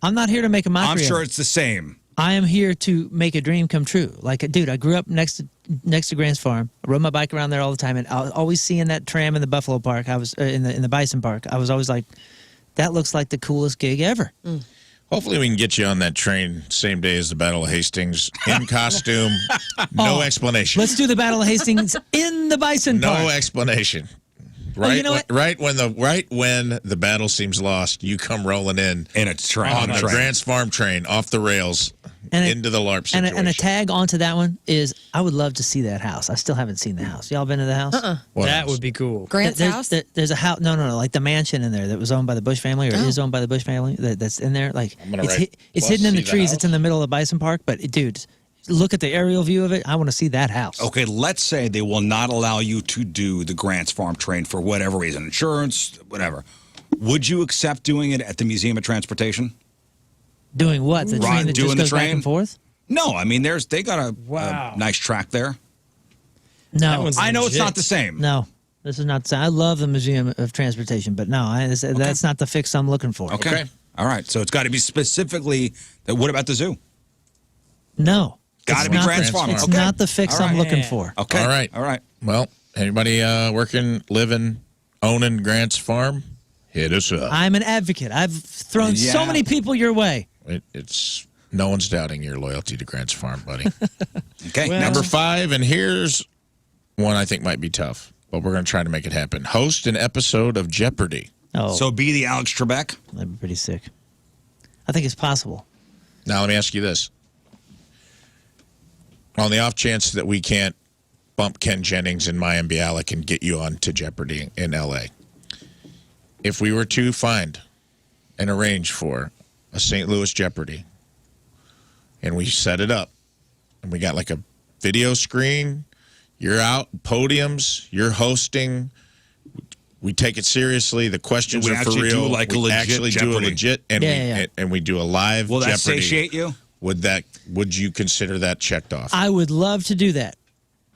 I'm not here to make a mockery. I'm of sure it. it's the same. I am here to make a dream come true. Like, dude, I grew up next to Grant's Farm. I rode my bike around there all the time, and I was always seeing that tram in the Buffalo Park. I was in the Bison Park. I was always like, that looks like the coolest gig ever. Hopefully we can get you on that train same day as the Battle of Hastings in costume. No explanation. Let's do the Battle of Hastings in the Bison No Park. explanation. Well, Right, you know what? right when the battle seems lost, you come rolling in In a train. on the Grant's Farm train off the rails And into the LARP and situation. a tag onto that one is, I would love to see that house. I still haven't seen the house. Y'all been to the house? What That else? would be cool. Grant's house? There's a house. No, like the mansion in there that was owned by the Bush family, or is owned by the Bush family. That's in there. Like I'm gonna it's, write it's plus hidden in see the the trees. house. It's in the middle of Bison Park. But dude, look at the aerial view of it. I want to see that house. Okay, let's say they will not allow you to do the Grants Farm train for whatever reason, insurance, whatever. Would you accept doing it at the Museum of Transportation? Doing what? The train that doing just the goes back train? and forth? No, I mean they got a Wow. nice track there. That No, one's I know it's legit. not the same. no. This is not. I love the Museum of Transportation, but no, that's not the fix I'm looking for. Okay. All right. So it's got to be specifically. What about the zoo? No. Got It's to be not Grants the- Farm. It's Okay. not the fix All I'm right. looking Yeah. for. Okay. All right. All right. Well, anybody working, living, owning Grant's Farm, hit us up. I'm an advocate. I've thrown so Yeah. many people your way. It's no one's doubting your loyalty to Grant's Farm, buddy. Okay. Well- Number Number 5, and here's one I think might be tough, but we're going to try to make it happen. Host an episode of Jeopardy. Oh, So be the Alex Trebek. that'd be pretty sick. I think it's possible. Now, let me ask you this. On the off chance that we can't bump Ken Jennings and Mayim Bialik and get you on to Jeopardy in L.A., if we were to find and arrange for a St. Louis Jeopardy and we set it up and we got like a video screen, you're out, podiums, you're hosting, we take it seriously, the questions We are for actually do real, like a we legit actually do a Jeopardy. legit, and, Yeah. and we do a live Will that Jeopardy. satiate you? Would you consider that checked off? I would love to do that.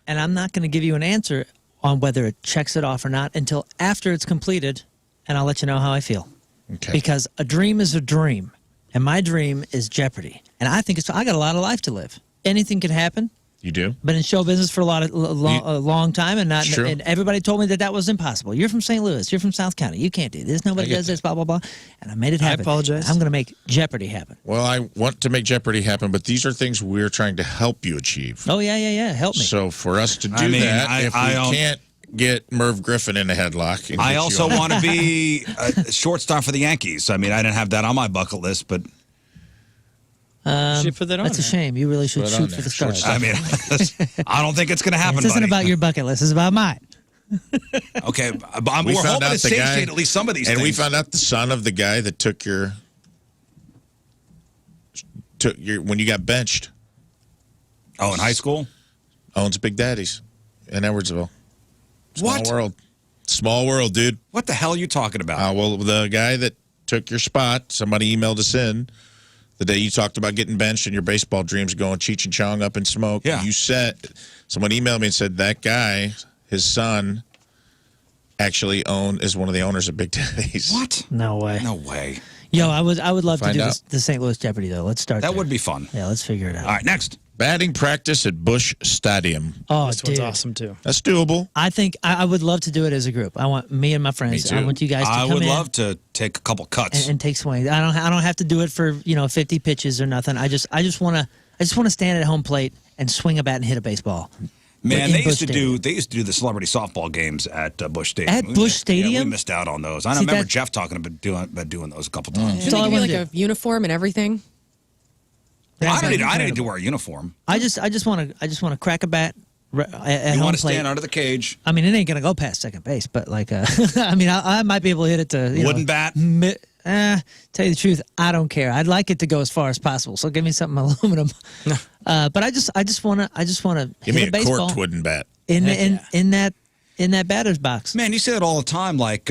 And I'm not going to give you an answer on whether it checks it off or not until after it's completed, and I'll let you know how I feel. Okay. Because a dream is a dream, and my dream is Jeopardy. And I think I got a lot of life to live. Anything could happen. You do? Been in show business for a long time, and Sure. and everybody told me that was impossible. You're from St. Louis. You're from South County. You can't do this. Nobody does this. Blah blah blah. And I made it happen. I apologize. I'm going to make Jeopardy happen. Well, I want to make Jeopardy happen, but these are things we're trying to help you achieve. Oh yeah. Help me. So for us to do I mean, that, if I we can't get Merv Griffin in a headlock. and I get you also on- want to be a shortstop for the Yankees. I mean, I didn't have that on my bucket list, but You should put that on That's a there. shame. You really should Put it on shoot for the there. stars. I mean, I don't think it's going to happen. This isn't buddy. about your bucket list. It's about mine. Okay, but We we're found hoping out to the guy- satiate at least some of these And things. we found out the son of the guy that took your when you got benched Oh, in high school? owns Big Daddy's in Edwardsville. Small What? world. Small world, dude. What the hell are you talking about? Well, the guy that took your spot, somebody emailed us in the day you talked about getting benched and your baseball dreams going Cheech and Chong up in smoke. Yeah. You said, someone emailed me and said that guy, his son, actually is one of the owners of Big Daddy's. What? No way. No way. Yo, I would love to Find do out. the St. Louis Jeopardy though. Let's start. That there. would be fun. Yeah, let's figure it out. All right, next. Batting practice at Busch Stadium. Oh, This dude. one's awesome, too. That's doable. I think I would love to do it as a group. I want me and my friends. Me too. I want you guys to I come would in love to take a couple cuts. and take swings. I don't have to do it for 50 pitches or nothing. I just want to stand at home plate and swing a bat and hit a baseball. Man, in they used Busch to Stadium. do the celebrity softball games at Busch Stadium. At Busch Stadium? Yeah, we missed out on those. I See, remember that- Jeff talking about doing those a couple times. That's all I Shouldn't they wanna give you like do. a uniform and everything? I didn't do wear a uniform. I just want to crack a bat at You home want to plate. stand under the cage. I mean, it ain't gonna go past second base, but like, I mean, I might be able to hit it to Wooden bat? Tell you the truth, I don't care. I'd like it to go as far as possible. So give me something aluminum. But I just want to Give hit me a a baseball corked wooden bat. in that batter's box. Man, you say that all the time, like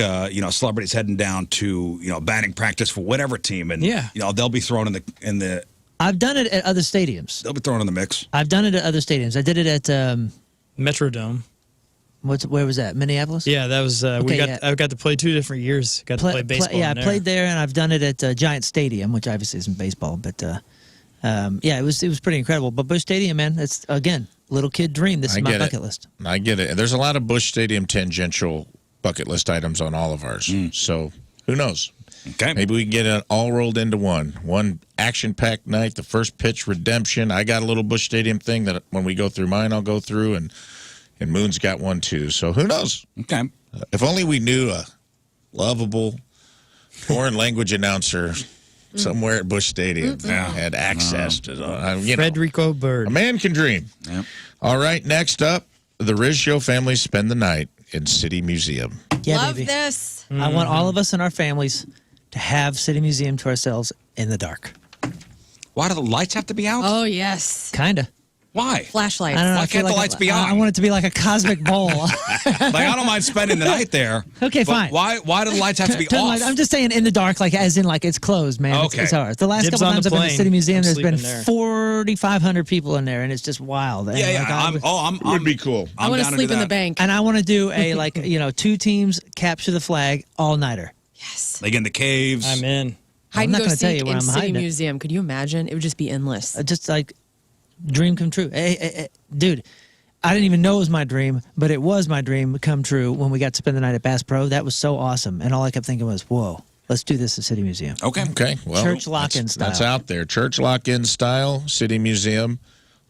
celebrities heading down to batting practice for whatever team, and Yeah. they'll be thrown in the I've done it at other stadiums. they'll be thrown in the mix. I've done it at other stadiums. I did it at Metrodome. where was that? Minneapolis. Yeah, that was. I got to play 2 different years. Got to play baseball. Yeah, in I there. played there, and I've done it at Giant Stadium, which obviously isn't baseball, but it was pretty incredible. But Busch Stadium, man, it's again little kid dream. This is my bucket list. I get it. And there's a lot of Busch Stadium tangential bucket list items on all of ours. So who knows? Okay. Maybe we can get it all rolled into one action-packed night, the first pitch redemption. I got a little Busch Stadium thing that when we go through mine, I'll go through, and Moon's got one too. So who knows? Okay. If only we knew a lovable foreign language announcer somewhere at Busch Stadium had access to Federico Bird. a man can dream. Yep. All right, next up, the Rizz Show family spend the night in City Museum. Yeah, Love baby. this. I want all of us and our families to have City Museum to ourselves in the dark. Why do the lights have to be out? Oh, yes. Kinda. Why? Flashlights. I don't know. Why I feel can't the like lights be I on? want it to be like a cosmic bowl. Like, I don't mind spending the night there. Okay, but fine. Why do the lights have to be Turn the off? lights- I'm just saying in the dark, like as in like it's closed, man. Okay. It's ours. The last Dibs couple on times the I've been to plane. City Museum, I'm there's been sleeping there. 4,500 people in there, and it's just wild. And, yeah, like, I'm Would be cool. I want to down sleep do in the that. bank. and I want to do a 2 teams capture the flag all nighter. Yes. Like in the caves. I'm in. Hide I'm and not go gonna tell seek you where in I'm City hiding it. Museum. Could you imagine? It would just be endless. Just like dream come true. Hey, dude, I didn't even know it was my dream, but it was my dream come true when we got to spend the night at Bass Pro. That was so awesome. And all I kept thinking was, whoa, let's do this at City Museum. Okay. Well, Church lock-in style. That's out there. Church lock-in style, City Museum.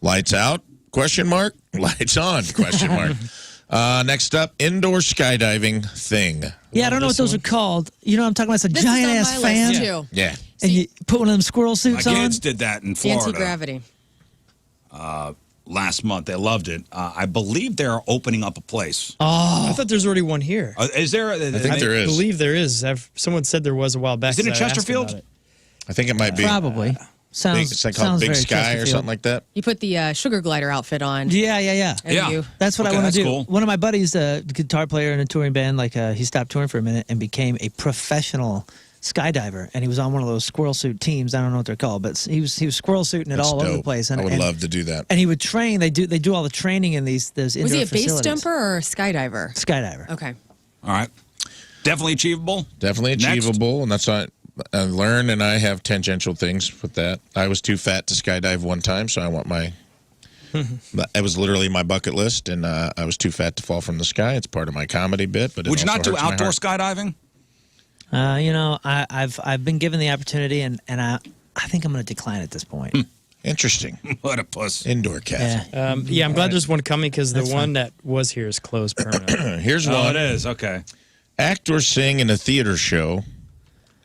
Lights out, question mark. Lights on, question mark. Next up, indoor skydiving thing. Yeah, I don't know what those are called. You know what I'm talking about? It's a This giant is ass on my fan. list, too. Yeah. And you put one of them squirrel My suits on. kids did that in Florida Anti-gravity. last month. They loved it. I believe they're opening up a place. I thought there's already one here. Is there? I think there I is. believe there is. Someone said there was a while back. Is it in that I asked Chesterfield? about it. I think it might be. Probably. Sounds, It's like sounds called Big very Sky or Chesterfield. something like that. You put the sugar glider outfit on. Yeah. and Yeah. you- That's what Okay, I want that's to do. cool. One of my buddies, a guitar player in a touring band, he stopped touring for a minute and became a professional skydiver. And he was on one of those squirrel suit teams. I don't know what they're called, but he was squirrel suiting it That's all over the dope. place. And, I would and, love to do that. And he would train. They do all the training in those indoor Was he a base facilities. jumper or a skydiver? Skydiver. Okay. All right. Definitely achievable. Definitely Next. achievable, and that's not. Lern and I have tangential things with that. I was too fat to skydive one time, so I want my It was literally my bucket list, and I was too fat to fall from the sky. It's part of my comedy bit. But Would you not do hurts my outdoor heart. skydiving? I've been given the opportunity, and I think I'm going to decline at this point. Interesting. What a puss. Indoor cat. I'm glad there's one coming because the That's one that was here is closed permanently. Here's Oh, one. it is. Okay. Act or sing in a theater show,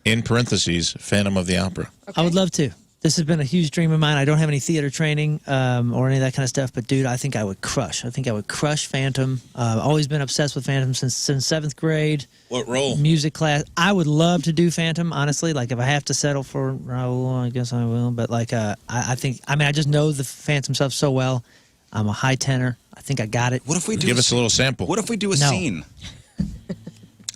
in parentheses, Phantom of the Opera. I would love to. This has been a huge dream of mine. I don't have any theater training or any of that kind of stuff, but dude, I think I would crush. I think I would crush Phantom. Always been obsessed with Phantom since 7th grade. What role? Music class. I would love to do Phantom, honestly. Like, if I have to settle for Raoul, I guess I will. But, like, I think, I just know the Phantom stuff so well. I'm a high tenor. I think I got it. What if we do Give us a little sample. What if we do a No. scene?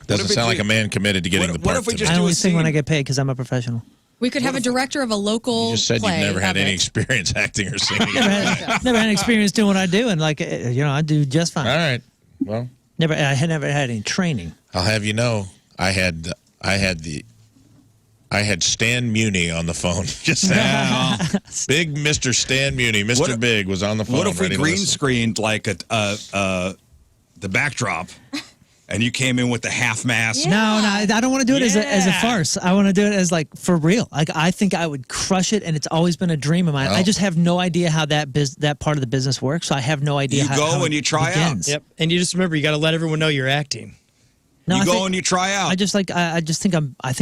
Doesn't if we sound like do- a man committed to getting what- the what part. if we to just I me. do a only sing when scene? I get paid because I'm a professional. We could have a director of a local You just said play you've never had of any it. experience acting or singing. Never had experience doing what I do, and, like, I do just fine. All right. Well, I had never had any training. I'll have you know, I had Stan Muni on the phone just now. Big Mr. Stan Muni, Mr. What- Big was on the phone. What if we ready to green listen. screened like the backdrop, and you came in with the half mask? No, I don't want to do it as a Yeah. farce. I want to do it as, like, for real. Like, I think I would crush it, and it's always been a dream of mine. Well. I just have no idea how that part of the business works, so I have no idea You how go how and it you try out. begins. Yep. And you just remember, you got to let everyone know you're acting. No, You I go think- and you try out. I just think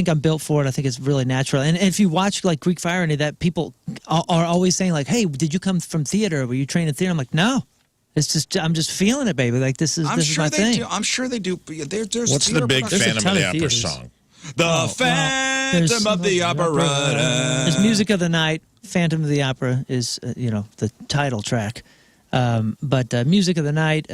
I'm built for it. I think it's really natural. And if you watch, like, Greek Fire, any of that, people are always saying, like, "Hey, did you come from theater? Were you trained in theater?" I'm like, "No, it's just I'm just feeling it, baby. Like, this is I'm this sure is my they thing." do. I'm sure they do. There's What's the theater big production. There's a Phantom ton of the of Opera theaters. song? The Phantom of the Opera. There's Music of the Night. Phantom of the Opera is the title track. But Music of the Night,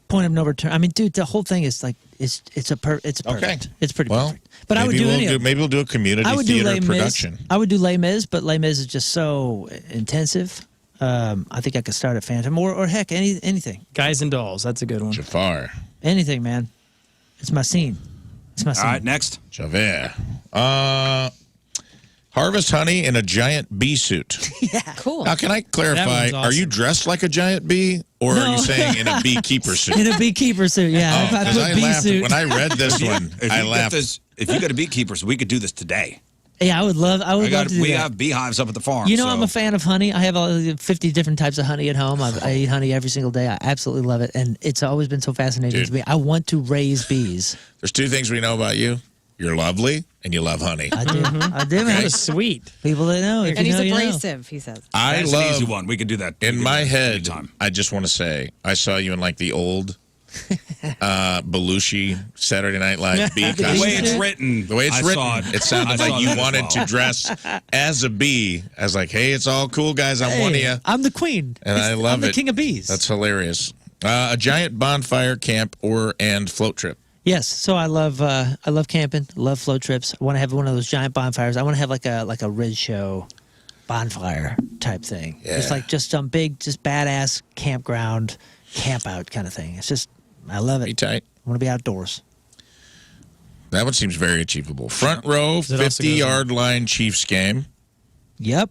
Point of No Return. I mean, dude, the whole thing is like it's perfect. Okay. It's pretty Well, perfect. But I would maybe do we'll any of maybe we'll do a community I would do theater Les Mis. production. I would do Les Mis, but Les Mis is just so intensive. I think I could start at Phantom or heck anything, Guys and Dolls. That's a good one. Jafar, anything, man. It's my scene. It's my scene. All right, next. Javert. Harvest honey in a giant bee suit. Cool. Now, can I clarify? That one's Are you awesome. dressed like a giant bee, or are No. you saying in a beekeeper suit? In a beekeeper suit, yeah. If I Because put I bee laughed suit. when I read this one. If I you get laughed. this, if you got a beekeeper, so we could do this today. Yeah, I would love to do We that. have beehives up at the farm. You know, so. I'm a fan of honey. I have 50 different types of honey at home. I eat honey every single day. I absolutely love it. And it's always been so fascinating Dude. to me. I want to raise bees. There's two things we know about you. You're lovely, and you love honey. I do. I do, That man. is sweet. People that know. If And you he's know, you know. abrasive, he says. I That's an easy love, one. We could do that. We in could my do that head, anytime. I just want to say, I saw you in like the old Belushi Saturday Night Live bee The way costume. it's written. The way it's I written, saw it sounded I saw like you that as wanted well. to dress as a bee. I was like, hey, it's all cool, guys. I'm Hey, one of you. I'm the queen. And I love I'm the it. king of bees. That's hilarious. A giant bonfire camp and float trip. Yes, so I love camping, love float trips. I want to have one of those giant bonfires. I want to have like a Rizz Show bonfire type thing. Yeah. It's like just some big, just badass campground, camp out kind of thing. It's just, I love Be it. tight. I want to be outdoors. That one seems very achievable. Front row, It also goes 50-yard line Chiefs game, Yep.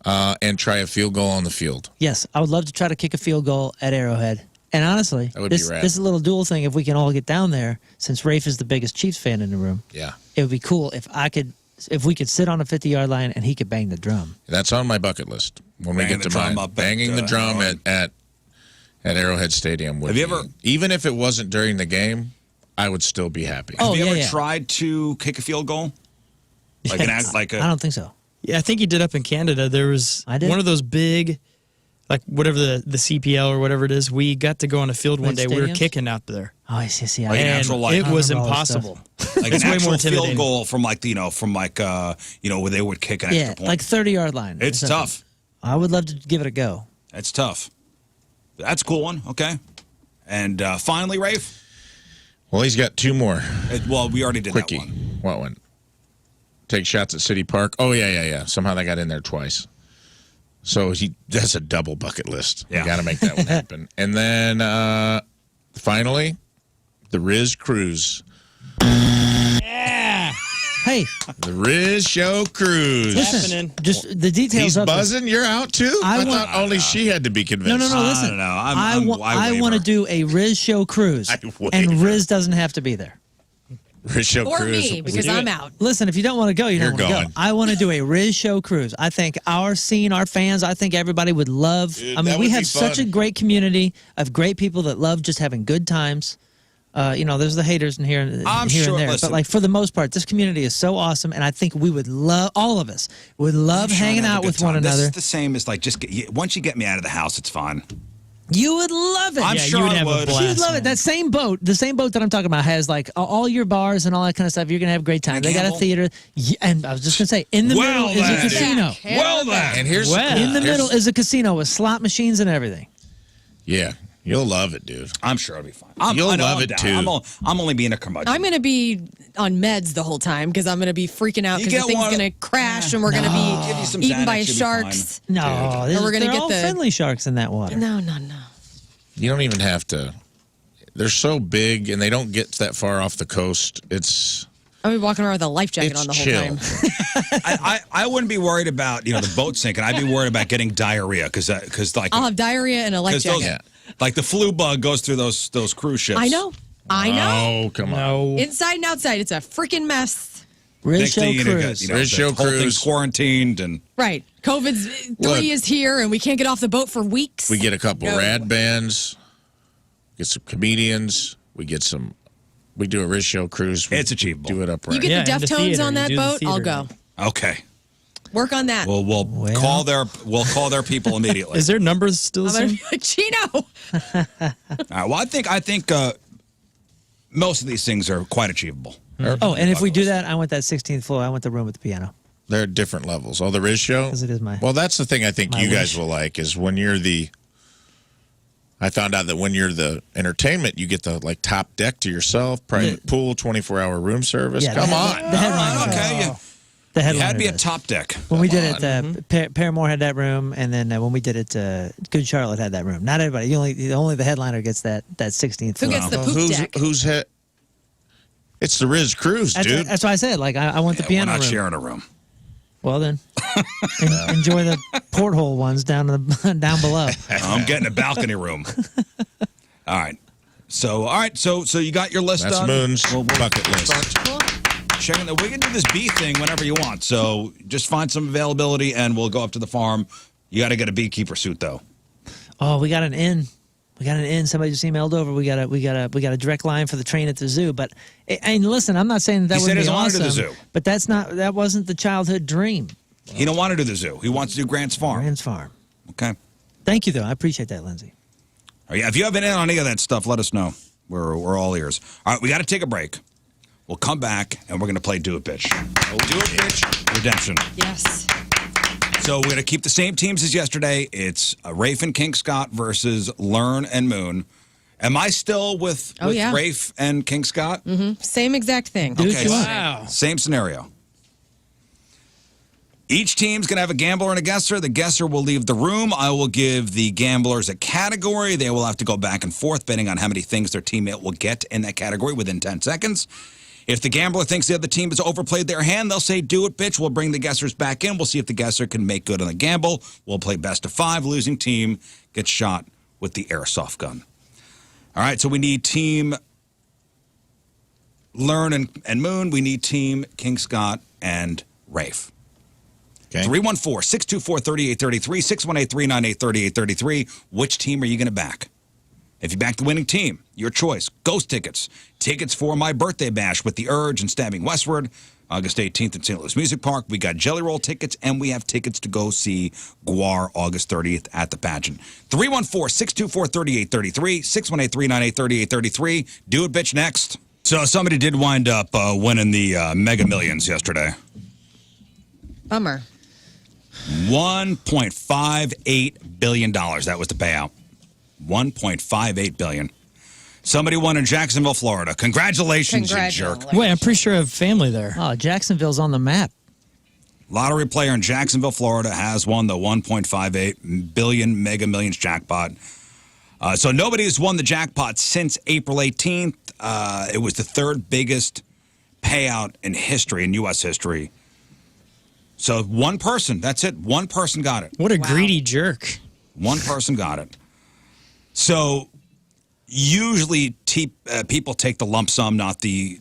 and try a field goal on the field. Yes, I would love to try to kick a field goal at Arrowhead. And honestly, That would be this rad. is a little dual thing. If we can all get down there, since Rafe is the biggest Chiefs fan in the room, Yeah. it would be cool if we could sit on a 50-yard line and he could bang the drum. That's on my bucket list. When we Banging get the to drum mine. up at, Banging the drum Arrowhead. at Arrowhead Stadium. Would Have you be- ever- even if it wasn't during the game, I would still be happy. Oh, Have you yeah, ever yeah. tried to kick a field goal? Like an act, like I a. don't think so. Yeah, I think he did up in Canada. There was I did? one of those big, like whatever the CPL or whatever it is. We got to go on a field one day. Big We were stadiums? kicking out there. Oh, I see. Like an And actual, like- it was I remember all this impossible. Like It's an way more actual field intimidating. goal from where they would kick an Yeah, extra point. like 30-yard line. or It's something. tough. I would love to give it a go. It's tough. That's a cool one. Okay. And finally, Rafe. Well, he's got two more. Well, we already did Quickie. that one. What one? Take shots at City Park. Oh, yeah. Somehow that got in there twice. So that's a double bucket list. Yeah. You got to make that one happen. And then finally, the Rizz Cruise. Hey, The Rizz Show cruise. listen, just the details He's of this. buzzing. You're out too. I thought only she had to be convinced. No, listen. No, I want to do a Rizz Show cruise, I and waver. Rizz doesn't have to be there. Rizz Show Or cruise. me, because I'm out. Listen, if you don't want to go, you don't You're want to go. going. I want to do a Rizz Show cruise. I think our scene, our fans, I think everybody would love. Dude, I mean, that we would have be such a fun. great community of great people that love just having good times. There's the haters in here, I'm here sure, and there. listen. But like for the most part, this community is so awesome, and I think we would love, all of us would love hanging out with one This another. is the same as like once you get me out of the house, it's fine. You would love it. I'm Yeah, sure you would I have a would. blast. You would love it. That same boat, the same boat that I'm talking about, has like all your bars and all that kind of stuff. You're gonna have a great time. Can I They got a gamble? theater, and I was just gonna say, in the Well, middle is a then. casino. Well then. And here's Well. In the here's- middle is a casino with slot machines and everything. Yeah, you'll love it, dude. I'm sure it'll be fine. You'll I know love I'm it, down. too. I'm only being a curmudgeon. I'm going to be on meds the whole time because I'm going to be freaking out You because the get thing's one- going to crash and we're going to Give you be some eaten Xanax, by you'll be sharks. No, Or we're gonna they're get all the- friendly sharks in that water. No. You don't even have to. They're so big, and they don't get that far off the coast. It's I'll be walking around with a life jacket it's on the whole chill. time. I wouldn't be worried about the boat sinking. I'd be worried about getting diarrhea because like I'll have diarrhea and a life those, jacket. like the flu bug goes through those cruise ships. I know. Oh, come on. No. Inside and outside, it's a freaking mess. Rizz Next Show thing you know, cruise. Rizz Show the whole thing's cruise. quarantined and Right. COVID's 3 Look. is here and we can't get off the boat for weeks. We get a couple No. rad bands, get some comedians. We do a Rizz Show cruise. We It's achievable. Do it upright. You get Yeah, the and the Deftones theater. on You that do the boat, I'll theater. go. okay. Work on that. We'll call their people immediately. Is their numbers still the I'm same? gonna be like, Chino. All right, well, I think most of these things are quite achievable. Oh, and if we do that, I want that 16th floor. I want the room with the piano. They're at different levels. Oh, the Rizz Show? 'Cause it is my- Well, that's the thing I think my you guys wish. will like is when you're I found out that when you're the entertainment, you get the top deck to yourself, private pool, 24-hour room service. Yeah, Come the- on. The headliner. does. Okay, The you headliner had me at does. top deck. When we did it, Paramore had that room, and then when we did it, Good Charlotte had that room. Not everybody. Only the headliner gets that 16th Who floor. gets the poop deck? Who's hit? It's the Rizz Cruise, dude. That's why I said, I want the We're piano not room. sharing a room. Well then, enjoy the porthole ones down below. I'm getting a balcony room. All right. So you got your list That's done? Moon's We'll bucket list. start checking we can do this bee thing whenever you want. So just find some availability and we'll go up to the farm. You got to get a beekeeper suit though. Oh, we got an inn. Somebody just emailed over. We got a direct line for the train at the zoo. But and listen, I'm not saying that He would said be he doesn't want to awesome. do the zoo. But that wasn't the childhood dream. He don't want to do the zoo. He wants to do Grant's Farm. Grant's Farm. Okay. Thank you though. I appreciate that, Lindsay. Oh, yeah, if you have been in on any of that stuff, let us know. We're all ears. All right, we got to take a break. We'll come back and we're going to play Do It Bitch. Do It Bitch Redemption. Yes. So we're going to keep the same teams as yesterday. It's Rafe and King Scott versus Lern and Moon. Am I still with yeah. Rafe and King Scott? Same exact thing. Okay, Wow. same scenario. Each team's going to have a gambler and a guesser. The guesser will leave the room. I will give the gamblers a category. They will have to go back and forth, betting on how many things their teammate will get in that category within 10 seconds. If the gambler thinks the other team has overplayed their hand, they'll say, do it, bitch. We'll bring the guessers back in. We'll see if the guesser can make good on the gamble. We'll play best of 5. Losing team gets shot with the airsoft gun. All right, so we need team Lern and Moon. We need team King Scott and Rafe. Okay. 314-624-3833, 618-398-3833. Which team are you going to back? If you back the winning team, your choice. Ghost tickets. Tickets for my birthday bash with the Urge and Stabbing Westward, August 18th at St. Louis Music Park. We got Jelly Roll tickets, and we have tickets to go see Guar August 30th at the pageant. 314-624-3833, 618-398-3833. Do it, bitch, next. So somebody did wind up winning the Mega Millions yesterday. Bummer. $1.58 billion. That was the payout. $1.58 billion. Somebody won in Jacksonville, Florida. Congratulations, you jerk. Wait, I'm pretty sure I have family there. Oh, Jacksonville's on the map. Lottery player in Jacksonville, Florida has won the $1.58 billion Mega Millions jackpot. So nobody has won the jackpot since April 18th. It was the third biggest payout in history, in U.S. history. So one person, that's it. One person got it. What a greedy jerk. One person got it. So usually people take the lump sum, not the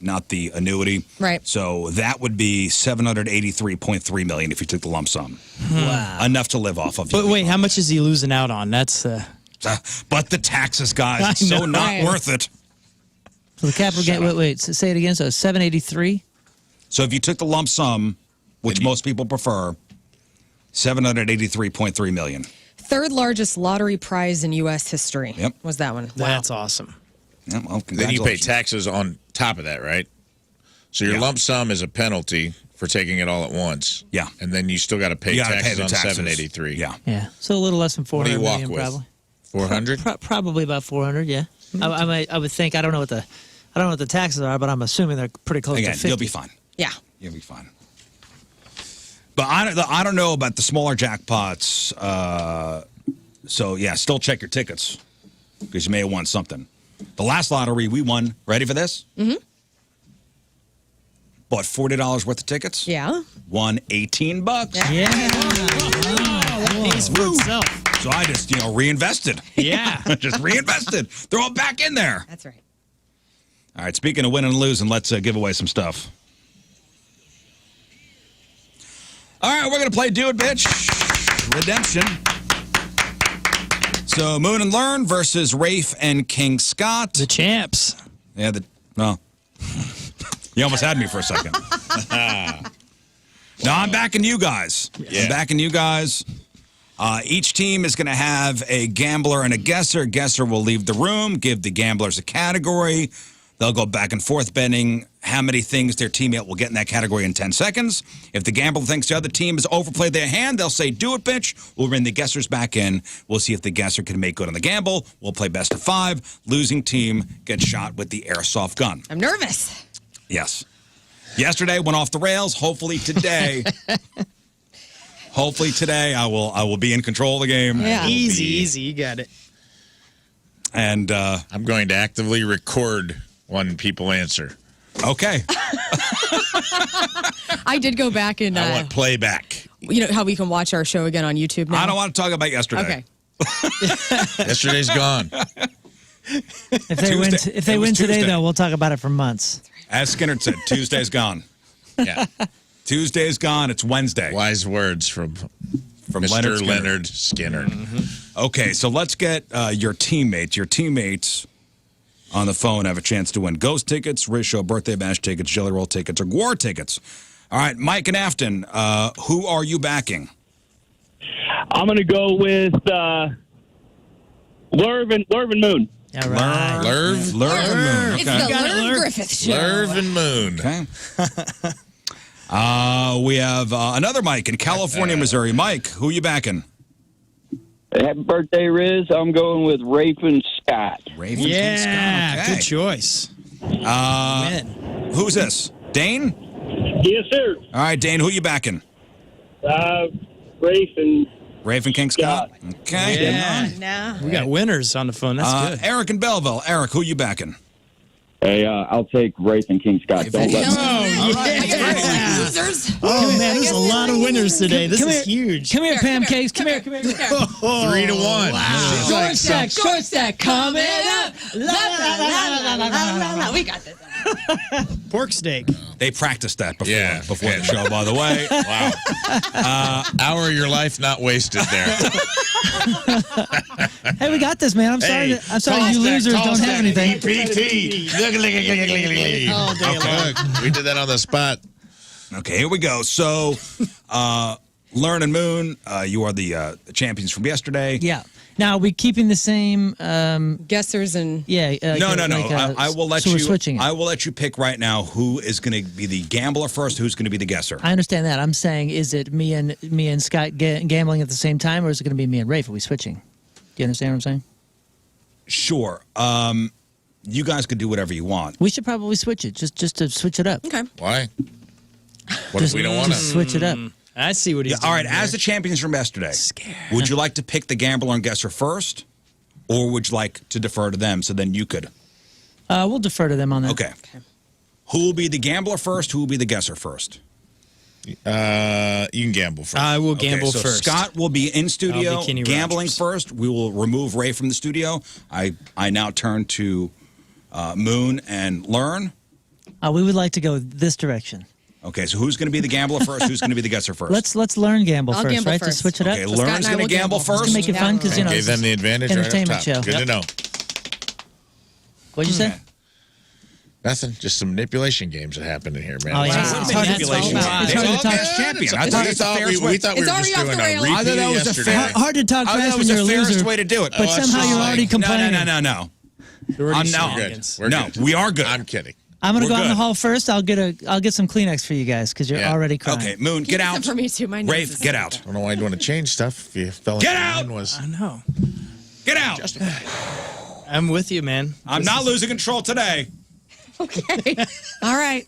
annuity. Right. So that would be $783.3 million if you took the lump sum. Wow. Enough to live off of. But wait, how much is he losing out on? That's But the taxes, guys, I so know. not Right. worth it. So the capital gain. Wait. Say it again. So 783. So if you took the lump sum, which most people prefer, $783.3 million. Third largest lottery prize in U.S. history. Yep. Was that one? That's awesome. Yeah, well, Then you pay congratulations. taxes on top of that, right? So your Yeah. lump sum is a penalty for taking it all at once. Yeah. And then you still got to pay You gotta taxes the on taxes. 783. Yeah. Yeah. So a little less than What do 400 you walk million, with? probably. 400? Probably about 400. Yeah. I would think. I don't know what the taxes are, but I'm assuming they're pretty close Again, to 50. you'll be fine. Yeah. You'll be fine. But I don't know about the smaller jackpots. So, yeah, still check your tickets because you may have won something. The last lottery we won, ready for this? Mm-hmm. Bought $40 worth of tickets. Yeah. Won $18. Yeah. Pays for itself. So I just, reinvested. Yeah. Just reinvested. Throw it back in there. That's right. All right, speaking of winning and losing, let's give away some stuff. All right, we're going to play Do It, Bitch. Redemption. So Moon and Lern versus Rafe and King Scott. The champs. Yeah, well, you almost had me for a second. No, I'm backing you guys. Yeah. I'm backing you guys. Each team is going to have a gambler and a guesser. Guesser will leave the room, give the gamblers a category. They'll go back and forth betting how many things their teammate will get in that category in 10 seconds. If the gambler thinks the other team has overplayed their hand, they'll say, do it, bitch. We'll bring the guessers back in. We'll see if the guesser can make good on the gamble. We'll play best of 5. Losing team gets shot with the airsoft gun. I'm nervous. Yes. Yesterday went off the rails. Hopefully today, I will be in control of the game. Yeah. Easy. You got it. And I'm going to actively record when people answer. okay. I did go back and I want playback. you know how we can watch our show again on YouTube now. I don't want to talk about yesterday. Okay. Yesterday's gone. If they win, Tuesday. if they It was win today, Tuesday. though, we'll talk about it for months. As Skinner said, Tuesday's gone. Yeah. Tuesday's gone. It's Wednesday. Wise words from Mr. Leonard Skinner. Leonard Skinner. Okay, so let's get your teammates. Your teammates on the phone have a chance to win Ghost tickets, Rizz Show birthday bash tickets, Jelly Roll tickets, or Gwar tickets. All right, Mike and Afton, who are you backing? I'm going to go with Lerv and Moon. All right. Lerv? Lerv and Moon. It's Okay. the Lern Griffith show. Lerv and Moon. Okay. We have another Mike in California, Missouri. Mike, who are you backing? Happy birthday, Rizz. I'm going with Rafe and Scott. Rafe and King Yeah. Scott. Okay. Good choice. Win. Who's this? Dane? Yes, sir. All right, Dane, who are you backing? Rafe and Rafe and King Scott? Okay. Yeah. We got winners on the phone. That's good. Eric in Belleville. Eric, who are you backing? Hey, I'll take Rafe and King Scott. Don't let me. yeah. Losers. Oh, man, there's a lot of winners today. This Come is here. huge. Come here, Come here, Pancakes. Come here. 3-1. Short stack coming up. La, la, la, la, la, la, la. We got this. Pork steak. They practiced that before, Yeah. before the show, by the way. Wow. Hour of your life not wasted there. Hey, we got this, man. I'm sorry. Hey, I'm sorry you losers don't have anything. EPT. All day long. Look, we did that on the spot. Okay, here we go. So, Lern and Moon, you are the champions from yesterday. Yeah. Now, are we keeping the same? Guessers and Yeah. No. like, I will let so you. we're switching it. I will let you pick right now who is going to be the gambler first, who's going to be the guesser. I understand that. I'm saying, is it me and Scott gambling at the same time, or is it going to be me and Rafe? Are we switching? Do you understand what I'm saying? Sure. You guys could do whatever you want. We should probably switch it, just to switch it up. okay. Why? What if we don't want Just to? switch it up. I see what he's doing. All right, here. as the champions from yesterday, would you like to pick the gambler and guesser first, or would you like to defer to them so then you could? We'll defer to them on that. Okay. Who will be the gambler first? Who will be the guesser first? You can gamble first. I will gamble so first. Scott will be in studio I'll be Kenny gambling Rogers. first. We will remove Ray from the studio. I now turn to Moon and Lern. We would like to go this direction. Okay, so who's going to be the gambler first? Who's going to be the guesser first? Let's learn gamble I'll first, gamble right? first. To switch it up. Okay, So Scott Lern's and I going to will gamble gamble. first. To make it fun, because you know, Gave them the advantage right up entertainment top. show. Good to know. What'd you say? Nothing. Just some manipulation games that happen in here, man. Oh, yeah. Wow. It's hard to- Manipulation. It's all It's hard to It's talk. all champion. I We thought it's the thought fairest we way. thought we It's were just already off doing the a rails. repeat I thought that was the yesterday. fair- Hard to talk I thought trash that when was you're a the fairest loser. way to do it. But Oh, somehow it's you're just already like- complaining. No. We're I'm just no. shenanigans. We're No, good. we are good. I'm kidding. I'm gonna We're go out in the good. hall first. I'll get some Kleenex for you guys because you're Yeah. already crying. Okay, Moon, get Some out. for me too. My nose Rafe, is get so out. I don't know why you'd want to change stuff if you fell Get into out! mine was I know. Get out. I'm with you, man. I'm not losing control today. Okay. All right.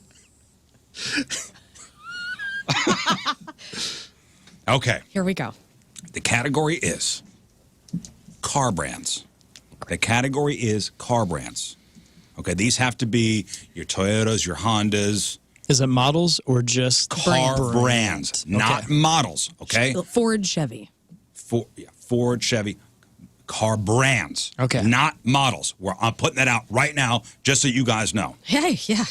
Okay. Here we go. The category is car brands. The category is car brands. Okay, these have to be your Toyotas, your Hondas, Is it models or just car brand? brands, not Okay. models. Okay, Ford, Chevy. Ford, Chevy, car brands. Okay. not models. I'm putting that out right now, just so you guys know. Hey, yeah.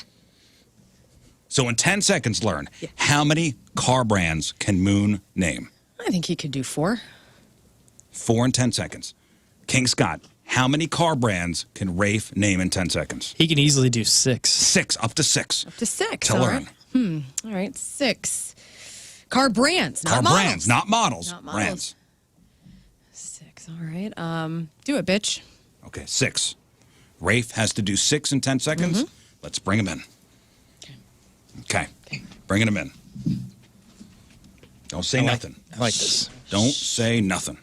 So in 10 seconds, learn how many car brands can Moon name? I think he could do 4. 4 in 10 seconds. King Scott, how many car brands can Rafe name in 10 seconds? He can easily do 6. 6, up to 6. Up to 6. To All learn. right. All right. 6. Car brands, not Car models. brands, not models. Not models. Brands. 6. All right. Do it, bitch. Okay, 6. Rafe has to do 6 in 10 seconds. Let's bring him in. Okay. Bringing him in. Don't say nothing. I like this. Don't say nothing.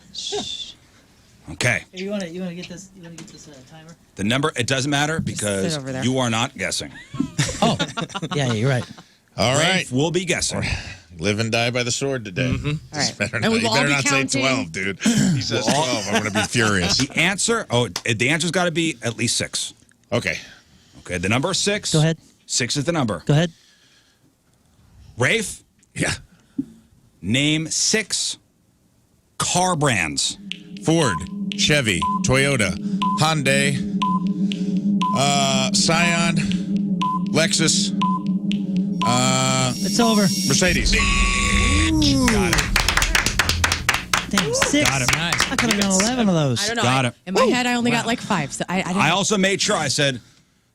Okay. Hey, you want to get this? You want to get this timer? The number, it doesn't matter because over there. you are not guessing. Oh, yeah, you're right. all right. Rafe will be guessing. Live and die by the sword today. All right. Better And not, we you will all better be not counting. say 12, dude. He says 12. I'm going to be furious. The answer's got to be at least 6. Okay. Okay, the number is 6. Go ahead. 6 is the number. Go ahead. Rafe, Yeah. name 6 car brands. Ford, Chevy, Toyota, Hyundai, Scion, Lexus, It's over. Mercedes. Got it. Damn, 6. Got it. I could have done 11 of those. I don't know. Got it. In my head, I only got like 5. So I didn't. I also made sure I said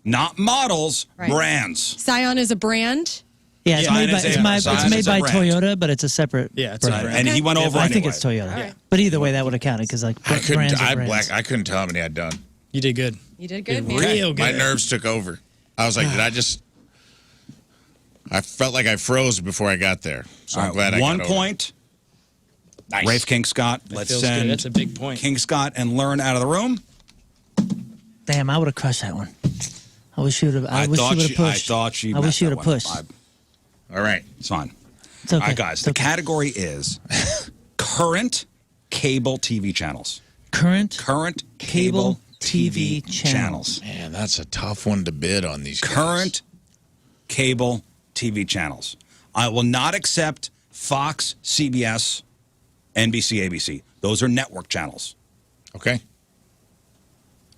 not models, Right. brands. Scion is a brand. Yeah, it's Yeah, made by, it's a- it's my, Scion it's made is a by brand. Toyota, but it's a separate. Yeah, it's a brand. brand. And he went over I anyway. think it's Toyota. All right. But either way, that would have counted because like I brands couldn't. are brands. I couldn't tell how many I'd done. You did good. You did good, man. Real good. My nerves took over. I was like, did I just? I felt like I froze before I got there. So I'm glad I 1 got over. point. Nice. Rafe King Scott. Let's feels good. send That's a big point. King Scott and Lern out of the room. Damn, I would have crushed that one. I wish you would have. I wish you would have pushed. I thought she. I wish you would have pushed. All right. It's fine. It's okay. All right, guys. It's The okay. category is current cable TV channels. Current Cable TV channels. Man, that's a tough one to bid on these guys. Current cable TV channels. I will not accept Fox, CBS, NBC, ABC. Those are network channels. Okay.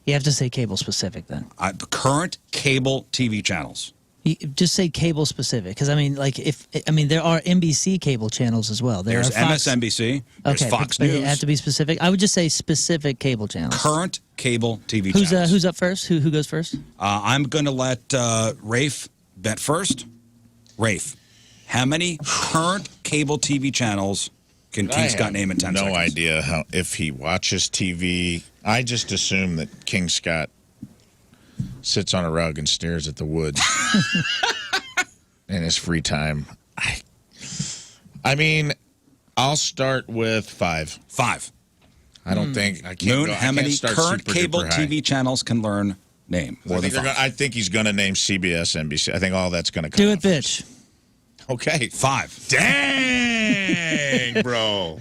You have to say cable specific then. Current cable TV channels. You just say cable specific because I mean, like there are NBC cable channels as well. There There's are Fox, MSNBC. There's okay, Fox but News. you have to be specific. I would just say specific cable channels. Current cable TV channels. Who's up first? Who goes first? I'm going to let Rafe bet first. Rafe, how many current cable TV channels can King Scott name in 10 no seconds? idea how if he watches TV. I just assume that King Scott sits on a rug and stares at the woods in his free time. I mean, I'll start with 5. 5. I don't think I can't. Moon, go, how I many can't start current super cable duper high. TV channels can Learn name? More than 5. I think he's going to name CBS, NBC. I think all that's going to come. Do it, out. bitch. Okay. 5. Dang, bro.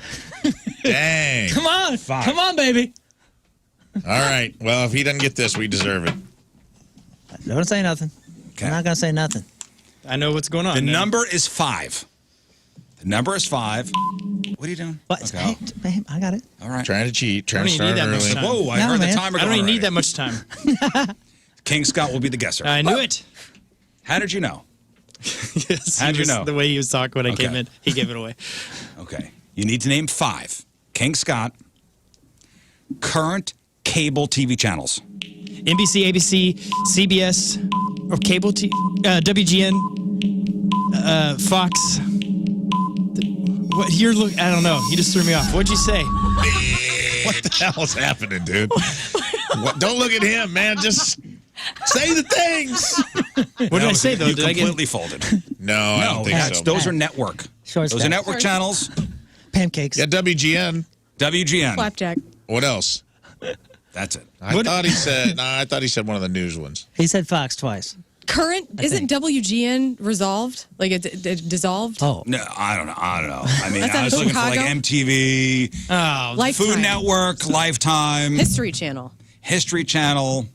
Dang. Come on, 5. come on, baby. All right. Well, if he doesn't get this, we deserve it. Don't say nothing. I'm not gonna say nothing. I know what's going on. The now. number is 5. The number is 5. What are you doing? What? Okay. Hey, I got it. All right. Trying to cheat. I Trying don't to even start need that much early. time. Whoa, I No, heard man. the timer I go don't even already. need that much time. King Scott will be the guesser. I knew it. How did you know? Yes, How'd he you was- know? The way he was talking when I came Okay. in, he gave it away. Okay. You need to name 5. King Scott. Current cable TV channels. NBC, ABC, CBS, or cable WGN, Fox. What you're look? I don't know. You just threw me off. What'd you say? What the hell is happening, dude? What, don't look at him, man. Just say the things. What did I say though? You Did I completely get? folded. No, I don't think that's- so. those are network. Short Those are stack. network channels. Pancakes. Yeah, WGN. WGN. Flapjack. What else? That's it. I thought he said. No, I thought he said one of the news ones. He said Fox twice. Current isn't WGN resolved? Like it dissolved? Oh. No, I don't know. I mean, That's I out was of looking for like Chicago? MTV, Oh, Lifetime. Food Network, Lifetime, History Channel. History Channel.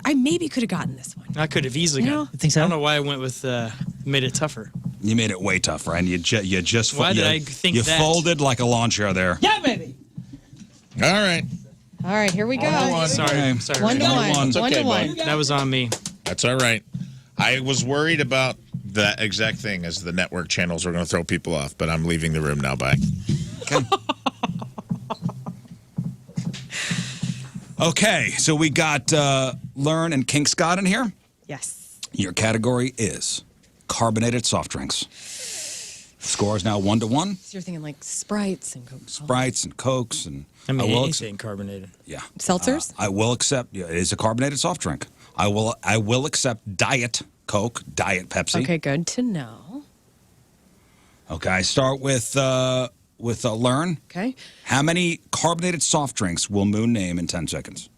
I maybe could have gotten this one. I could have easily You got. know? You think so? I don't know why I went with made it tougher. You made it way tougher, and you just Why did I think you that? folded like a lawn chair there. Yeah, baby. All right. All right, here we go. Sorry, Okay. sorry. One to One to one. one. It's One okay, to one. That was on me. That's all right. I was worried about that exact thing as the network channels were going to throw people off, but I'm leaving the room now. Bye. Okay, so we got Lern and King Scott in here. Yes. Your category is carbonated soft drinks. Score is now 1-1. So you're thinking like Sprites and Coke. Sprites and Cokes and I mean, will anything carbonated. yeah. Seltzers? I will accept. Yeah, it is a carbonated soft drink. I will accept Diet Coke, Diet Pepsi. Okay, good to know. Okay. I start with Lern. Okay. How many carbonated soft drinks will Moon name in 10 seconds?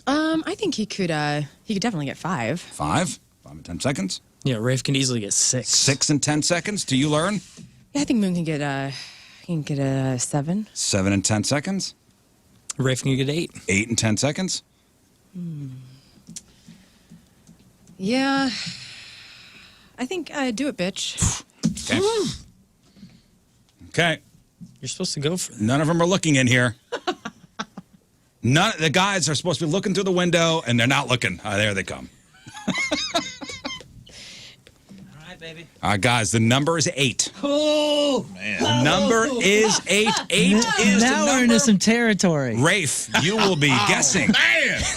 I think he could definitely get 5. 5. 5 in 10 seconds. Yeah, Rafe can easily get 6. 6 in 10 seconds. Do you Learn? Yeah, I think Moon can get a 7. 7 in 10 seconds. Rafe can get 8. 8 in 10 seconds. Yeah. I think do it, bitch. Okay. Okay. You're supposed to go for that. None of them are looking in here. None. The guys are supposed to be looking through the window, and they're not looking. There they come. All right, baby. All right, guys. The number is 8. Oh, The number is 8. 8 is now the we're number. into some territory. Rafe, you will be guessing.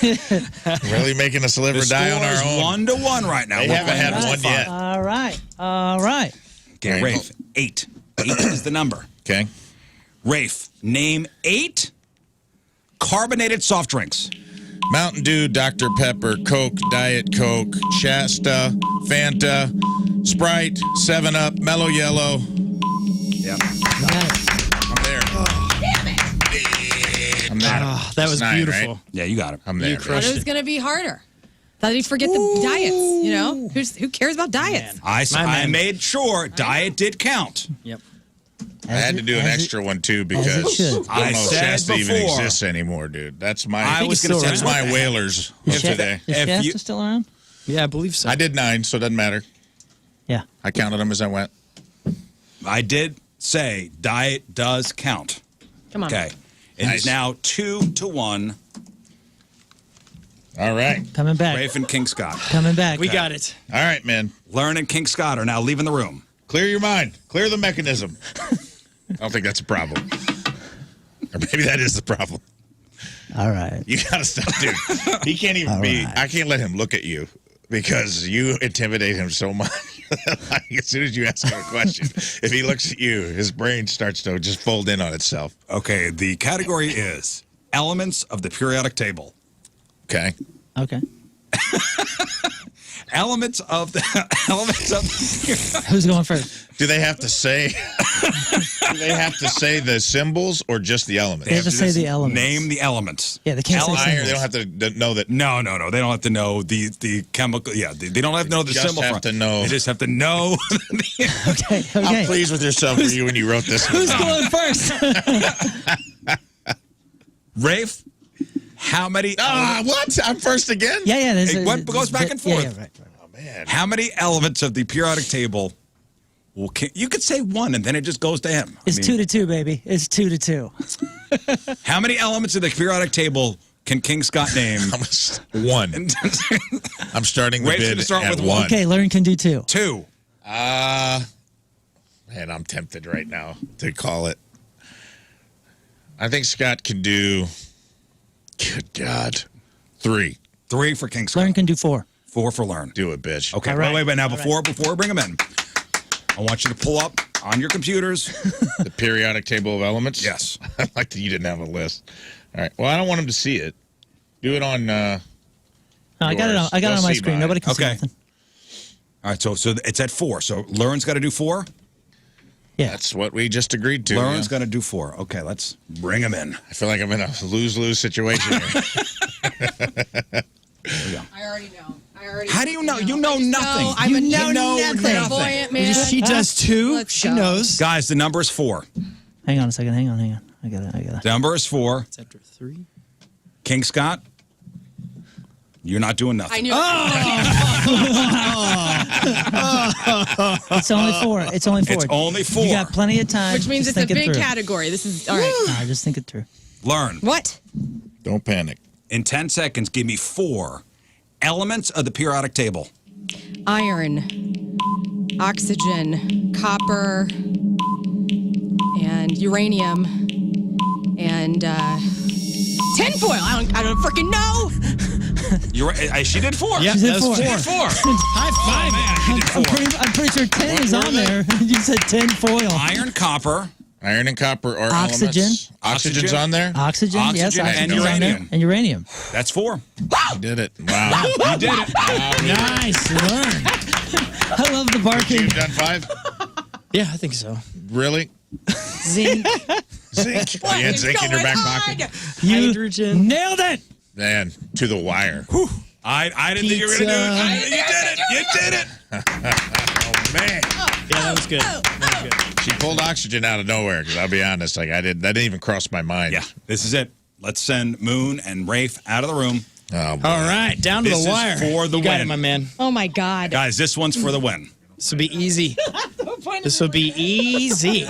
Really making us live The or die on score our is own. 1-1 right now. They We're haven't playing had best one of 5. yet. All right. All right. Okay, Right. Rafe. 8. 8 is the number. Okay. Rafe, name 8 carbonated soft drinks. Mountain Dew, Dr. Pepper, Coke, Diet Coke, Shasta, Fanta, Sprite, 7-Up, Mellow Yellow. Yeah. You got it. I'm there. I'm there. Oh, that was That's 9, beautiful. right? Yeah, you got it. I'm there. You But crushed it was it. going to be harder. Thought he'd forget the diets, you know? Who cares about diets? Man. My I man. made sure diet did count. Yep. I had to do an extra one too because should. I don't I know if said Shasta even before. exists anymore, dude. That's my. I was gonna say, that's my whalers of today. Is If Shasta you- still around? Yeah, I believe so. I did 9, so it doesn't matter. Yeah. I counted them as I went. I did say diet does count. Come on. Okay. It Nice. is now 2-1. All right, Coming back. Rafe and King Scott. Coming back. We got it. all right, man. Lern and King Scott are now leaving the room. Clear your mind. Clear the mechanism. I don't think that's a problem. Or maybe that is the problem. All right. You gotta stop, dude. He can't even All be. right. I can't let him look at you because you intimidate him so much. Like, as soon as you ask him a question, if he looks at you, his brain starts to just fold in on itself. Okay, the category is elements of the periodic table. Okay. Okay. Elements of the Who's going first? Do they have to say? Do they have to say the symbols or just the elements? They have to say the elements. Name the elements. Yeah, they can't say Iron, symbols. they don't have to know that. No. They don't have to know the chemical. Yeah, they don't have to know the just symbol. have from- to know. They just have to know. Okay. How Okay. pleased with yourself were you when you wrote this? Who's going first? Rafe, how many? What? I'm first again? Yeah. Hey, what goes back and forth? Yeah, right. man. How many elements of the periodic table? Well, you could say one, and then it just goes to him. It's 2-2, baby. It's 2-2. How many elements of the periodic table can King Scott name? One. I'm starting the Rafe's bid gonna start at with one. Okay, Lern can do 2. 2. Man, I'm tempted right now to call it. I think Scott can do, good God, 3. 3 for King Scott. Lern can do 4. 4 for Lern. Do it, bitch. Okay, All right. wait. Now, before we bring him in, I want you to pull up on your computers. The periodic table of elements? Yes. I like that you didn't have a list. All right. Well, I don't want him to see it. Do it on. No, I got it on. I got it on my see screen. mine. Nobody can see Okay. nothing. All right, so it's at 4. So Lern's got to do 4? Yeah. That's what we just agreed to. Lern's yeah. got to do 4. Okay, let's bring him in. I feel like I'm in a lose-lose situation here. I already know. How do you know? You know nothing. I'm you a know nothing. clairvoyant man. She does too. Let's She go. knows. Guys, the number is 4. Hang on a second. Hang on. I got it. The number is 4. It's after 3. King Scott, you're not doing nothing. I knew. It's only 4. It's only 4. It's only 4. You got plenty of time. Which means Just it's a think it big through. category. This is all right. Nah, just think it through. Learn. What? Don't panic. In 10 seconds, give me 4 elements of the periodic table. Iron, oxygen, copper, and uranium, and tinfoil. I don't freaking know. She did 4. Yeah, She did that was 4. She did 4. High five. Oh, man, you did 4. I'm pretty sure 10 is What on were they? there. You said 10 foil. Iron, copper, Iron and copper are Oxygen. elements. Oxygen's on there? Oxygen, yes. Oxygen and Oxygen's on there. uranium. And uranium. that's 4. You did it. Wow. You did it. Nice. Learn. I love the barking. You've done 5? Yeah, I think so. Really? Zinc. Zinc. You had zinc in your back pocket? You Hydrogen. nailed it. Man, to the wire. I didn't think you were going to do it. You did it. You did it. Oh, man. Yeah, that was good. That was good. She pulled oxygen out of nowhere, because I'll be honest, that didn't even cross my mind. Yeah, this is it. Let's send Moon and Rafe out of the room. Oh, boy. All right, down to This the is wire. for the you got win. it, my man. Oh my God. Guys, this one's for the win. This will be easy. This will be easy.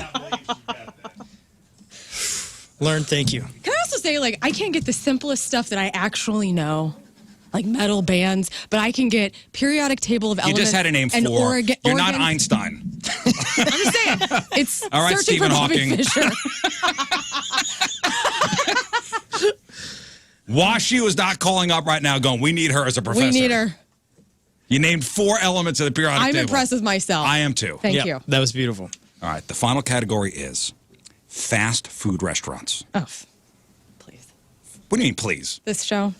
Learn, thank you. Can I also say, like, I can't get the simplest stuff that I actually know, like metal bands, but I can get periodic table of You elements. just had a name and for. You're not organs. Einstein. I'm just saying, it's All right, searching Stephen for Bobby Hawking. Fischer. Washu is not calling up right now going, we need her as a professor. We need her. You named 4 elements of the periodic I'm table. impressed with myself. I am too. Thank Yep, you. That was beautiful. All right, the final category is fast food restaurants. Oh, please. What do you mean, please? This show,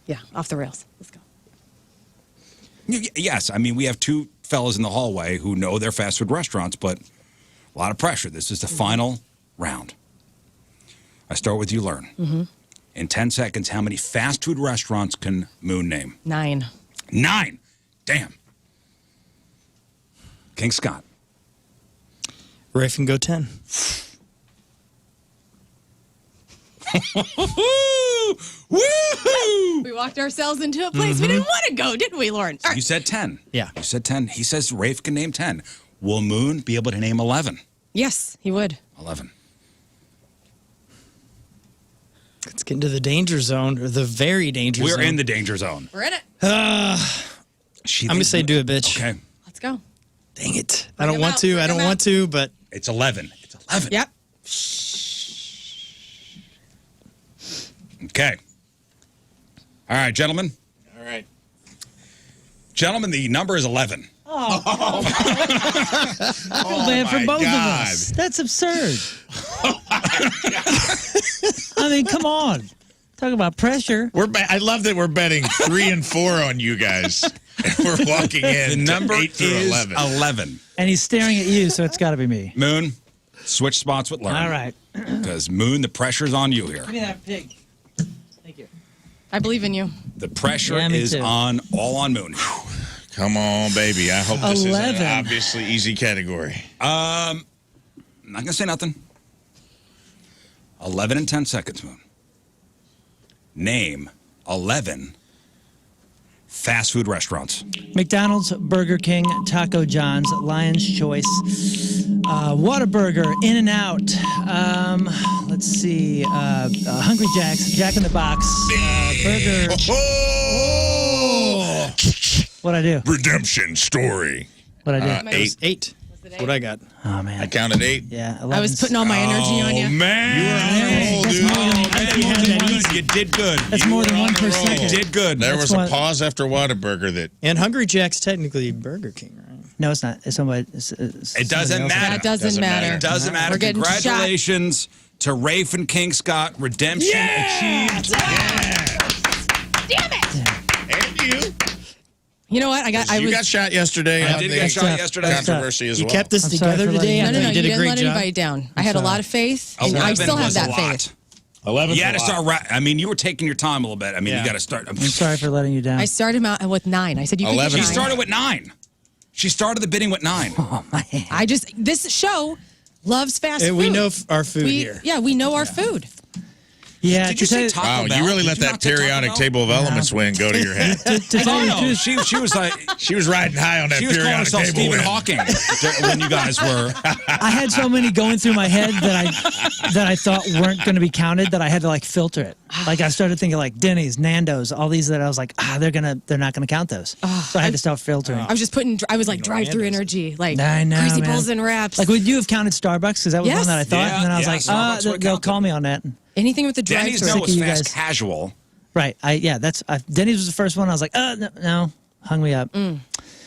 yeah, off the rails. Let's go. Yes, I mean, we have 2 fellas in the hallway who know their fast food restaurants, but a lot of pressure. This is the final round. I start with you, Lern. Mm-hmm. In 10 seconds, how many fast food restaurants can Moon name? 9. 9. Damn. King Scott. Rafe can go 10. Woo! We walked ourselves into a place we didn't want to go, didn't we, Lauren? All right. You said 10. Yeah. You said 10. He says Rafe can name 10. Will Moon be able to name 11? Yes, he would. 11. Let's get into the danger zone, or the very danger zone. We're in the danger zone. We're in it. I'm going to say do it, bitch. Okay. Let's go. Dang it. I Bring don't him want out, to. bring I don't him want out. to, but It's 11. It's 11. Yep. Okay. All right, gentlemen. All right. Gentlemen, the number is 11. I feel bad for my both God. of us. That's absurd. I mean, come on. Talk about pressure. I love that we're betting 3 and 4 on you guys. And we're walking in The number to 8 through is 11. 11. And he's staring at you, so it's got to be me. Moon, switch spots with Lern. All right. Because Moon, the pressure's on you here. Give me that pig. Thank you. I believe in you. The pressure Yeah, me is too. all on Moon. Come on, baby. I hope this isn't 11. an obviously easy category. I'm not going to say nothing. 11 and 10 seconds, Moon. Name 11 fast food restaurants. McDonald's, Burger King, Taco John's, Lion's Choice, Whataburger, In-N-Out. Let's see, Hungry Jack's, Jack in the Box, Burger. Oh! What'd I do? Redemption story. What'd I do? 8. 8. That's what I got. Oh man. I counted 8. Yeah, 11. I was putting all my energy on you. Man, That's more than- you did good. That's more than 1%. You did good. There That's was a what- pause after Whataburger that. And Hungry Jack's technically Burger King, right? No, it's not. It's somebody. It doesn't matter. That doesn't matter. It doesn't matter. We're getting shot. Congratulations to Rafe and King Scott. Redemption achieved. Damn it! And you. You know what? You got shot yesterday. I on did the get shot yesterday. Controversy as You well. kept this I'm sorry together for letting today. you I down. think No, you you did a didn't great let job. anybody down. I had a lot of faith, and I 11 still have was a that lot. faith. 11. You had to start. I mean, you were taking your time a little bit. I mean, you got to start. I'm sorry for letting you down. I started him out with 9. I said you could 11. do She 9. started with 9. She started the bidding with 9. Oh man. This show loves fast food. We know our food here. Yeah, we know our food. Yeah. Did you say Taco Wow, Bell? you really Did let you that not say Taco periodic Bell? table of elements win go to your head. To tell you the No, truth, she was like, She was riding high on that she was calling periodic herself table Stephen win. Hawking when you guys were. I had so many going through my head that I thought weren't going to be counted that I had to like filter it. Like I started thinking like Denny's, Nando's, all these that I was like, they're not gonna count those. So I had to start filtering. I was just I was like drive-through energy, like I know, greasy man. pulls and wraps. Like would you have counted Starbucks? Because that was Yes. one that I thought, Yeah, and then I was yeah, like, Starbucks would they'll count call me on that. anything with the Denny's drive-through. no Sick was of you fast guys. casual. Right. Denny's was the first one. I was like, no, hung me up.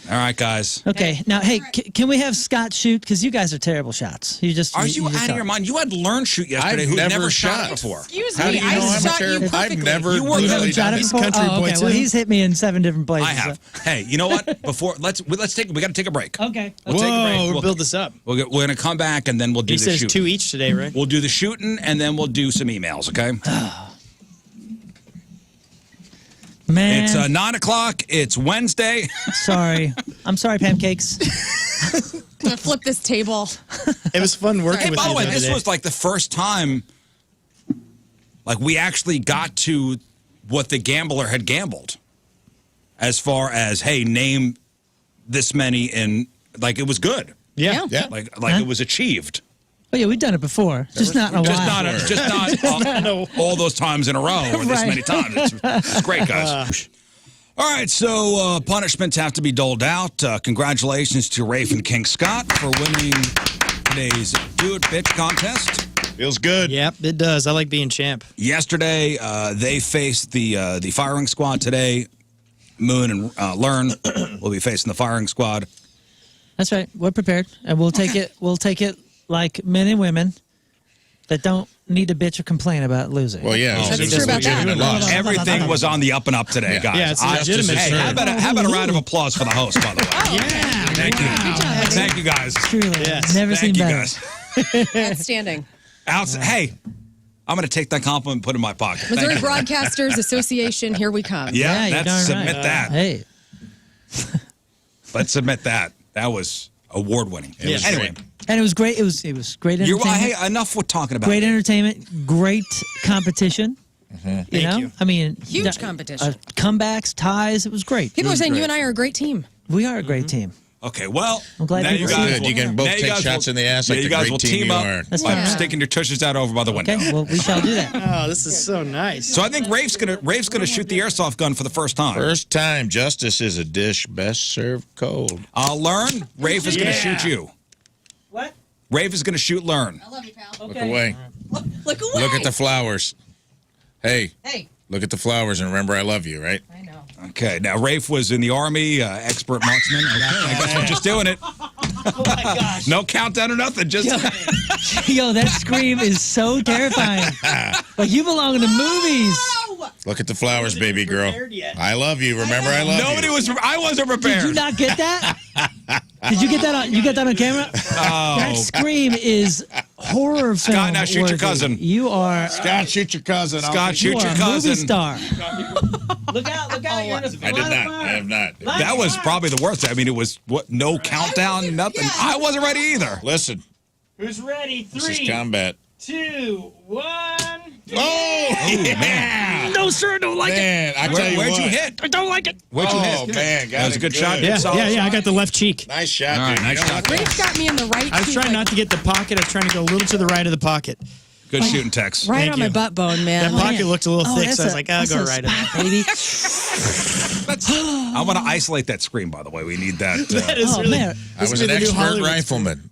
All right, guys. Okay, now hey, can we have Scott shoot? Because you guys are terrible shots. Are you just out of talk. your mind? You had Lern shoot yesterday I've who never never shot shot. it before. Excuse How do me, you know I I'm a shot you terrible? I've perfectly. never You were You really haven't shot it He's before? country Oh, boy, okay. Well, too. he's hit me in 7 different places. I have. Hey, you know what? Before we got to take a break. Okay. We'll take a break. Whoa, We'll we'll build this up. We're going to come back and then we'll do He the says shooting. 2 each today, right? We'll do the shooting and then we'll do some emails, okay? Man, It's 9 o'clock. It's Wednesday. sorry. I'm sorry, pancakes. I'm gonna flip this table. It was fun working Hey, with by you the way, other this day. was like the first time like we actually got to what the gambler had gambled as far as, hey, name this many and like it was good. Yeah. Yeah. Like Huh? it was achieved. Oh yeah, we've done it before. Just not in a while. Just not all those times in a row or this Right. many times. It's great, guys. All right, so punishments have to be doled out. Congratulations to Rafe and King Scott for winning today's Do It Bitch contest. Feels good. Yep, it does. I like being champ. Yesterday, they faced the firing squad. Today, Moon and Lern will be facing the firing squad. That's right. We're prepared, and we'll take it. We'll take it like men and women that don't need to bitch or complain about losing. Well, yeah. Oh, it was true a about that. legitimate loss. Everything was on the up and up today, guys. Yeah, it's a legitimate Hey, shirt. how about a round of applause for the host, by the way? Yeah. Thank you. Thank you, guys. Truly, Yes. never seen Thank you, better. guys. Outstanding. Hey, I'm going to take that compliment and put it in my pocket. Thank Missouri you. Broadcasters Association, here we come. Yeah, you're let's darn submit right. that. Hey, Let's submit that. That was award-winning. It was Anyway, great. and it was great. It was great you're, entertainment. hey, enough with talking about Great it. entertainment. Great competition. Thank know, you. I mean, Huge competition. comebacks, ties. It was great. People are saying great. you and I are a great team. We are a great team. Okay, well, I'm glad now people you see guys it. will- You can both now you take guys shots will- in the ass yeah, like you the guys great will team team you up are. That's by fine. sticking your tushes out over by the window. Okay, well, we shall do that. Oh, this is so nice. So I think Rafe's gonna shoot the airsoft gun for the first time. First time, justice is a dish best served cold. I'll learn. Rafe is gonna Yeah. shoot you. What? Rafe is gonna shoot Lern. I love you, pal. Look away. Look away. Look at the flowers. Hey, Hey, look at the flowers and remember I love you, right? I know. Okay, now Rafe was in the Army, expert marksman. Okay, I guess we're just doing it. Oh my gosh. No countdown or nothing. Just Yo, that scream is so terrifying. Like you belong in the movies. Look at the flowers, baby girl. prepared yet. I love you. Remember I love nobody you. was. I wasn't prepared. Did you not get that? Did you get that on? You got that on camera? That scream is horror film. Scott, now shoot your worthy. cousin. You are. Scott, shoot your cousin. Scott, You shoot are your a movie cousin. star. Look out! Look out! You're in a I did not. I have not. That was probably the worst. I mean, it was what? No countdown, nothing. I wasn't ready either. Listen, Who's ready? this is 3, combat. 2, 1. Oh, yeah. No, sir, I don't like Man, I tell you Where'd what. you hit? I don't like it. Where'd you hit? Oh, man. That was a good shot. Yeah, Solid I shot. got the left cheek. Nice shot, All right, dude. nice You know shot. what? Rafe got me in the right I was cheek, trying like, not to get the pocket. I was trying to go a little to the right of the pocket. Good shooting, Tex. right Thank on my you. butt bone, man. That pocket looked a little thick, that's so I was like, I'll go right in there. baby. I want to isolate that screen, by the way. We need that. That is Oh, really, man. I was this an is the new expert Hollywood- rifleman.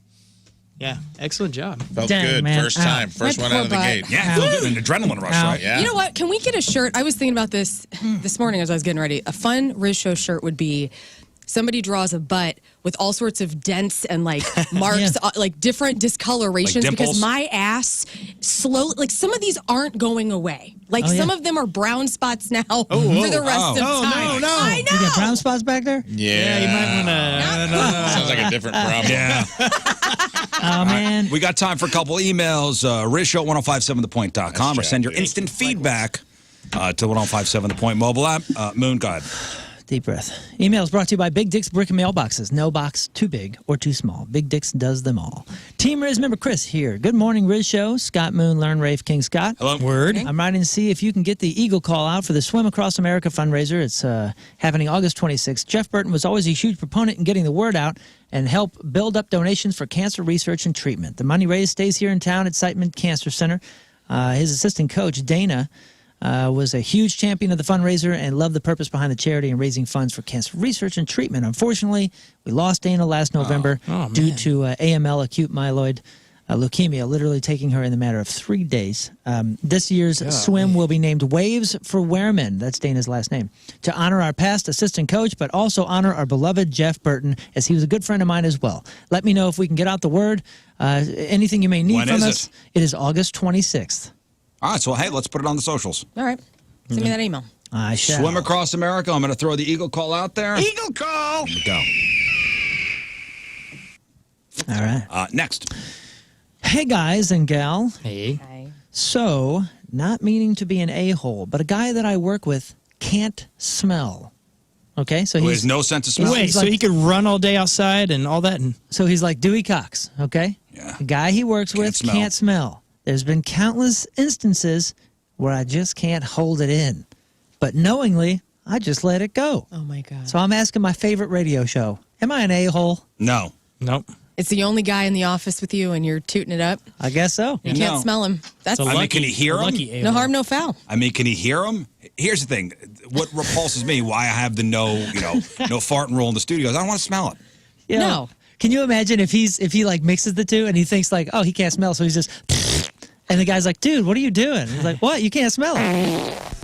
Yeah, excellent job. Felt Dang, good. man. First time. First My one out of the poor gate. butt. Yeah, an adrenaline rush, Ow. right? Yeah. You know what? Can we get a shirt? I was thinking about this this morning as I was getting ready. A fun Rizz Show shirt would be somebody draws a butt with all sorts of dents and like marks, like different discolorations, Like because dimples? my ass slowly, like some of these aren't going away. Like some of them are brown spots now for the rest of time. no. I know. You got brown spots back there? Yeah. You might want to. Sounds like a different problem. Yeah. Oh, man. We got time for a couple emails. RizzShow1057thepoint.com, or send your instant feedback to 1057thepoint mobile app. Moon, go ahead. Deep breath. Email is brought to you by Big Dick's Brick and Mailboxes. No box too big or too small. Big Dick's does them all. Team Rizz member Chris here. Good morning, Rizz Show. Scott, Moon, Lern, Rafe, King Scott. Hello. Word. I'm writing to see if you can get the Eagle call out for the Swim Across America fundraiser. It's happening August 26th. Jeff Burton was always a huge proponent in getting the word out and help build up donations for cancer research and treatment. The money raised stays here in town at Sightman Cancer Center. His assistant coach, Dana, was a huge champion of the fundraiser and loved the purpose behind the charity and raising funds for cancer research and treatment. Unfortunately, we lost Dana last November due to AML, acute myeloid leukemia, literally taking her in the matter of 3 days. This year's swim will be named Waves for Wehrman. That's Dana's last name. To honor our past assistant coach, but also honor our beloved Jeff Burton, as he was a good friend of mine as well. Let me know if we can get out the word. Anything you may need When from is us. It is August 26th. All right, so hey, let's put it on the socials. All right. Send me that email. I shall. Swim Across America. I'm going to throw the Eagle call out there. Eagle call. Here we go. All right. Next. Hey, guys and gal. Hey. So, not meaning to be an a-hole, but a guy that I work with can't smell. Okay, so Who he's has no sense of smell? Wait, He's so like- he could run all day outside and all that? And like Dewey Cox. Okay, Yeah. the guy he works with smell. can't smell. There's been countless instances where I just can't hold it in, but knowingly, I just let it go. Oh my God. So I'm asking my favorite radio show: am I an a-hole? No. nope. It's the only guy in the office with you and you're tooting it up. I guess so. You No. can't smell him. That's So I mean, lucky, can he hear him? lucky no a-hole. harm, no foul. I mean, can he hear him? Here's the thing. What repulses me, why I have the no farting rule in the studio, is I don't want to smell it. You know, No. Can you imagine if he like mixes the two and he thinks like, oh, he can't smell, so he's just, and the guy's like, dude, what are you doing? He's like, what? You can't smell it.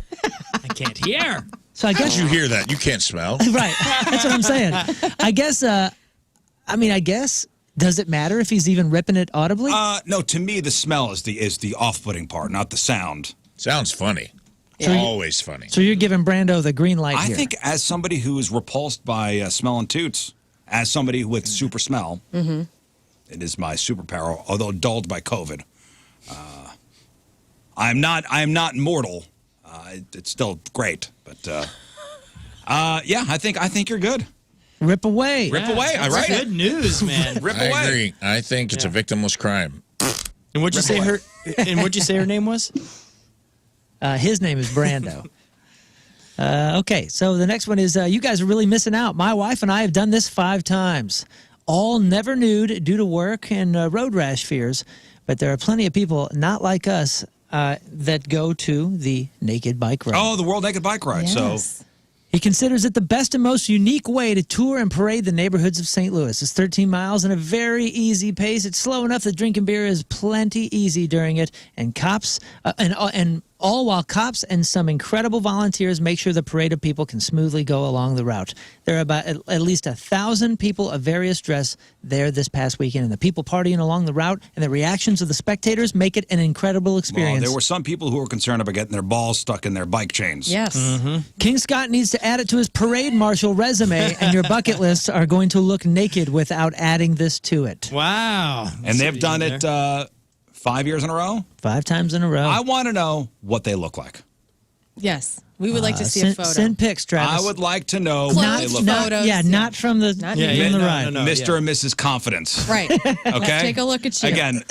I can't hear. So I How'd guess you hear that? You can't smell. right. That's what I'm saying. I guess. I guess. Does it matter if he's even ripping it audibly? No, to me, the smell is the off-putting part, not the sound. Sounds funny. Always funny. So you're giving Brando the green light I here. think as somebody who is repulsed by smell and toots, as somebody with super smell, it is my superpower, although dulled by COVID. I am not mortal. It's still great, but yeah, I think you're good. Rip away. Rip away, That's right? good news, man. Rip I away. agree. I think it's a victimless crime. And what'd you say her? And what'd you say her name was? His name is Brando. Okay, so the next one is you guys are really missing out. My wife and I have done this 5 times. All never nude due to work and road rash fears. But there are plenty of people not like us that go to the naked bike ride. Oh, the World Naked Bike Ride. Yes. He considers it the best and most unique way to tour and parade the neighborhoods of St. Louis. It's 13 miles and a very easy pace. It's slow enough that drinking beer is plenty easy during it. And cops, and all while cops and some incredible volunteers make sure the parade of people can smoothly go along the route. There are about at least 1,000 people of various dress there this past weekend, and the people partying along the route and the reactions of the spectators make it an incredible experience. Well, there were some people who were concerned about getting their balls stuck in their bike chains. Yes. King Scott needs to add it to his parade marshal resume, and your bucket lists are going to look naked without adding this to it. Wow. And they've done it 5 years in a row. 5 times in a row. I want to know what they look like. Yes. We would like to see a photo. Send pics, Travis. I would like to know Close what they look like. photos. Yeah, not from the Not from here. the No, ride. no, no. Mr. and Mrs. Confidence. Right. Okay. Let's take a look at you. Again,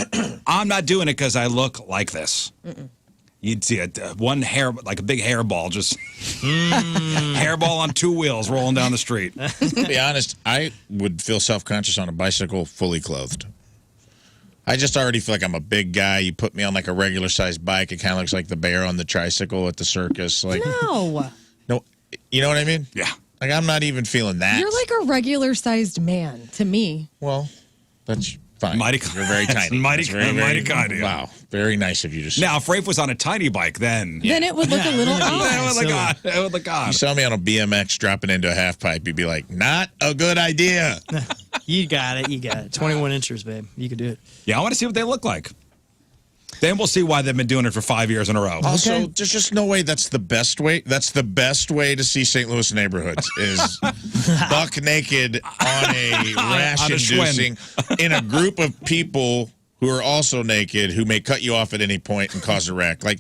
I'm not doing it because I look like this. You'd see one hair, like a big hairball, just hairball on two wheels rolling down the street. To be honest, I would feel self-conscious on a bicycle fully clothed. I just already feel like I'm a big guy. You put me on like a regular-sized bike, it kind of looks like the bear on the tricycle at the circus. Like, No. no, you know what I mean? Yeah. Like, I'm not even feeling that. You're like a regular-sized man to me. Well, that's fine. Mighty- You're very that's tiny. mighty- That's very, mighty very- kind of you. Wow. Very nice of you to say. Now, if Rafe was on a tiny bike, then Then it would look a little that odd. would look odd. That would look You odd. saw me on a BMX dropping into a half pipe, you'd be like, not a good idea. You got it. You got it. 21 inches, babe. You can do it. Yeah, I want to see what they look like. Then we'll see why they've been doing it for 5 years in a row. Also, Okay. there's just no way that's the best way. That's the best way to see St. Louis neighborhoods is buck naked on a rash-inducing in a group of people who are also naked who may cut you off at any point and cause a wreck. Like,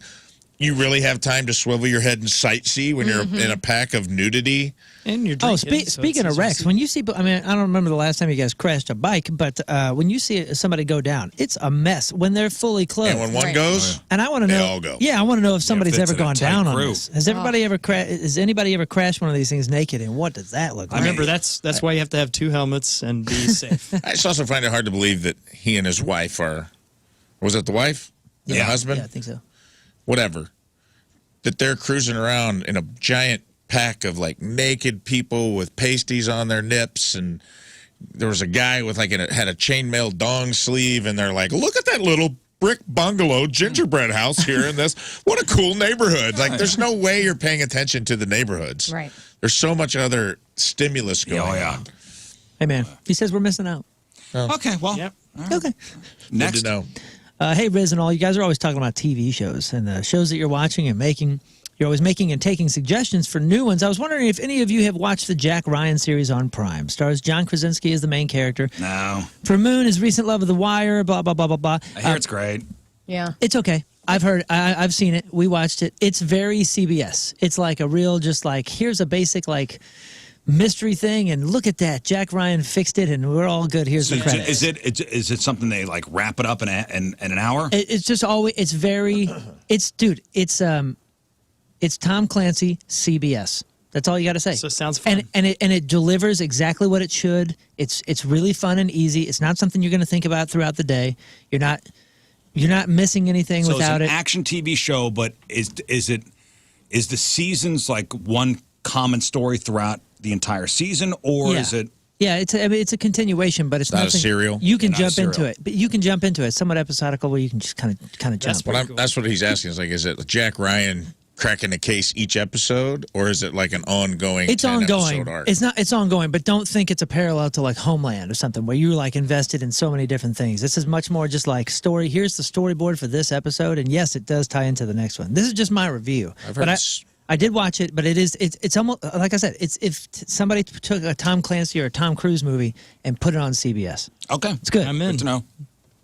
you really have time to swivel your head and sightsee when you're in a pack of nudity? And you're Oh, drinking. so speaking it's of easy to wrecks, see. when you see, I mean, I don't remember the last time you guys crashed a bike, but when you see somebody go down, it's a mess when they're fully clothed. And when one Right. goes, And I want to They know. all go. Yeah, I want to know if somebody's it's ever in a gone tight down on crew. this. Has everybody ever Has anybody ever crashed one of these things naked? And what does that look like? Remember, that's why you have to have 2 helmets and be safe. I just also find it hard to believe that he and his wife are, was it the wife? And the husband? Yeah, I think so. Whatever. That they're cruising around in a giant pack of like naked people with pasties on their nips, and there was a guy with like had a chainmail dong sleeve, and they're like, look at that little brick bungalow gingerbread house here in this. What a cool neighborhood. Like, there's no way you're paying attention to the neighborhoods. Right. There's so much other stimulus going on. Hey, man, he says we're missing out. Okay, well, Yep. Okay. next. Good to know. Hey, Rizz and all, you guys are always talking about TV shows and the shows that you're watching and making. You're always making and taking suggestions for new ones. I was wondering if any of you have watched the Jack Ryan series on Prime. Stars John Krasinski as the main character. No, For Moon, his recent love of The Wire, blah, blah, blah, blah, blah. I hear it's great. Yeah. It's okay. I've heard, I've seen it. We watched it. It's very CBS. It's like a real, just like, here's a basic, like, mystery thing, and look at that. Jack Ryan fixed it, and we're all good. Here's the credits. Is it something they like wrap it up in an hour? It's just always, it's very, it's Tom Clancy, CBS. That's all you got to say. So it sounds fun. And it delivers exactly what it should. It's really fun and easy. It's not something you're going to think about throughout the day. You're not missing anything So without it's an it. action TV show, but is the seasons like one common story throughout the entire season, or is it? Yeah, it's a continuation, but it's Not a nothing. serial? You can Not a jump into serial. it, but you can jump into it. Somewhat episodical, where you can just kind of jump. That's what he's asking. Is like, is it Jack Ryan cracking a case each episode, or is it like an ongoing? It's 10 ongoing. episode arc? It's not. It's ongoing, but don't think it's a parallel to like Homeland or something where you're like invested in so many different things. This is much more just like story. Here's the storyboard for this episode, and yes, it does tie into the next one. This is just my review. I've heard But I did watch it, but it's almost like I said. It's if somebody took a Tom Clancy or a Tom Cruise movie and put it on CBS. Okay, It's good. I'm in. Good to know.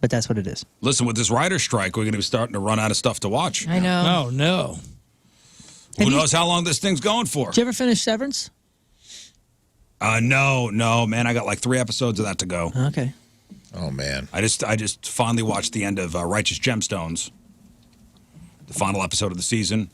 But that's what it is. Listen, with this writer's strike, we're going to be starting to run out of stuff to watch. I know. Oh, no. Who knows how long this thing's going for? Did you ever finish Severance? No, man. I got like 3 episodes of that to go. Okay. Oh man. I just finally watched the end of Righteous Gemstones, the final episode of the season.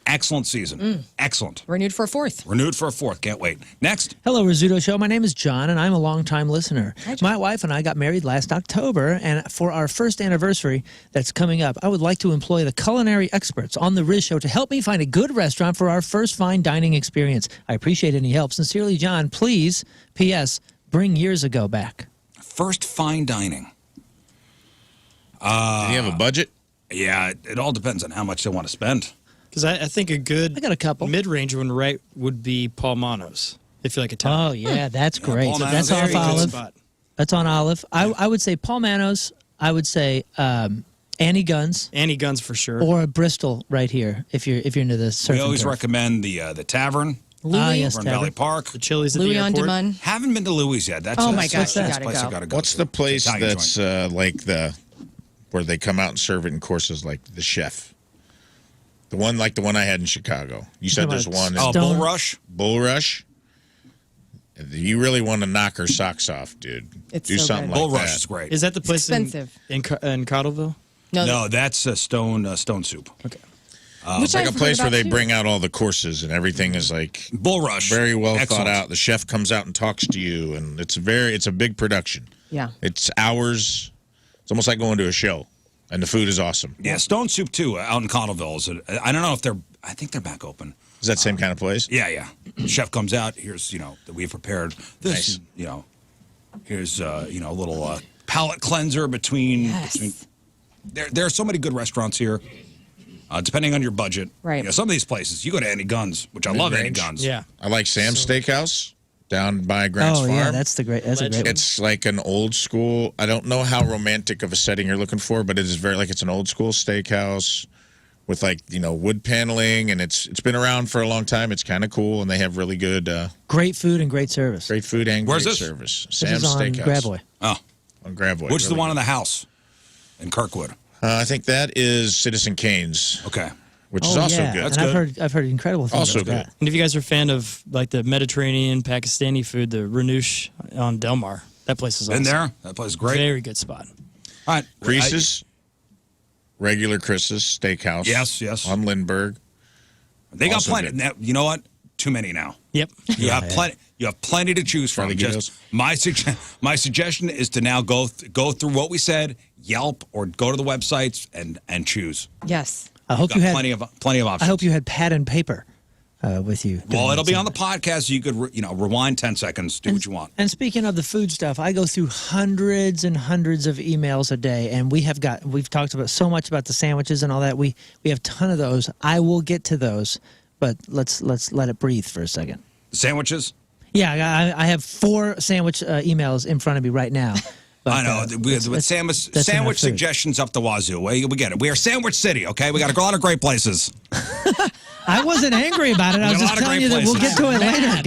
Excellent season. Excellent. Renewed for a 4th. Renewed for a 4th. Can't wait. Next. Hello, Rizzuto Show. My name is John, and I'm a longtime listener. My wife and I got married last October, and for our first anniversary that's coming up, I would like to employ the culinary experts on the Rizz Show to help me find a good restaurant for our first fine dining experience. I appreciate any help. Sincerely, John. Please, P.S., bring years ago back. First fine dining. Do you have a budget? Yeah, it all depends on how much they want to spend. Because I think a good I got a couple. mid-range one right would be Paul Mano's, if you like Italian. Oh, yeah, that's great. Paul Mano's That's very off good Olive. spot. That's on Olive. I would say Paul Mano's. I would say Annie Gunn's Annie Gunn's for sure. or a Bristol right here if you're into the surf. We and always turf. recommend the Tavern Louis. Yes, over in Tavern. Valley Park. the Chili's at Louis the on airport. Demand. Haven't been to Louis yet. That's Oh my that's gosh, you that's gotta the place go. I gotta go. What's to. the place Italian that's joint. like where they come out and serve it in courses, like the chef? The one like the one I had in Chicago. You said there's one. Oh, Stone- Bull Rush? Bull Rush. You really want to knock her socks off, dude. It's Do so something good. like Bull that. Rush is great. Is that the place expensive. in Cottleville? No, that's stone soup. Which It's like I've a place heard where about they too. bring out all the courses and everything is like Bull Rush. very well Excellent. thought out. The chef comes out and talks to you, and it's a big production. Yeah. It's hours. It's almost like going to a show, and the food is awesome. Yeah, Stone Soup too, out in Cottleville. I don't know if I think they're back open. Is that the same kind of place? Yeah. Chef comes out. Here's that we've prepared this. Nice. Here's a little palate cleanser between. Yes. There are so many good restaurants here. Depending on your budget, Right. Some of these places you go to Any Guns, which I love Any Mid-range. Guns. Yeah. I like Sam's Steakhouse down by Grant's Oh Farm. yeah, that's a great one. It's like an old school. I don't know how romantic of a setting you're looking for, but it is very like it's an old school steakhouse with wood paneling, and it's been around for a long time. It's kind of cool, and they have really good, Great food and great service. great food and Where's great this? service. This Sam's is on Steakhouse Gravois. Oh, on Gravois. which is the really one in good. the house in Kirkwood? I think that is Citizen Kane's, Okay. which is also yeah. good. That's and good. I've heard incredible things Also about good. that. And if you guys are a fan of like the Mediterranean, Pakistani food, the Rizzuto on Del Mar, that place is awesome. In there, that place is great. Very good spot. All right, Chris's, regular Chris's Steakhouse. Yes. On Lindbergh. They got Also plenty. good. Now, you know what? Too many now. Yep. You have plenty. You have plenty to choose from. Farligitos. Just my suggestion is to now go through what we said, Yelp, or go to the websites and choose. Yes. I hope Got you had plenty of options. I hope you had pad and paper with you. Well, it'll be on the podcast, so you could rewind 10 seconds, do what you want. And speaking of the food stuff, I go through hundreds and hundreds of emails a day, and we've talked about so much about the sandwiches and all that. We have a ton of those. I will get to those, but let's let it breathe for a second. Sandwiches. Yeah, I have 4 sandwich emails in front of me right now. But, I know. With sandwich enough food. suggestions up the wazoo. We get it. We are Sandwich City, okay? We got a lot of great places. I wasn't angry about it. I was got a just lot of telling you great that we'll get to it later.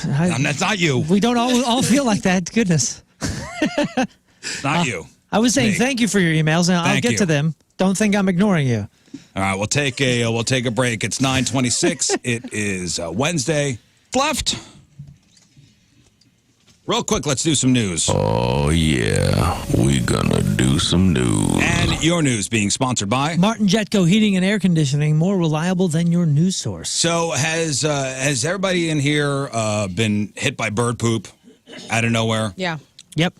God. And that's not you. We don't all feel like that. Goodness. Not you. I was saying Me. thank you for your emails, and I'll Thank get you. to them. Don't think I'm ignoring you. All right, we'll take a break. It's 9:26. It is Wednesday. Left. Real quick, let's do some news. Oh, yeah. We gonna do some news. And your news being sponsored by. Martin Jetco Heating and Air Conditioning, more reliable than your news source. So has everybody in here been hit by bird poop out of nowhere? Yeah. Yep.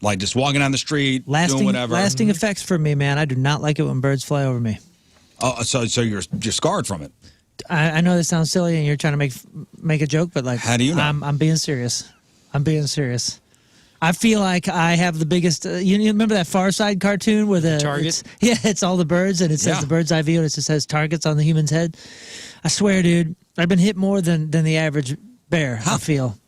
Like just walking down the street, doing whatever. Lasting effects for me, man. I do not like it when birds fly over me. Oh, so you're scarred from it. I know this sounds silly, and you're trying to make a joke, but like, How do you know? I'm being serious. I'm being serious. I feel like I have the biggest. You remember that Far Side cartoon where the Target? It's all the birds, and it says Yeah. the bird's eye view, and it just says targets on the human's head. I swear, dude, I've been hit more than the average bear. I feel.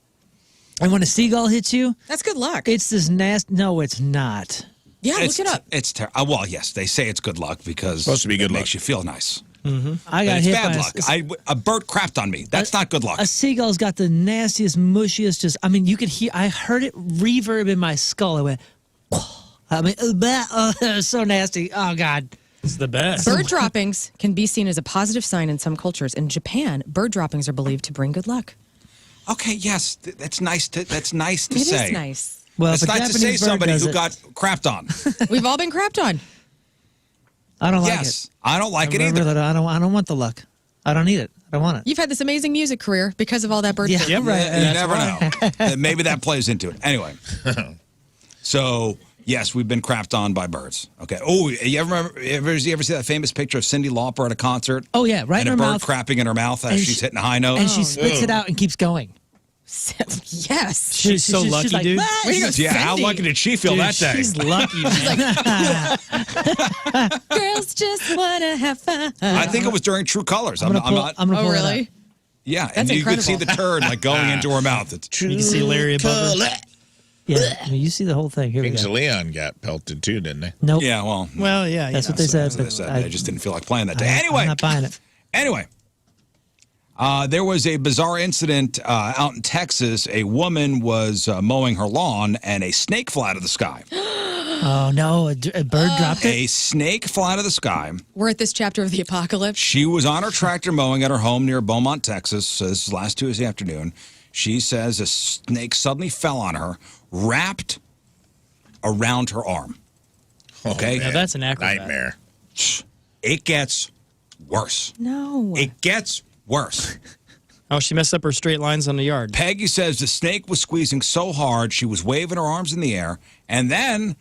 And when a seagull hits you, That's good luck. it's this nasty. No, it's not. yeah, look it up. It's terrible. Well, yes, they say it's good luck because Supposed to be good it luck. makes you feel nice. I But got it's hit bad by luck. A bird crapped on me. That's not good luck. A seagull's got the nastiest, mushiest. Just, I mean, you could hear. I heard it reverb in my skull. I went. I mean, it was so nasty. Oh God. It's the best. Bird droppings can be seen as a positive sign in some cultures. In Japan, bird droppings are believed to bring good luck. Okay, yes, that's nice to It say. is nice. Well, It's if a nice to say Japanese bird somebody does who it, got crapped on. We've all been crapped on. I don't like Yes, it. I don't like it I either. really don't. I don't want the luck. I don't need it. I don't want it. You've had this amazing music career because of all that bird Yeah, poop. yeah, right. You never know. Maybe that plays into it. Anyway, so yes, we've been crapped on by birds. Okay. Oh, you ever see that famous picture of Cyndi Lauper at a concert? Oh yeah, right and in a her bird mouth, crapping in her mouth as And she's she- hitting a high note. and she spits it out and keeps going. Yes. She's so lucky, like, dude. "Ah!" Way to go, Yeah, how Cindy. lucky did she feel that day? She's lucky, man. Girls just want to have fun. I think it was during True Colors. I'm gonna pull, not. I'm gonna Oh, pull it really? up. Yeah, and you could see the turd like going into her mouth. It's You can see Larry above her. Yeah, I mean, you see the whole thing. Here we Kings go. of Leon got pelted too, didn't they? Nope. yeah, well, Well, yeah. That's you what know, they said. that's what But they said. I just didn't feel like playing that day. Anyway, I'm not buying it. Anyway, there was a bizarre incident out in Texas. A woman was mowing her lawn, and a snake flew out of the sky. Oh, no, a bird dropped it? A snake fell out of the sky. We're at this chapter of the apocalypse. She was on her tractor mowing at her home near Beaumont, Texas. This is last Tuesday afternoon. She says a snake suddenly fell on her, wrapped around her arm. Okay? Now that's an acrobat. Nightmare. It gets worse. No. It gets worse. Oh, she messed up her straight lines on the yard. Peggy says the snake was squeezing so hard she was waving her arms in the air, and then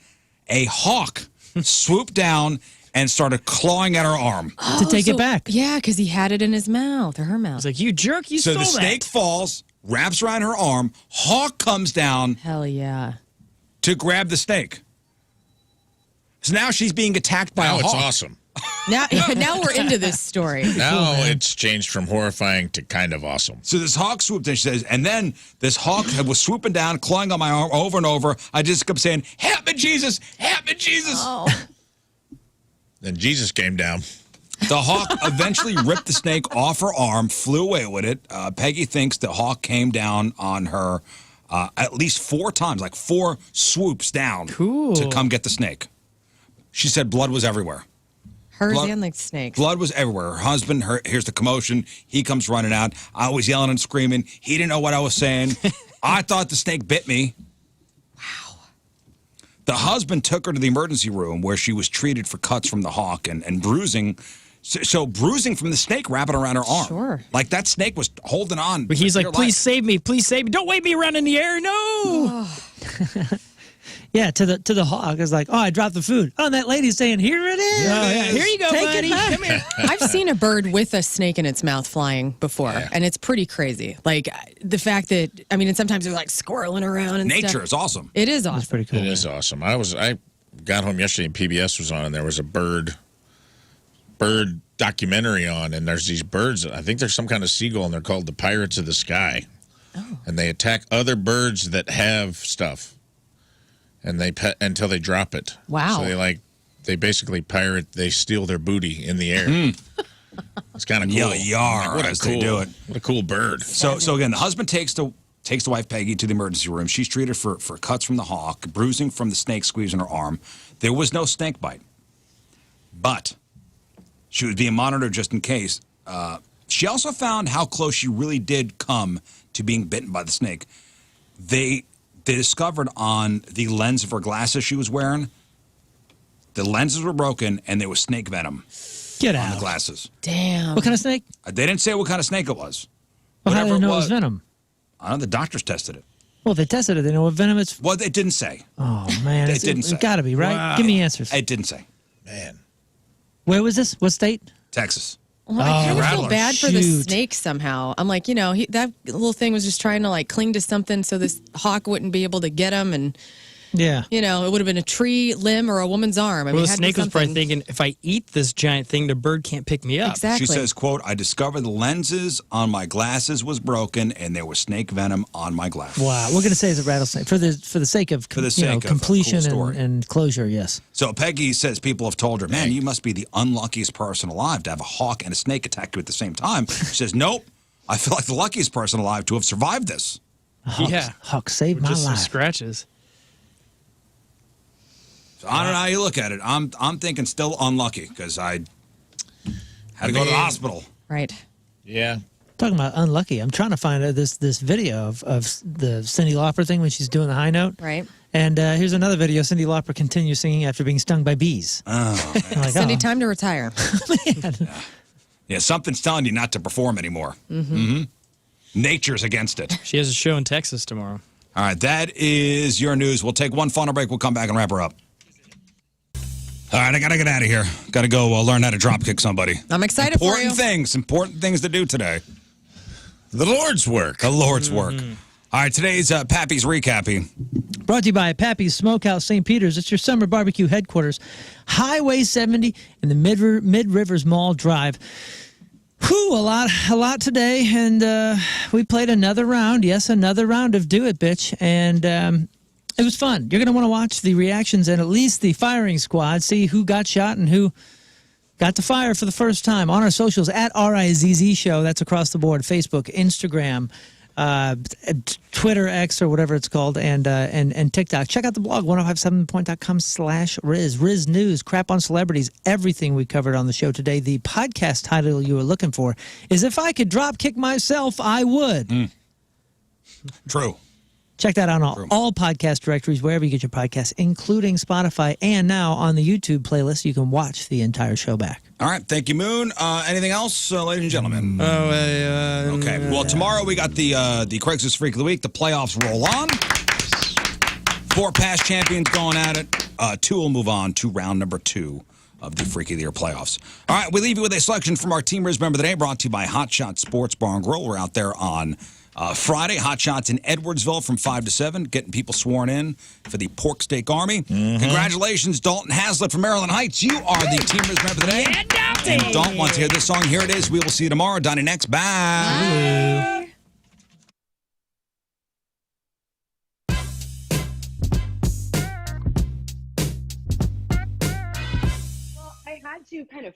a hawk swooped down and started clawing at her arm. To take it back. Yeah, because he had it in his mouth or her mouth. It's like, you jerk, you So stole the snake that. falls, wraps around her arm, hawk comes down Hell yeah. to grab the snake. So now she's being attacked by Now a it's hawk. awesome. Now we're into this story. Now it's changed from horrifying to kind of awesome. So this hawk swooped in, she says, and then this hawk was swooping down, clawing on my arm over and over. I just kept saying, help me, Jesus, help me, Jesus. Oh. Then Jesus came down. The hawk eventually ripped the snake off her arm, flew away with it. Peggy thinks the hawk came down on her at least 4 times, like 4 swoops down to come get the snake. She said blood was everywhere. Hers Blood- and like snakes. Blood was everywhere. Her husband, here's the commotion. He comes running out. I was yelling and screaming. He didn't know what I was saying. I thought the snake bit me. Wow. The husband took her to the emergency room where she was treated for cuts from the hawk and bruising. So bruising from the snake wrapping around her arm. Sure. Like that snake was holding on. But he's for like, dear please life. save me, please save me. Don't wave me around in the air, no. Yeah, to the hawk. It's like, oh, I dropped the food. Oh, and that lady's saying, here it is. Oh, yeah. Here you go, Take buddy. it back. Come here. I've seen a bird with a snake in its mouth flying before, and it's pretty crazy. Like the fact that, I mean, and sometimes they're like squirreling around and Nature stuff. is awesome. It is awesome. That's pretty cool. It is awesome. I got home yesterday and PBS was on, and there was a bird documentary on, and there's these birds. I think there's some kind of seagull, and they're called the pirates of the sky. Oh. And they attack other birds that have stuff, and they pet until they drop it. Wow. So they basically pirate. They steal their booty in the air. It's kind of cool. Yar, What a as cool, they do it. What a cool bird. So again, the husband takes the wife Peggy to the emergency room. She's treated for cuts from the hawk, bruising from the snake squeezing her arm. There was no snake bite, but she was being monitored just in case. She also found how close she really did come to being bitten by the snake. They discovered on the lens of her glasses she was wearing, the lenses were broken and there was snake venom Get on the out. glasses. Damn. What kind of snake? They didn't say what kind of snake it was. Well, how do Whatever they it know it was was. venom? I don't know, the doctors tested it. Well, they tested it. They know what venom it's. Well, they didn't say. Oh, man. They didn't say. It's got to be, right? Wow. Give me answers. It didn't say. Man. Where was this? What state? Texas. Well, I kind of feel Rattler. bad for the Shoot. snake somehow. I'm like, that little thing was just trying to like cling to something so this hawk wouldn't be able to get him. And, Yeah. it would have been a tree limb or a woman's arm. I Well, mean, the it had to be snake was probably something- thinking, if I eat this giant thing, the bird can't pick me up. Exactly. She says, quote, I discovered the lenses on my glasses was broken and there was snake venom on my glasses. Wow. We're going to say it's a rattlesnake for the sake of For the sake of a completion cool story. and closure. Yes. So Peggy says people have told her, man, you must be the unluckiest person alive to have a hawk and a snake attack you at the same time. She says, nope, I feel like the luckiest person alive to have survived this. Yeah. Hawk saved my Just some life. scratches. So I don't know how you look at it. I'm thinking still unlucky because I had to go to the hospital. Right. Yeah. Talking about unlucky, I'm trying to find this video of the Cyndi Lauper thing when she's doing the high note. Right. And here's another video. Cyndi Lauper continues singing after being stung by bees. Oh, man. I'm like, Cindy, oh, time to retire. Yeah, something's telling you not to perform anymore. Mm-hmm. Nature's against it. She has a show in Texas tomorrow. All right, that is your news. We'll take one final break. We'll come back and wrap her up. All right, I got to get out of here. Got to go learn how to dropkick somebody. I'm excited for you. Important things to do today. The Lord's work. The Lord's work. All right, today's Pappy's Recappy. Brought to you by Pappy's Smokehouse St. Peter's. It's your summer barbecue headquarters. Highway 70 in the Mid-Rivers Mall Drive. Whew, a lot today, and we played another round. Yes, another round of Do It, Bitch, and it was fun. You're going to want to watch the reactions and at least the firing squad, see who got shot and who got to fire for the first time on our socials at RIZZ Show. That's across the board, Facebook, Instagram, Twitter, X, or whatever it's called, and TikTok. Check out the blog, 1057point.com/Rizz. Rizz News, crap on celebrities, everything we covered on the show today. The podcast title you were looking for is If I Could Dropkick Myself, I Would. True. Check that out on all podcast directories, wherever you get your podcasts, including Spotify, and now on the YouTube playlist. You can watch the entire show back. All right. Thank you, Moon. Anything else, ladies and gentlemen? Okay. Well, tomorrow we got the Craigslist Freak of the Week. The playoffs roll on. 4 past champions going at it. 2 will move on to round number 2 of the Freak of the Year playoffs. All right. We leave you with a selection from our Team Rizz member of the day, brought to you by Hot Shot Sports Bar and Grill. We're out there on Friday, Hot Shots in Edwardsville from 5 to 7, getting people sworn in for the Pork Steak Army. Congratulations, Dalton Hazlitt from Maryland Heights. You are the Team Rizz member of the day. Yeah, Dalton. And don't want to hear this song. Here it is. We will see you tomorrow. Donnie next. Bye. Well, I had to kind of